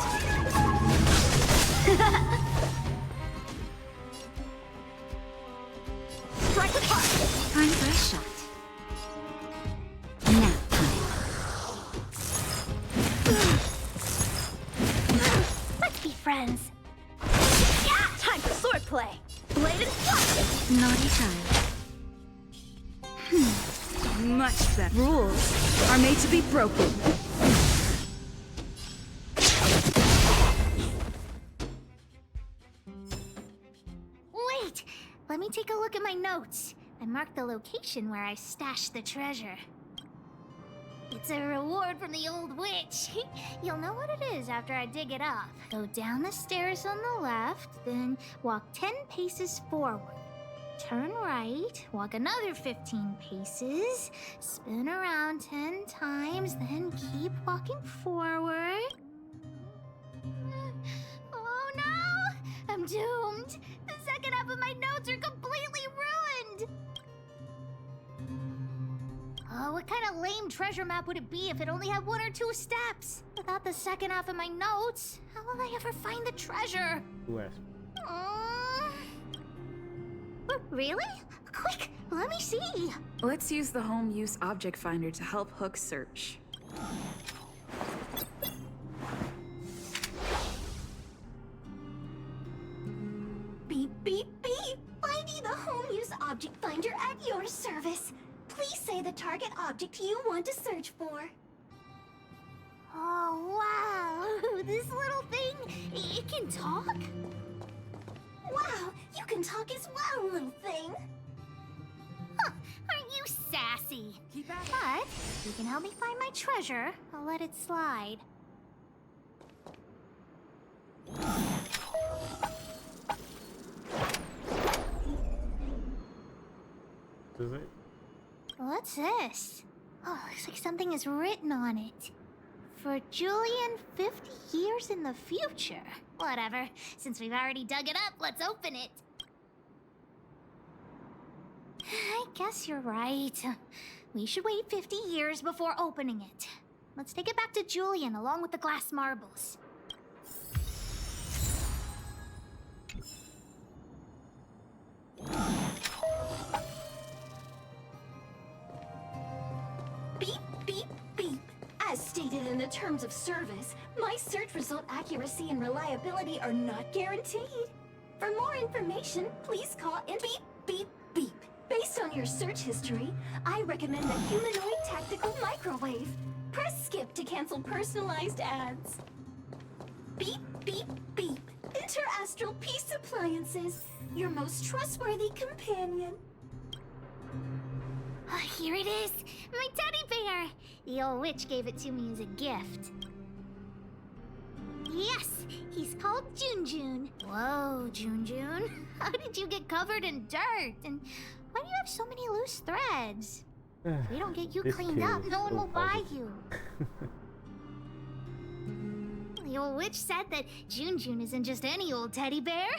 Strike with heart! Time for a shot. Now time. Let's be friends. Yeah! Time for swordplay! Blade and flash!
Naughty child.
Much better. Rules are made to be broken.
Wait! Let me take a look at my notes. I marked the location where I stashed the treasure. It's a reward from the old witch. You'll know what it is after I dig it up. Go down the stairs on the left, then walk 10 paces forward. Turn right, walk another 15 paces, spin around 10 times, then keep walking forward. Oh no! I'm doomed! The second half of my notes are completely ruined! Oh, what kind of lame treasure map would it be if it only had 1 or 2 steps? Without the second half of my notes, how will I ever find the treasure?
West.
Really? Quick, let me see.
Let's use the home use object finder to help Hook search.
Beep, beep, beep! Finding the home use object finder at your service. Please say the target object you want to search for.
Oh, wow! This little thing, it can talk?
Wow, you can talk as well, little thing.
Huh, aren't you sassy? But if you can help me find my treasure, I'll let it slide.
Is it?
What's this? Oh, looks like something is written on it. For Julian, 50 years in the future. Whatever. Since we've already dug it up, let's open it. I guess you're right. We should wait 50 years before opening it. Let's take it back to Julian along with the glass marbles.
Beep, beep, beep. As stated in the terms of service, my search result accuracy and reliability are not guaranteed. For more information, please call in beep, beep, beep. Based on your search history, I recommend the humanoid tactical microwave. Press skip to cancel personalized ads. Beep, beep, beep. Interastral Peace Appliances, your most trustworthy companion.
Oh, here it is! My teddy bear! The old witch gave it to me as a gift. Yes! He's called Junjun. Whoa, Junjun. How did you get covered in dirt? And why do you have so many loose threads? If we don't get you
This
cleaned
kid
up,
is
no one
so
will buy
puzzled.
you. The old witch said that Junjun isn't just any old teddy bear.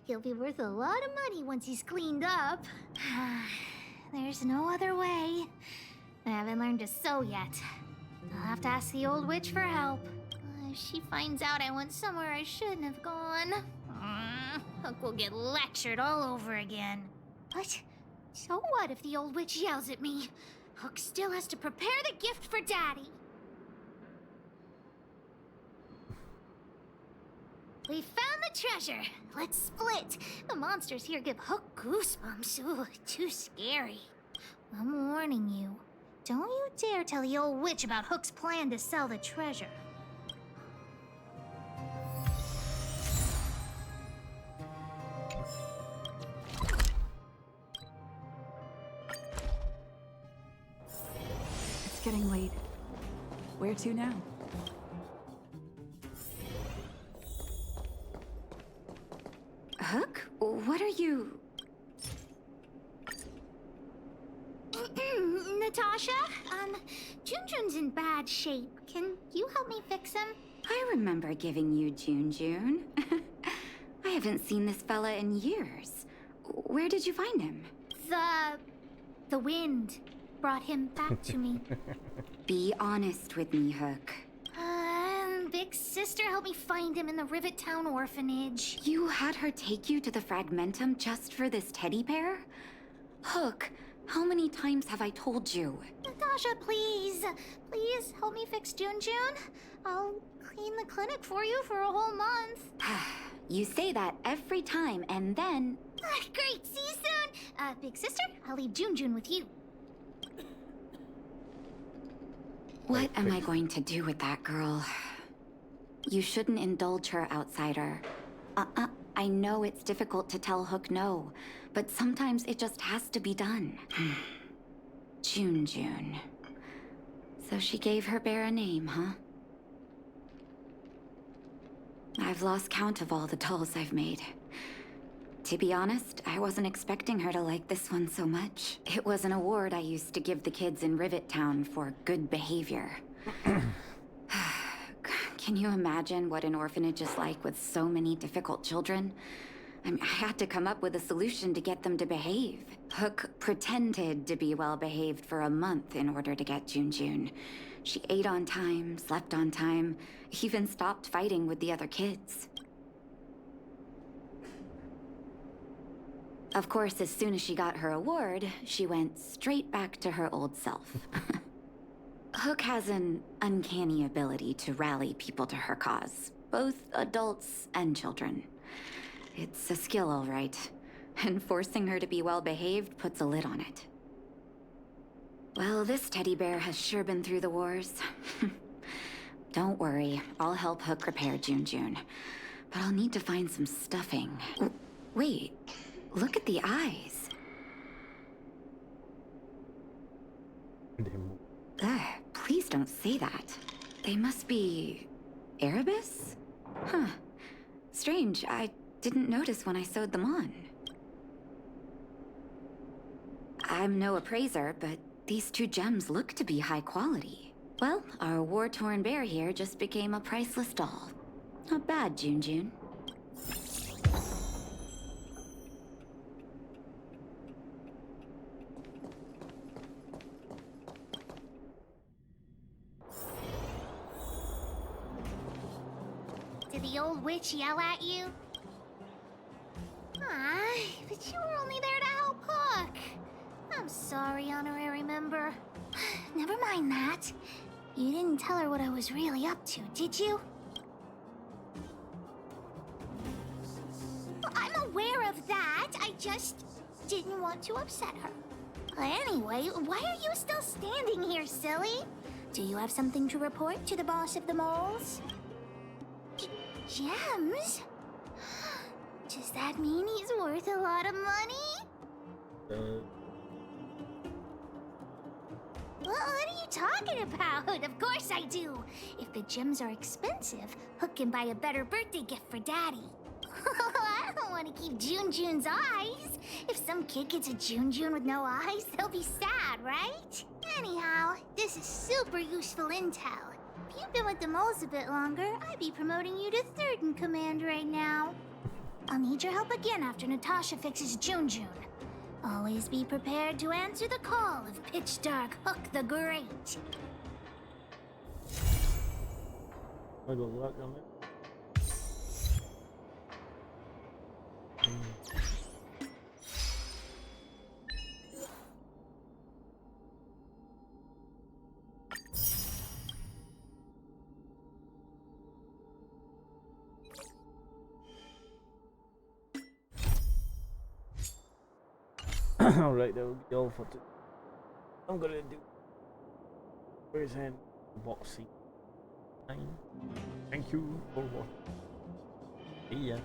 He'll be worth a lot of money once he's cleaned up. There's no other way. I haven't learned to sew yet. I'll have to ask the old witch for help. If she finds out I went somewhere I shouldn't have gone, Hook will get lectured all over again. But so what if the old witch yells at me? Hook still has to prepare the gift for Daddy. We found the treasure. Let's split. The monsters here give Hook goosebumps. Ooh, too scary. I'm warning you. Don't you dare tell the old witch about Hook's plan to sell the treasure.
It's getting late. Where to now?
Hook? What are you...
Natasha? Junjun's in bad shape. Can you help me fix him?
I remember giving you Jun. I haven't seen this fella in years. Where did you find him?
The wind brought him back to me.
Be honest with me, Hook.
Big sister helped me find him in the Rivet Town orphanage.
You had her take you to the Fragmentum just for this teddy bear? Hook, how many times have I told you?
Natasha, please. Please help me fix Junjun. I'll clean the clinic for you for a whole month.
You say that every time, and then...
Great, see you soon. Big sister, I'll leave Junjun with you.
What am I going to do with that girl? You shouldn't indulge her, outsider. I know it's difficult to tell Hook no, but sometimes it just has to be done. Junjun. So she gave her bear a name, huh? I've lost count of all the dolls I've made. To be honest, I wasn't expecting her to like this one so much. It was an award I used to give the kids in Rivet Town for good behavior. Can you imagine what an orphanage is like with so many difficult children? I had to come up with a solution to get them to behave. Hook pretended to be well-behaved for a month in order to get Junjun. She ate on time, slept on time, even stopped fighting with the other kids. Of course, as soon as she got her award, she went straight back to her old self. Hook has an uncanny ability to rally people to her cause, both adults and children. It's a skill, all right, and forcing her to be well-behaved puts a lid on it. Well, this teddy bear has sure been through the wars. Don't worry, I'll help Hook repair Junjun, but I'll need to find some stuffing. Wait, look at the eyes. Please don't say that. They must be... Erebus? Huh. Strange, I didn't notice when I sewed them on. I'm no appraiser, but these two gems look to be high quality. Well, our war-torn bear here just became a priceless doll. Not bad, Junjun.
Did the old witch yell at you? But you were only there to help Hook. I'm sorry, honorary member. Never mind that. You didn't tell her what I was really up to, did you? Well, I'm aware of that. I just didn't want to upset her. Anyway, why are you still standing here, silly? Do you have something to report to the boss of the moles? Gems? Does that mean he's worth a lot of money? What are you talking about? Of course I do. If the gems are expensive, Hook can buy a better birthday gift for Daddy. I don't want to keep Junjun's eyes. If some kid gets a Junjun with no eyes, they'll be sad, right? Anyhow, this is super useful intel. If you've been with the moles a bit longer, I'd be promoting you to third in command right now. I'll need your help again after Natasha fixes Junjun. Always be prepared to answer the call of Pitch Dark Hook the Great.
I got luck on it. Alright, that will be all for today. I'm gonna do... Where's hand? Boxing. Thank you for watching. See ya.